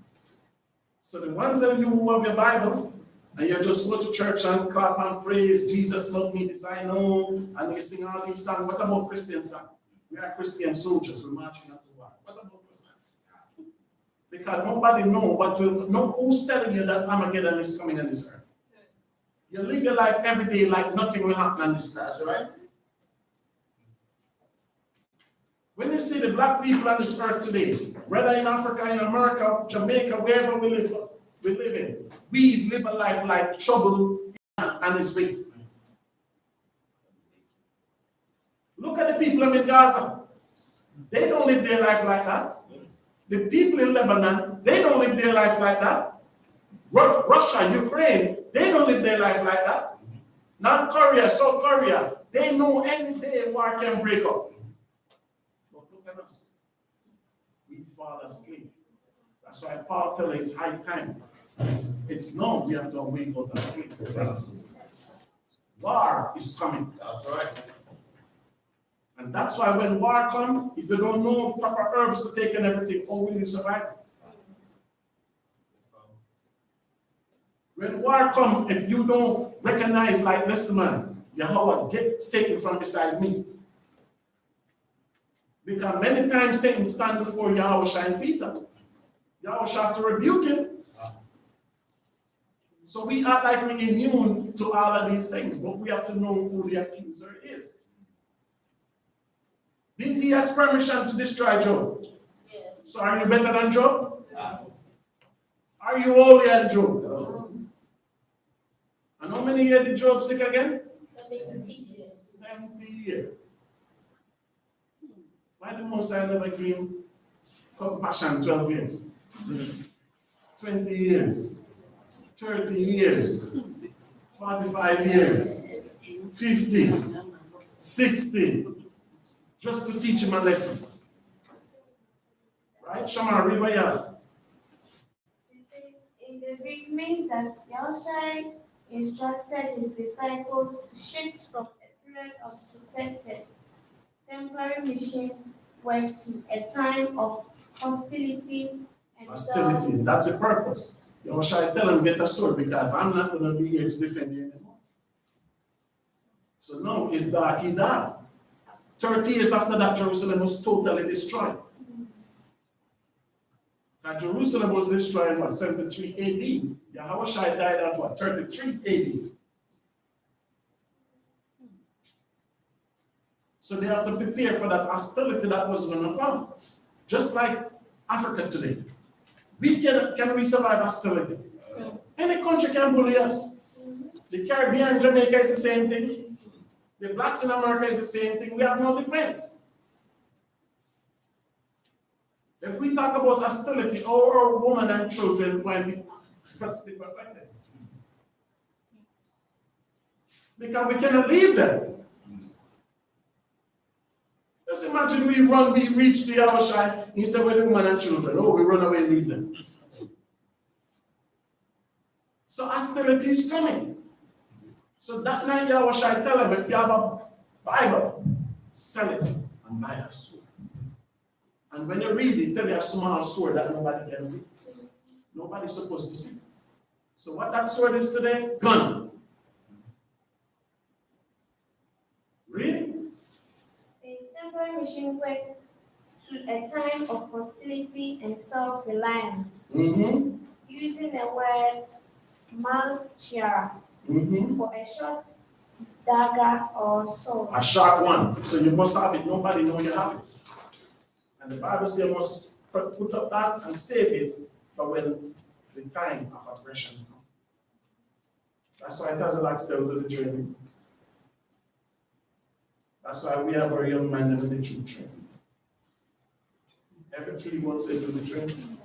So the ones of you who have your Bible, and you just go to church and clap and praise, Jesus love me, this I know, and you sing all these songs. What about Christian songs? We are Christian soldiers, we're marching up to war. What about Christians? Because nobody knows what will, no, who's telling you that Armageddon is coming on this earth? You live your life every day like nothing will happen on this earth, right? When you see the black people on this earth today, whether in Africa, in America, Jamaica, wherever we live in, we live a life like trouble and its way. Look at the people in Gaza. They don't live their life like that. The people in Lebanon, they don't live their life like that. Russia, Ukraine, they don't live their life like that. North Korea, South Korea, they know any day war can break up. But look at us. We fall asleep. That's why Paul tells it's high time. It's no, we have to wake up and sleep. War is coming. That's right. And that's why when war comes, if you don't know proper herbs to take and everything, how will you survive? When war comes, if you don't recognize, like, listen, man, Yahawah, get Satan from beside me. Because many times Satan stand before Yahawah and Peter. Yahawah have to rebuke him. So we are like we're immune to all of these things, but we have to know who the accuser is. Didn't he ask permission to destroy Job? Yeah. So are you better than Job? Are you holier than Job? No. And how many years did Job sick again? 70 years. 70 years. Why the Most High never gave him compassion 12 years? 20 years. 30 years. 45 years. 50. 60. Just to teach him a lesson. Right? Shama, read what you have. It says, in the Greek means that Yahushua instructed his disciples to shift from a period of protected temporary mission work to a time of hostility and Hostility. That's the purpose. Yahushua tell him, get a sword because I'm not going to be here to defend you anymore. So no, it's dark, he died. 30 years after that, Jerusalem was totally destroyed. Now, Jerusalem was destroyed in what, 73 AD? Yahushua died at what, 33 AD? So they have to prepare for that hostility that was going to come. Just like Africa today. Can we survive hostility? Any country can bully us. The Caribbean, Jamaica is the same thing. The blacks in America is the same thing. We have no defense. If we talk about hostility, our women and children will be protected. Because we cannot leave them. Just imagine we reach the Yahushua, he said, well, the women and children, oh, we run away and leave them. So hostility is coming. So that night Yahushua tell him, if you have a Bible, sell it and buy a sword. And when you read it, tell you a small sword that nobody can see. Nobody's supposed to see. So what that sword is today? Gun. Read. temporary mission work to a time of hostility and self-reliance, using the word malchia for a short dagger or sword. A sharp one. So you must have it. Nobody know you have it. And the Bible says you must put up that and save it for when the time of aggression comes. That's why it doesn't like to do the training. That's why we have our young men in the troop training. Every 3 months they do the training.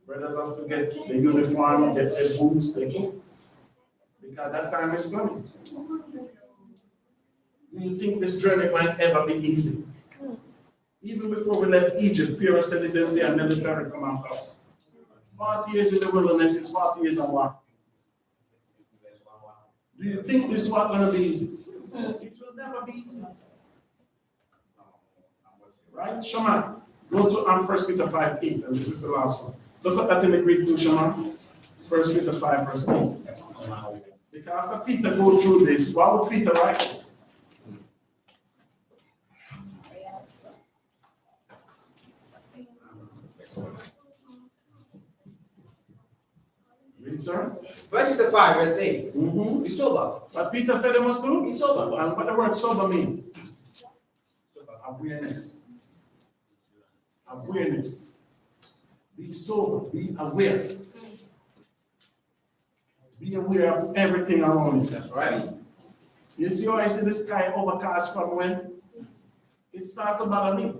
Brothers have to get the uniform, get their boots, they go. Because that time is coming. Do you think this journey might ever be easy? Even before we left Egypt, Pharaoh said this every day, military come after us. 40 years in the wilderness is 40 years of war. Do you think this war going to be easy? It will never be easy. Right? Shema, go to 1 Peter 5:8, and this is the last one. Look at that in the Greek too, Shema. 1 Peter 5, verse 8. Because after Peter go through this, why would Peter write this? Read, sir. 1 Peter 5, verse 8. Be sober. What Peter said they must do? Be sober. And what the word sober mean? Awareness. Awareness. Be sober. Be aware. Be aware of everything around you. That's right. You see how I see the sky overcast from when? It started to bother me.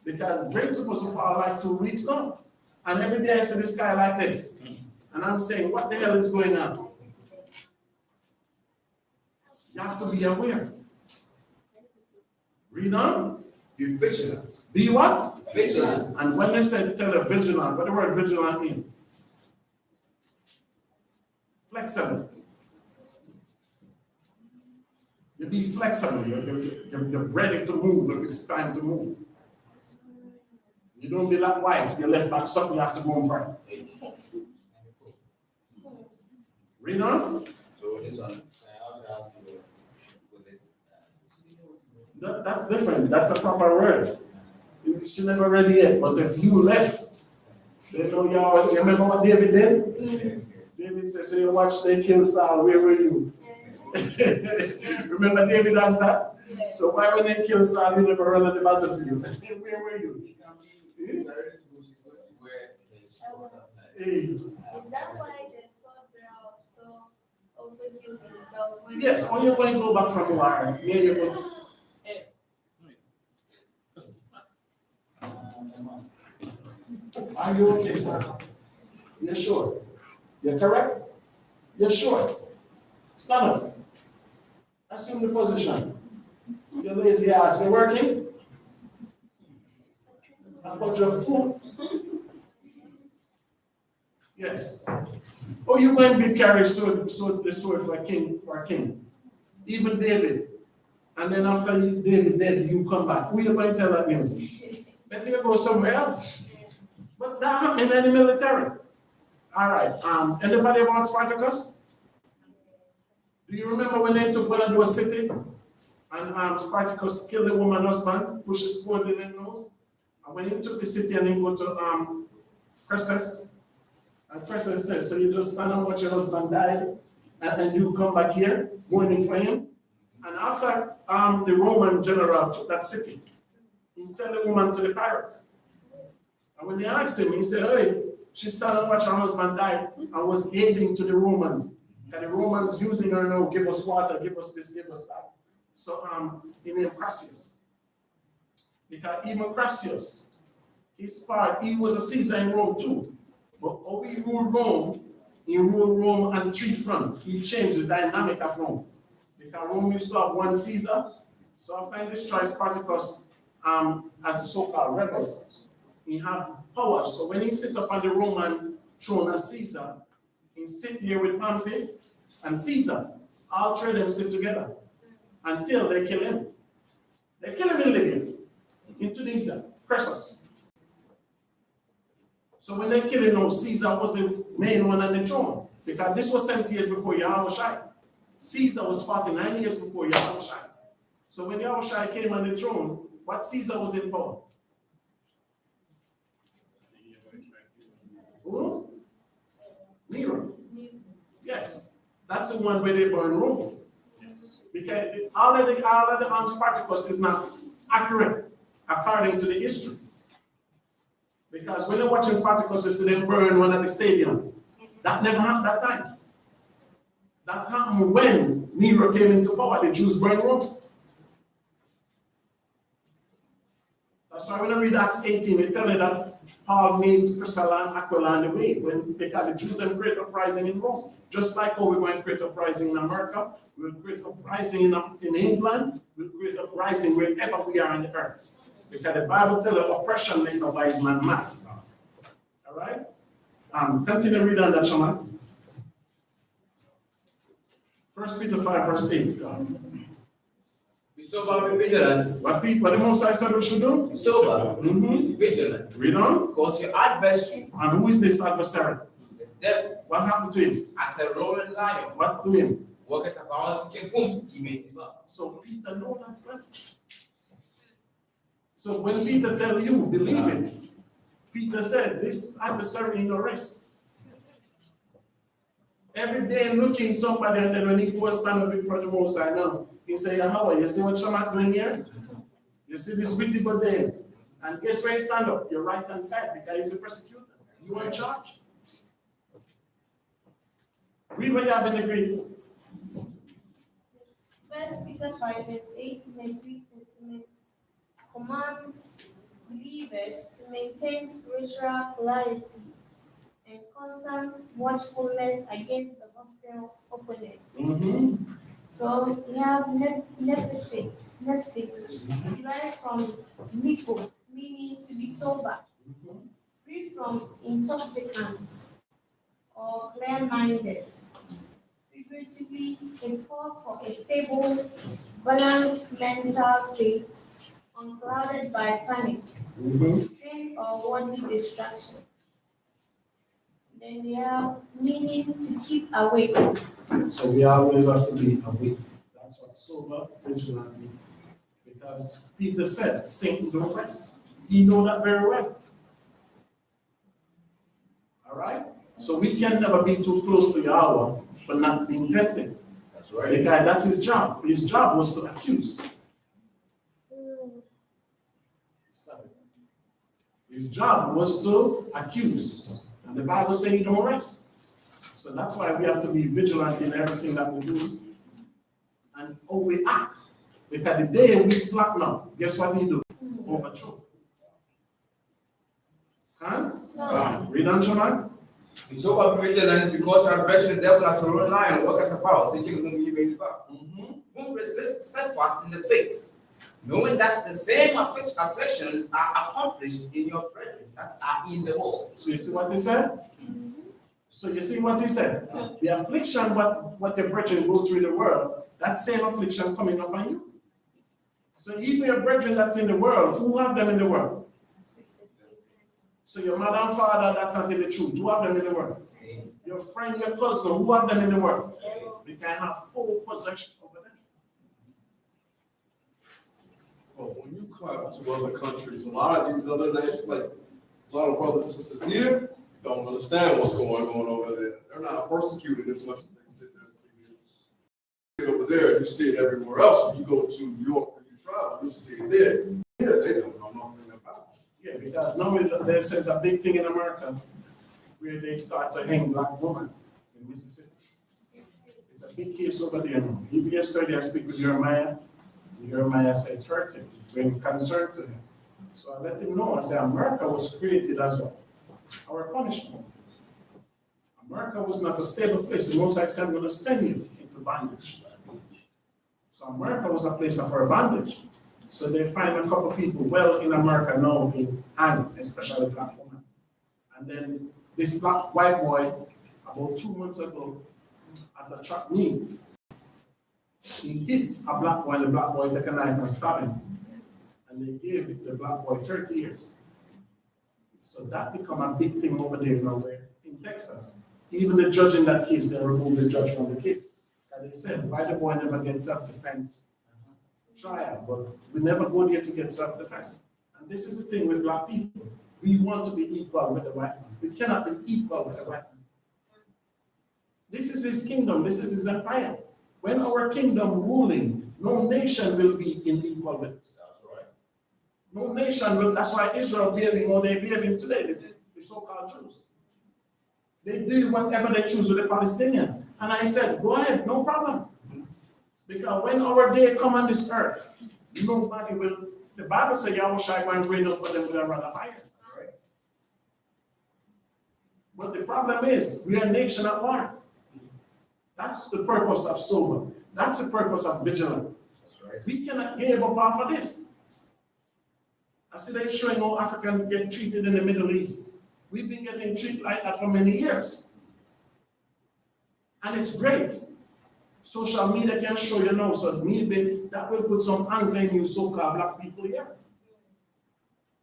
Because rain supposed to fall like 2 weeks now. And every day I see the sky like this. And I'm saying, what the hell is going on? You have to be aware. Read on. Be vigilant. Be what? Vigilant. And when they say tell her vigilant, what the word vigilant mean? Flexible. You be flexible. You're ready to move if it's time to move. You don't be like wife, you left back something, you have to go in front. Read on. So this one, I have to ask you with this. That's different. That's a proper word. She never read it yet, but if you left, you know, you remember what David did? David said, so you watch they kill Saul, where were you? Remember David asked that? So why when they kill Saul, you never run on the battlefield? Where were you? Hey. Is that why the sword also killed himself? Yes, or you're going to go back from war. Yeah, you go. Are you okay, sir? You're sure? You're correct? You're sure? Stand up. Assume the position. Your lazy ass, you're working? I put your foot. Yes. Oh, you going to be carrying the sword for a king. Even David. And then after David dead, you come back. Who you going to tell that news? Let you go somewhere else. But that happened in the military. All right. Anybody about Spartacus? Do you remember when they took one of those city? And Spartacus killed the woman's husband, pushed his sword in his nose. And when he took the city and he go to Croesus, and Croesus says, so you just stand and watch your husband die, and then you come back here, mourning for him. And after the Roman general took that city, he sent the woman to the pirates. And when they asked him, he said, hey, she stand and watch her husband die and was aiding to the Romans. And the Romans using her now, give us water, give us this, give us that. So he named Crassus. Because even Crassus, he was a Caesar in Rome too. But how he ruled Rome on 3 fronts. He changed the dynamic of Rome. Because Rome used to have one Caesar. So after he destroyed Spartacus as the so-called rebels, he have power. So when he sit up on the Roman throne as Caesar, he sit here with Pompey and Caesar. All 3 of them sit together until they kill him. They kill him in Libya, in Tunisia, Crassus. So when they kill him, no, Caesar was the main one on the throne. Because this was 70 years before Yahawah. Caesar was 49 years before Yahawah. So when Yahawah came on the throne, what Caesar was in power? Who? Nero. Yes. That's the one where they burn Rome. Because all of the Spartacus is not accurate according to the history. Because when you're watching Spartacus, you see them burn one at the stadium. That never happened that time. That happened when Nero came into power, the Jews burned Rome. That's why when I read Acts 18, they tell you that Paul made Priscilla and Aquila on the way because the Jews have great uprising in Rome. Just like how we're going to create uprising in America, we'll create uprising in England, we'll create uprising wherever we are on the earth. Because the Bible tells us oppression makes a wise man mad. All right? Continue reading on that, Shaman. 1 Peter 5, verse 8. Be sober, be vigilant. What the Most High said we should do? Be sober, be vigilant. Read on. Because your adversary, And who is this adversary? the devil, What happened to him? as a roaring lion, What to him? worketh about seeking whom he may devour. So Peter know that well. So when Peter tell you, believe it. Peter said, this adversary in your rest. Every day looking somebody, and then when he goes stand up in front of the Most High now, he say, Yahawah, you see what Shamak doing here? You see this witty but there. And guess where he stand up? Your right hand side, because he's a persecutor. You are in charge. Read what you have in the Greek. 1 Peter 5, verse 8, in the Greek Testament, commands believers believers to maintain spiritual clarity and constant watchfulness against the hostile opponent. Mm-hmm. So we have nepsis, derived from nipo, meaning to be sober, free from intoxicants, or clear-minded. Figuratively, it calls for a stable, balanced mental state, unclouded by panic, sin, or worldly distractions. Then we have meaning to keep awake. So we always have to be awake. That's what sober, vigilant means. Because Peter said, Satan don't rest. He know that very well. All right? So we can never be too close to Yahweh for not being tempted. That's right. Because that's his job. His job was to accuse. His job was to accuse. And the Bible says he don't rest. So that's why we have to be vigilant in everything that we do and how we act. Because the day we slack now, guess what he do? Overthrow. Huh? No. Read on, Shaman. Be sober, be vigilant, because your adversary the devil has a roaring lion, walk as a power, seeking whom he may devour. Whom resist steadfast in the faith, knowing that the same afflictions are accomplished in your brethren that are in the world. So you see what he said? So you see what he said? The affliction, what your brethren go through in the world, that same affliction coming up on you. So even your brethren that's in the world, who have them in the world? So your mother and father, that's not in the truth. Who have them in the world? Your friend, your cousin, who have them in the world? They can have full possession over them. Well, when you come to other countries, a lot of these other nations, like a lot of brothers and sisters here, don't understand what's going on over there. They're not persecuted as much as they sit there and see it. Over there, you see it everywhere else. If you go to New York and you travel, you see it there. Here, they don't know nothing about it. Yeah, because normally there says a big thing in America where they start to hang black women in Mississippi. It's a big case over there now. Even yesterday I speak with Jeremiah. Jeremiah said it's hurting, when concerned to him. So I let him know, I said, America was created as what? Our punishment. America was not a stable place. The Most High said, I'm going to send you into bondage. So America was a place of our bondage. So they find a couple people well in America now in hand, especially black women. And then this white boy, about 2 months ago, at a track meet, he hit a black boy, and the black boy took a knife and stabbed him. And they gave the black boy 30 years. So that become a big thing over there now, where in Texas, even the judge in that case, they removed the judge from the case. And they said, why the boy never get self-defense trial? But we never go there to get self-defense. And this is the thing with black people. We want to be equal with the white man. We cannot be equal with the white man. This is his kingdom. This is his empire. When our kingdom ruling, no nation will be unequal with us. That's right. No nation will. That's why Israel behaving how they behaving today, the so-called Jews. They do whatever they choose with the Palestinian. And I said, go ahead, no problem. Because when our day come on this earth, nobody will. The Bible says Yahweh going to bring up for them with a rod of iron. Right? But the problem is, we are a nation at war. That's the purpose of sober. That's the purpose of vigilant. That's right. We cannot give up off of this. I see they showing how Africans get treated in the Middle East. We've been getting treated like that for many years. And it's great. Social media can show you now, so maybe that will put some anger in you so-called black people here.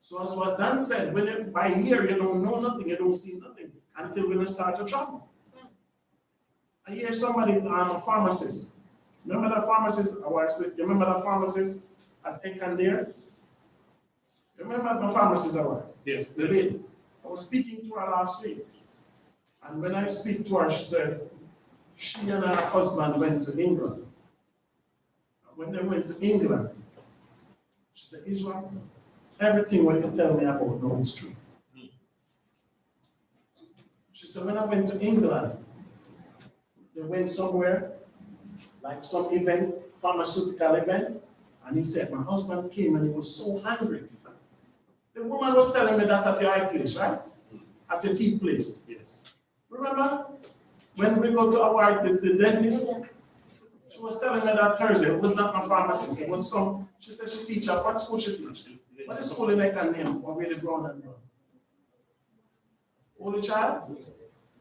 So as what Dan said, when by here you don't know nothing, you don't see nothing until when you start to travel. I hear somebody, a pharmacist. Remember that pharmacist? You remember that pharmacist at Ekan there? You remember the pharmacist? Yes. The lady. I was speaking to her last week. And when I speak to her, she said, she and her husband went to England. When they went to England, she said, Israel, everything what you tell me about, no, it's true. She said, when I went to England, they went somewhere, like some event, pharmaceutical event, and he said, my husband came and he was so hungry. The woman was telling me that at your eye place, right? At your teeth place. Yes. Remember? When we go to the dentist, she was telling me that Thursday, it was not my pharmacist, it was some, she said she teach at what school she teach? What is school in like a name, or where the ground and ground? Holy Child?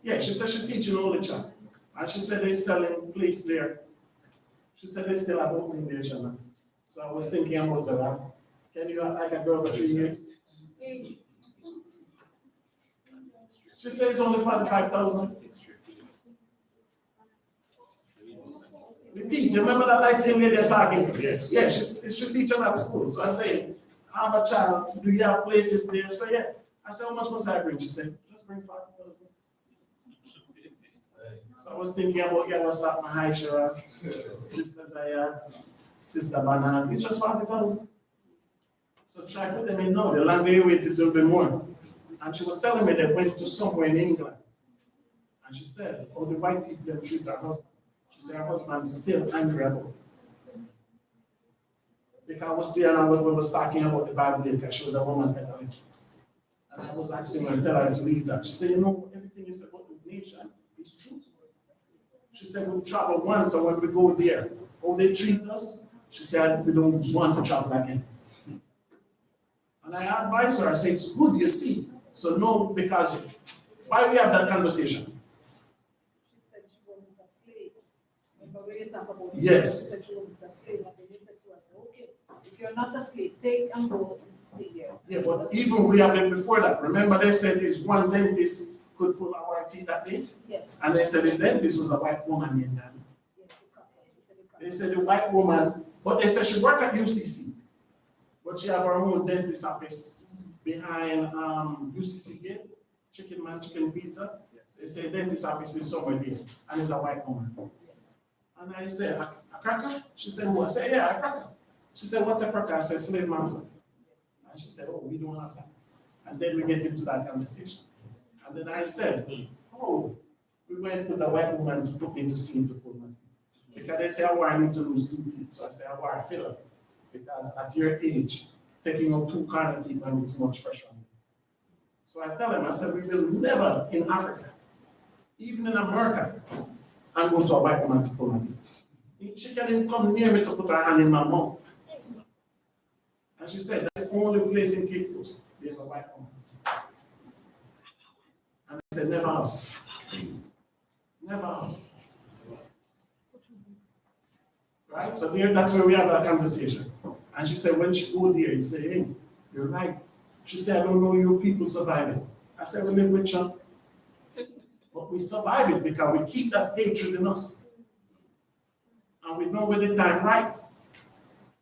Yeah, she said she teaching Holy Child. And she said they're selling place there. She said they still have opening there, Shana. So I was thinking about that. Can you like a girl for 3 years? She said it's only 45,000. The teacher, remember that light skin lady talking? Yes. Yeah, she teaching at school. So I say, I have a child, do you have places there? So yeah. I said, how much must I bring? She said, just bring 5,000. So I was thinking about, yeah, what's up, my high Shara, Sister Zaya, Sister Banan, it's just 40,000. So try to put them in now, the land they waited to be more. And she was telling me they went to somewhere in England. And she said, oh, the white people that treat her husband. She said her husband's still angry about it. Because I was there and we was talking about the Bible because she was a woman Catholic. And I was asking her, tell her to leave that. She said, you know, everything is about the nation is true. She said, we travel once and when we go there, how they treat us, she said, we don't want to travel again. And I advised her, I said, it's good, you see. So no, because why we have that conversation? She said she wasn't a slave. Remember when you talk about Yes. She said she wasn't a slave, and then they said to her, okay, if you're not a slave, take and go take care. Yeah, but even we have it before that. Remember they said this one dentist could pull our teeth that day? Yes. And they said the dentist was a white woman in there. They said the white woman, but they said she worked at UCC. But she have her own dentist office behind UCC gate, Chicken Man, Chicken Pizza. They say dentist office is somewhere there, and it's a white woman. And I said, a cracker? She said, what? I said, yeah, a cracker. She said, what's a cracker? I said, slave master. And she said, oh, we don't have that. And then we get into that conversation. And then I said, oh, we went with a white woman to put me to sleep to pull my teeth. Because they say, oh, I need to lose 2 teeth. So I said, oh, I feel it. Because at your age, taking out 2 corner teeth might be too much pressure on you. So I tell him, I said, we will never in Africa, even in America, and go to a white woman to pull my teeth. She can't even come near me to put her hand in my mouth. And she said, that's the only place in Cape Coast, there's a white woman. And I said, never else. Never else. Right? So there, that's where we have that conversation. And she said, when she go there, you say, hey, you're right. She said, I don't know you people survive it. I said, we live with you. But we survive it because we keep that hatred in us. And we know when the time right.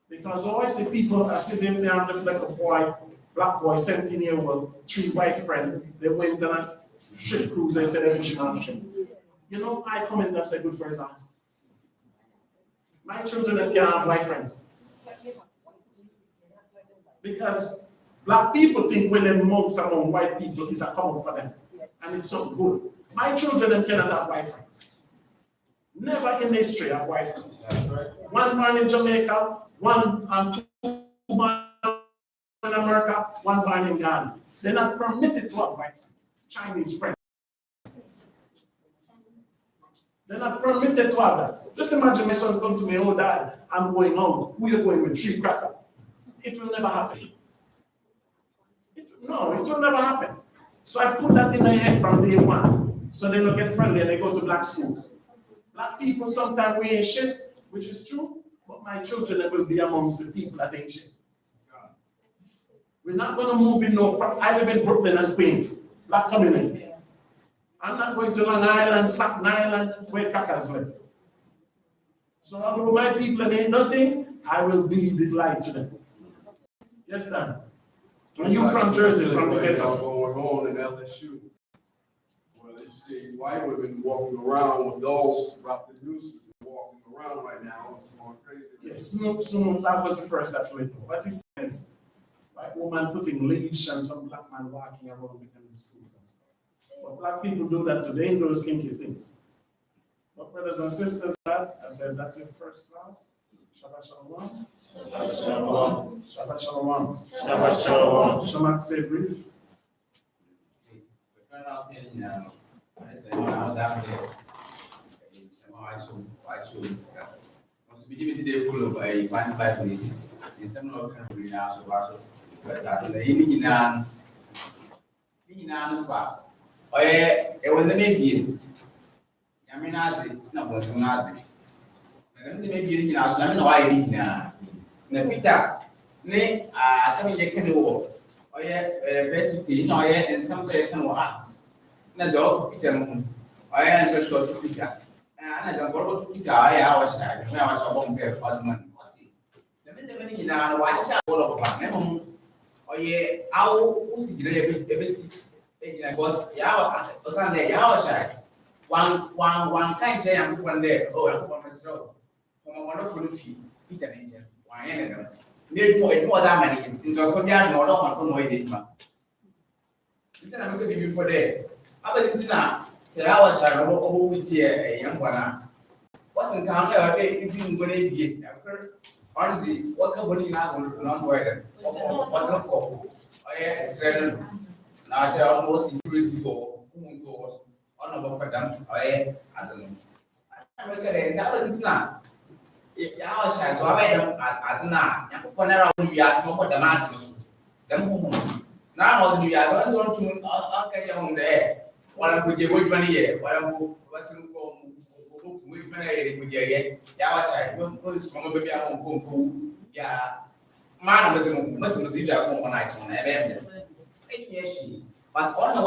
Because always see people are sitting there and look like a boy, black boy, 17-year-old, 3 white friends. They went on a ship cruise, they said they're mission on ship. You know, I come in and say, good for his ass. My children can have white friends. Because black people think when they're monks among white people, it's a common for them. And it's so good. My children cannot have white friends. Never in history have white friends. One born in Jamaica, one and 2 born in America, 1 born in Ghana. They're not permitted to have white friends. Chinese friends. They're not permitted to have that. Just imagine my son come to me, oh dad, I'm going out. Who are you going with? 3 cracker. It will never happen. It will never happen. So I put that in my head from day one. So they don't get friendly and they go to black schools. Black people sometimes we ain't shit, which is true, but my children will be amongst the people that ain't shit. We're not going to move in no. I live in Brooklyn and Queens, black community. I'm not going to Long Island, Staten Island, where crackers live. So although my people ain't nothing, I will be the light to them. Yes, Dan. And you from Jersey, from the ghetto. Going on in LSU. Well, you see white women walking around with dolls wrapped in nooses and walking around right now. It's going crazy. Yes, soon that was the first that we know. What he says, white woman putting leash and some black man walking around with them in schools and stuff. But black people do that today in those kinky things. But brothers and sisters, I said that's your first class. Shabbat Shalom. Shalom. Shabbat Shalom. Shabbat Shalom. Shema, say brief. Na Peter, ne asɛm yɛ kene wɔ ɔyɛ verse 15 na ɔyɛ nsɛm sɛ yɛ kene wɔ Acts na deɛ ɔfo Peter no ho ɔyɛ nso so ɔto Peter na deɛ nkɔrɔ to Peter ɔyɛ awɔhyɛ ɛfɛ awɔhyɛ ɔbɔ mpɛ ɔdoma no ɔsi dɛm dɛm ne nyinaa no wahyɛ awɔlɔ pa na mmom ɔyɛ awo wosi gyina yɛ ebesi egyina because yɛ ɔsan dɛ yɛ awɔhyɛ wan kan kyerɛ yɛn akokɔ dɛ ɔ akokɔ no srɛ wo wɔn fo no fi Peter ne nkyɛn wɔn ayɛ ne dɛm ne po edwuma ɔda ama ne yɛm nti ɔkɔ bi ano ɔdɔ ɔmo akɔ na ɔyɛ edwuma nti na meka bibi po dɛ abɛsi nti na sɛ yɛ awɔhyɛ no ɔbɔ wuti yɛn bɔ na wɔsi nka ano yɛ ɔde eti ngo na ebie ɛfɛ ɔnzi wɔka bɔ ne nyinaa kɔ na ɔmo yɛ dɛm wɔsi no kɔ ɔyɛ ɛsrɛ no na ɔkyerɛ ɔmo wɔsi security kɔ ɔmo nto wɔ so ɔno ɔbɔ fɛ dam ɔyɛ adze no ɛna meka dɛ nti abɛsi nti na yɛawɔhyɛ so abɛyɛ dɛm adze no a nyankopɔn ara ɔno wiase no ɔkɔ dɛm adze no so dɛm honhom na ɔde no wiase ɔno nso ntum ɔka kyɛ ho dɛ wɔlankogye w'adwuma no yɛ wɔlanko wɔbɛse no kɔ w'adwuma no yɛ kogyeɛyɛ yɛawɔhyɛ wɔnsuma ma baabi a wɔnkɔnkɔwu biara maa na mɛdze mo mɛsɛ mɛdze dwa kɔ ɔno akyɛ ho na ɛbɛyɛ mdɛ ɛtumi ahwie but ɔno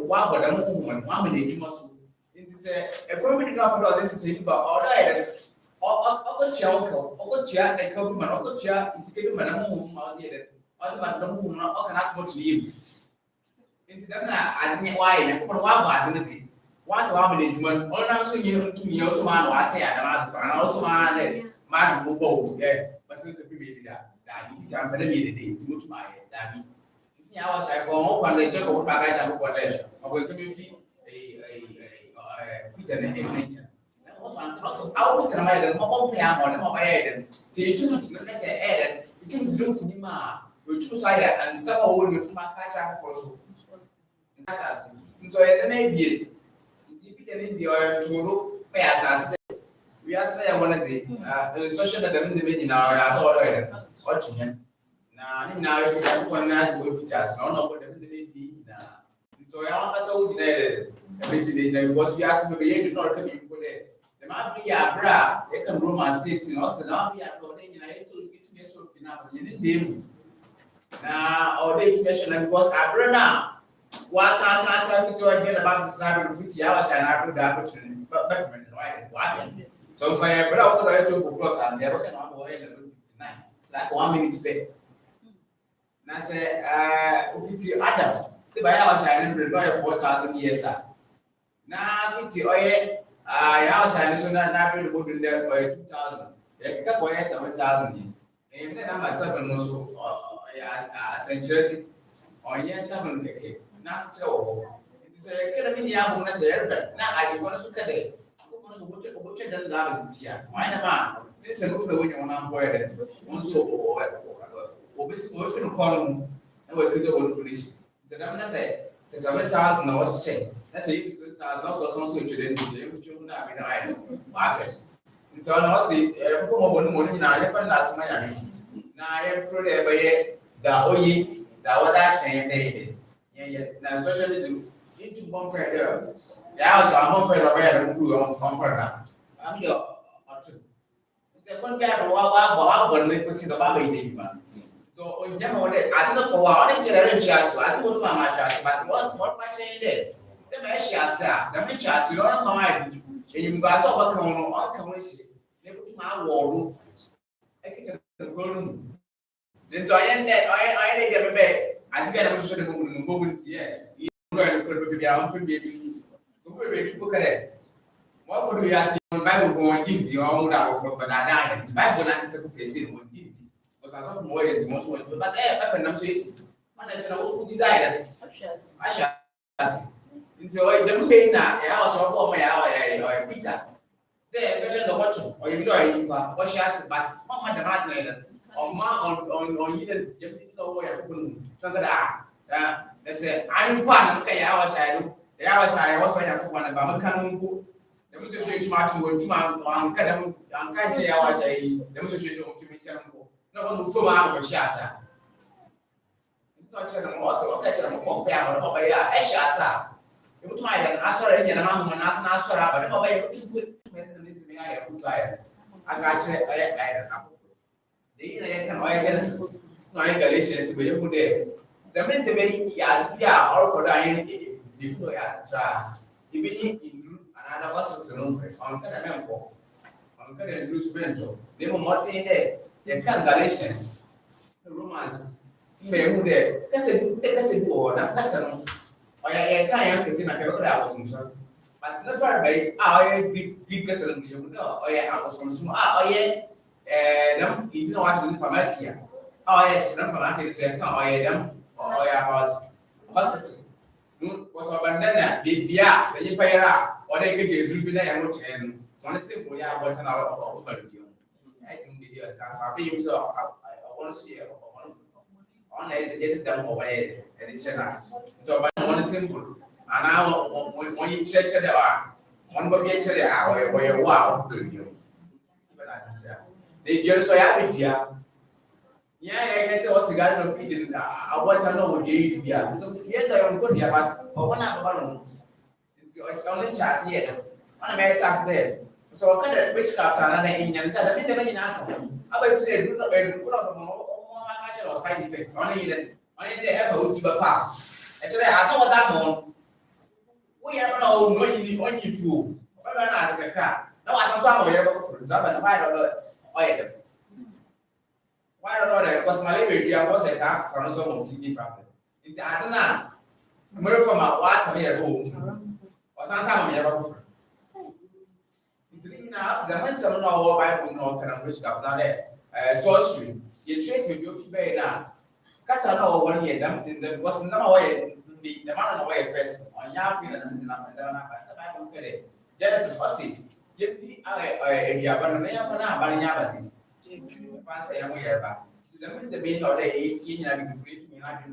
wɔabɔ dɛm honhom no wɔama no adwuma so nti sɛ ɛkwan bi de no apɛdɛ ɔde sesɛ nipa ɔdɔ yɛ dɛ ɔkɔtua wokɔ ɔkɔtua ɛka bi ma no ɔkɔtua isika bi ma na honhom ma ɔde yɛ dɛ ɔde ma dɛm honhom no ɔka no akɔmɔ to yɛ mu nti dɛm na ade wayɛ nyankopɔn wɔabɔ ade no de wɔasɛ wɔama no adwuma no ɔno nam so nyɛ ntum yɛ wo so maa na wɔasɛ adam ade kora na wo so maa dɛ maade mo bɔ wo bɛsɛ no kapi baabi daabi sisi ampa dɛ meyɛ dede nti motum ayɛ daabi nti yɛ awɔhyɛ kɔ wo kwan dɛ gyɛ kɔ wo baga gya bɔbɔ dɛ ɔbɔsɛ bɛfi Peter ne nkyɛn also awo tena ma yɛ dɛ ɔbɔ mpɛ ama ɔne ma ɔbɛyɛ yɛ dɛ sɛ etum tena ne sɛ ɛyɛ dɛ etum tena mfuni mu a etum so ayɛ nsɛm a ɔwɔ ne mu aka kyerɛ afoforɔ so ntaase nti ɔyɛ dɛ na ebie nti Peter ne deɛ ɔyɛ ntoro ɔyɛ ataase dɛ wiase na yɛ wɔ ne de nsɔhwɛ na dɛm de bɛ nyinaa ɔyɛ adɔ ɔdɔ yɛ dɛ ɔtwe hɛn na ne nyinaa yɛ fita akokɔ ne ade wɔ fita ase na ɔna ɔbɔ dɛm de bɛ bi nyinaa nti ɔyɛ ankasa wo gyina yɛ dɛ ɛbɛsi de gyina because wiase bɛ yɛ edu na ɔreka bi mpo dɛ ma bi ya bra e kan Roman state no se na bi ya do ne nyina e to gitu me so fi na ma ne dem na o de to mention because abra na wa ka fit o get about this na be fit ya wa sha na do da ko tun but wa be so fa ya bra o do e 2 o'clock and they can na bo e level 59 it's like 1 minute back na se fit Adam te ba ya wa sha ne do 4000 years na fit o ye ya shine so na be go do there 2000 e ka boy 7000 e me na ma 7 no so ya century onye 7 keke na se wo it is a kira mini ya mo na se yerba na aji ko so ka de ko so go che dan la ba tia why na ma this se no fle wo nyama na boy de won so o be so fi no ko no na we kizo wo finish se na se 7000 na wo se let's say you start not so children to say you na be na market nti ona what say ko mo bonu mo ni na ye fa na asema ya na ye pro de be ye da oyi da wada shen de ye na social media into bomb prayer there ya so am for the prayer do on from prayer am yo atu nti ko bi a wa bo ne ko si do ba be de ba so o nya mo de ati no for wa o de chere re fia so ati mo tu ma sha but what pa chen de the mesh asa the mesh asa no no ma e mba so ba kan no on kan shi ne ko tu ma wo ru e ke te go ru den so ayen de ge be ati be na mo so de mo mo nti e no e ko be bia on ko be ko be tu ko kare mo ko do ya si Bible ko on ginti o mo da ko for na da yen Bible na se ko pese mo ginti because as of mo yen mo so but e na so eti man na se na wo so desire asha nti o dem be na ya o so ko mo ya o Peter de so je do what o you know you ba o shi as but mama da ma tell on you the deputy lawyer who took it out. They said, I'm part of the hour side. The hour side was when I put one about Macan. The Mutual Martin to on Cadam, on Canty hours, the Mutual document. No one will come out of Shasa. It's not telling also, let's compare or by Shasa. You would try and answer any amount when asking answer, but no way you put me. I have tried. I got the can Genesis, no Galatians, but you put there. The means the many yards, yeah, or dying before I try. Even in another hospital, on Canamempo, on Canada Luz Vento, they were not saying there. They can Galatians, the Romans, may who there. That's a board, a person. I can't see my paper. I was on but it's never by our big person, you know, I was on some. Them it's not actually from here. Them from America, them, hospital. Was abandoned, be say you pay out, or they could get driven and one simple, yeah, what an hour of you. I don't give you a task. I'll be so I want to see on it them away and it's so one simple. And now when you check it out, one will get to the hour where you wow, good you. They just so happy, yeah. Yeah, I get what's the garden of Eden. I want to know what you do. So, yeah, I'm good, yeah, but one half of it's only chance here. One of my tasks there. So, I kind of reached out to another Indian. I think the many now. I bet today, do not more natural side effects. Only they have a super power. Actually, I thought that one. We have no only food. But I'm not a car. No, I don't know where for example, $5. Why don't know that? Because malaria was a half from some kidney problem. It's I don't know. I'm going from a was a home. Or some ever. It's in us, the men some know Bible no can reach after that. Sorcery. You trace me your feet now. Casano 1 year, there was no way the man away first on your feet and the Bible get it. Genesis was it. Yet, I have a Fancy and we are the main or the 18 and free to me like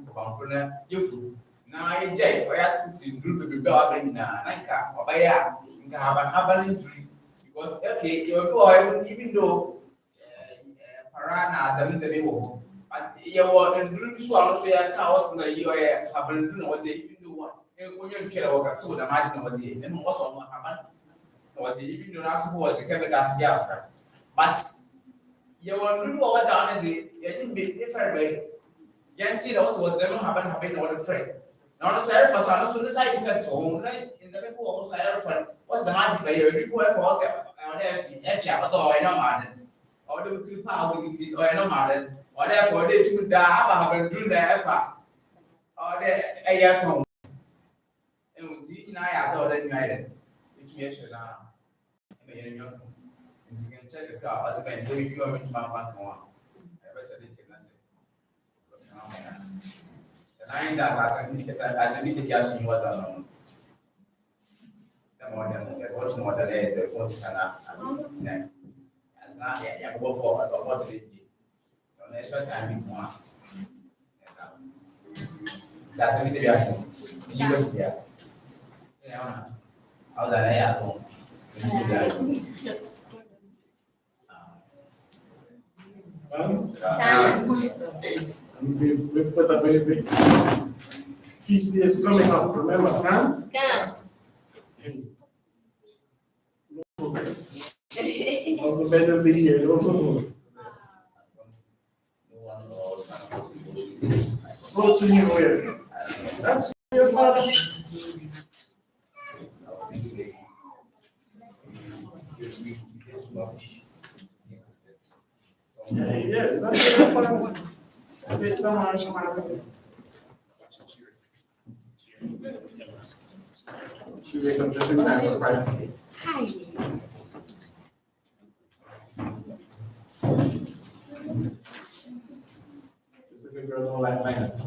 you. Now I jay, I asked to group of dog in Naka or by have an abandoned injury because okay, you're going even though Parana, the middle. But you were in blue swallow, so I can't you have been doing what they even do one. When you kill a so the margin of the then also what happened was even though that's who was a chemical Biafra. But you will do what down and you didn't be different way. Yancy also what they don't happen to one friend. Now, the for some so the side effects home, right? In the people also what's the magic by your report for us? If you have a door, I know, man. Or the 2 pounds, or I know, man. Or therefore, they two die, I haven't done the effort. Or the air home. And we see, I thought that you had it. Which we actually are. You can check it out. I think if you are going to my bank one, I said it can say. The 9 does as a missing gas in water alone. The more than the watch more than the 40 and as not yet, you go forward or what it be. So next time you want. That's a missing gas. You go here. How that I have home. We put a baby. Feast day is coming up, remember, huh? Uncle Ben will be here, don't move. Go to you where? That's your father. Yeah, that's your father. It's someone. She wake up just in time for practice. It's a good girl, don't like man.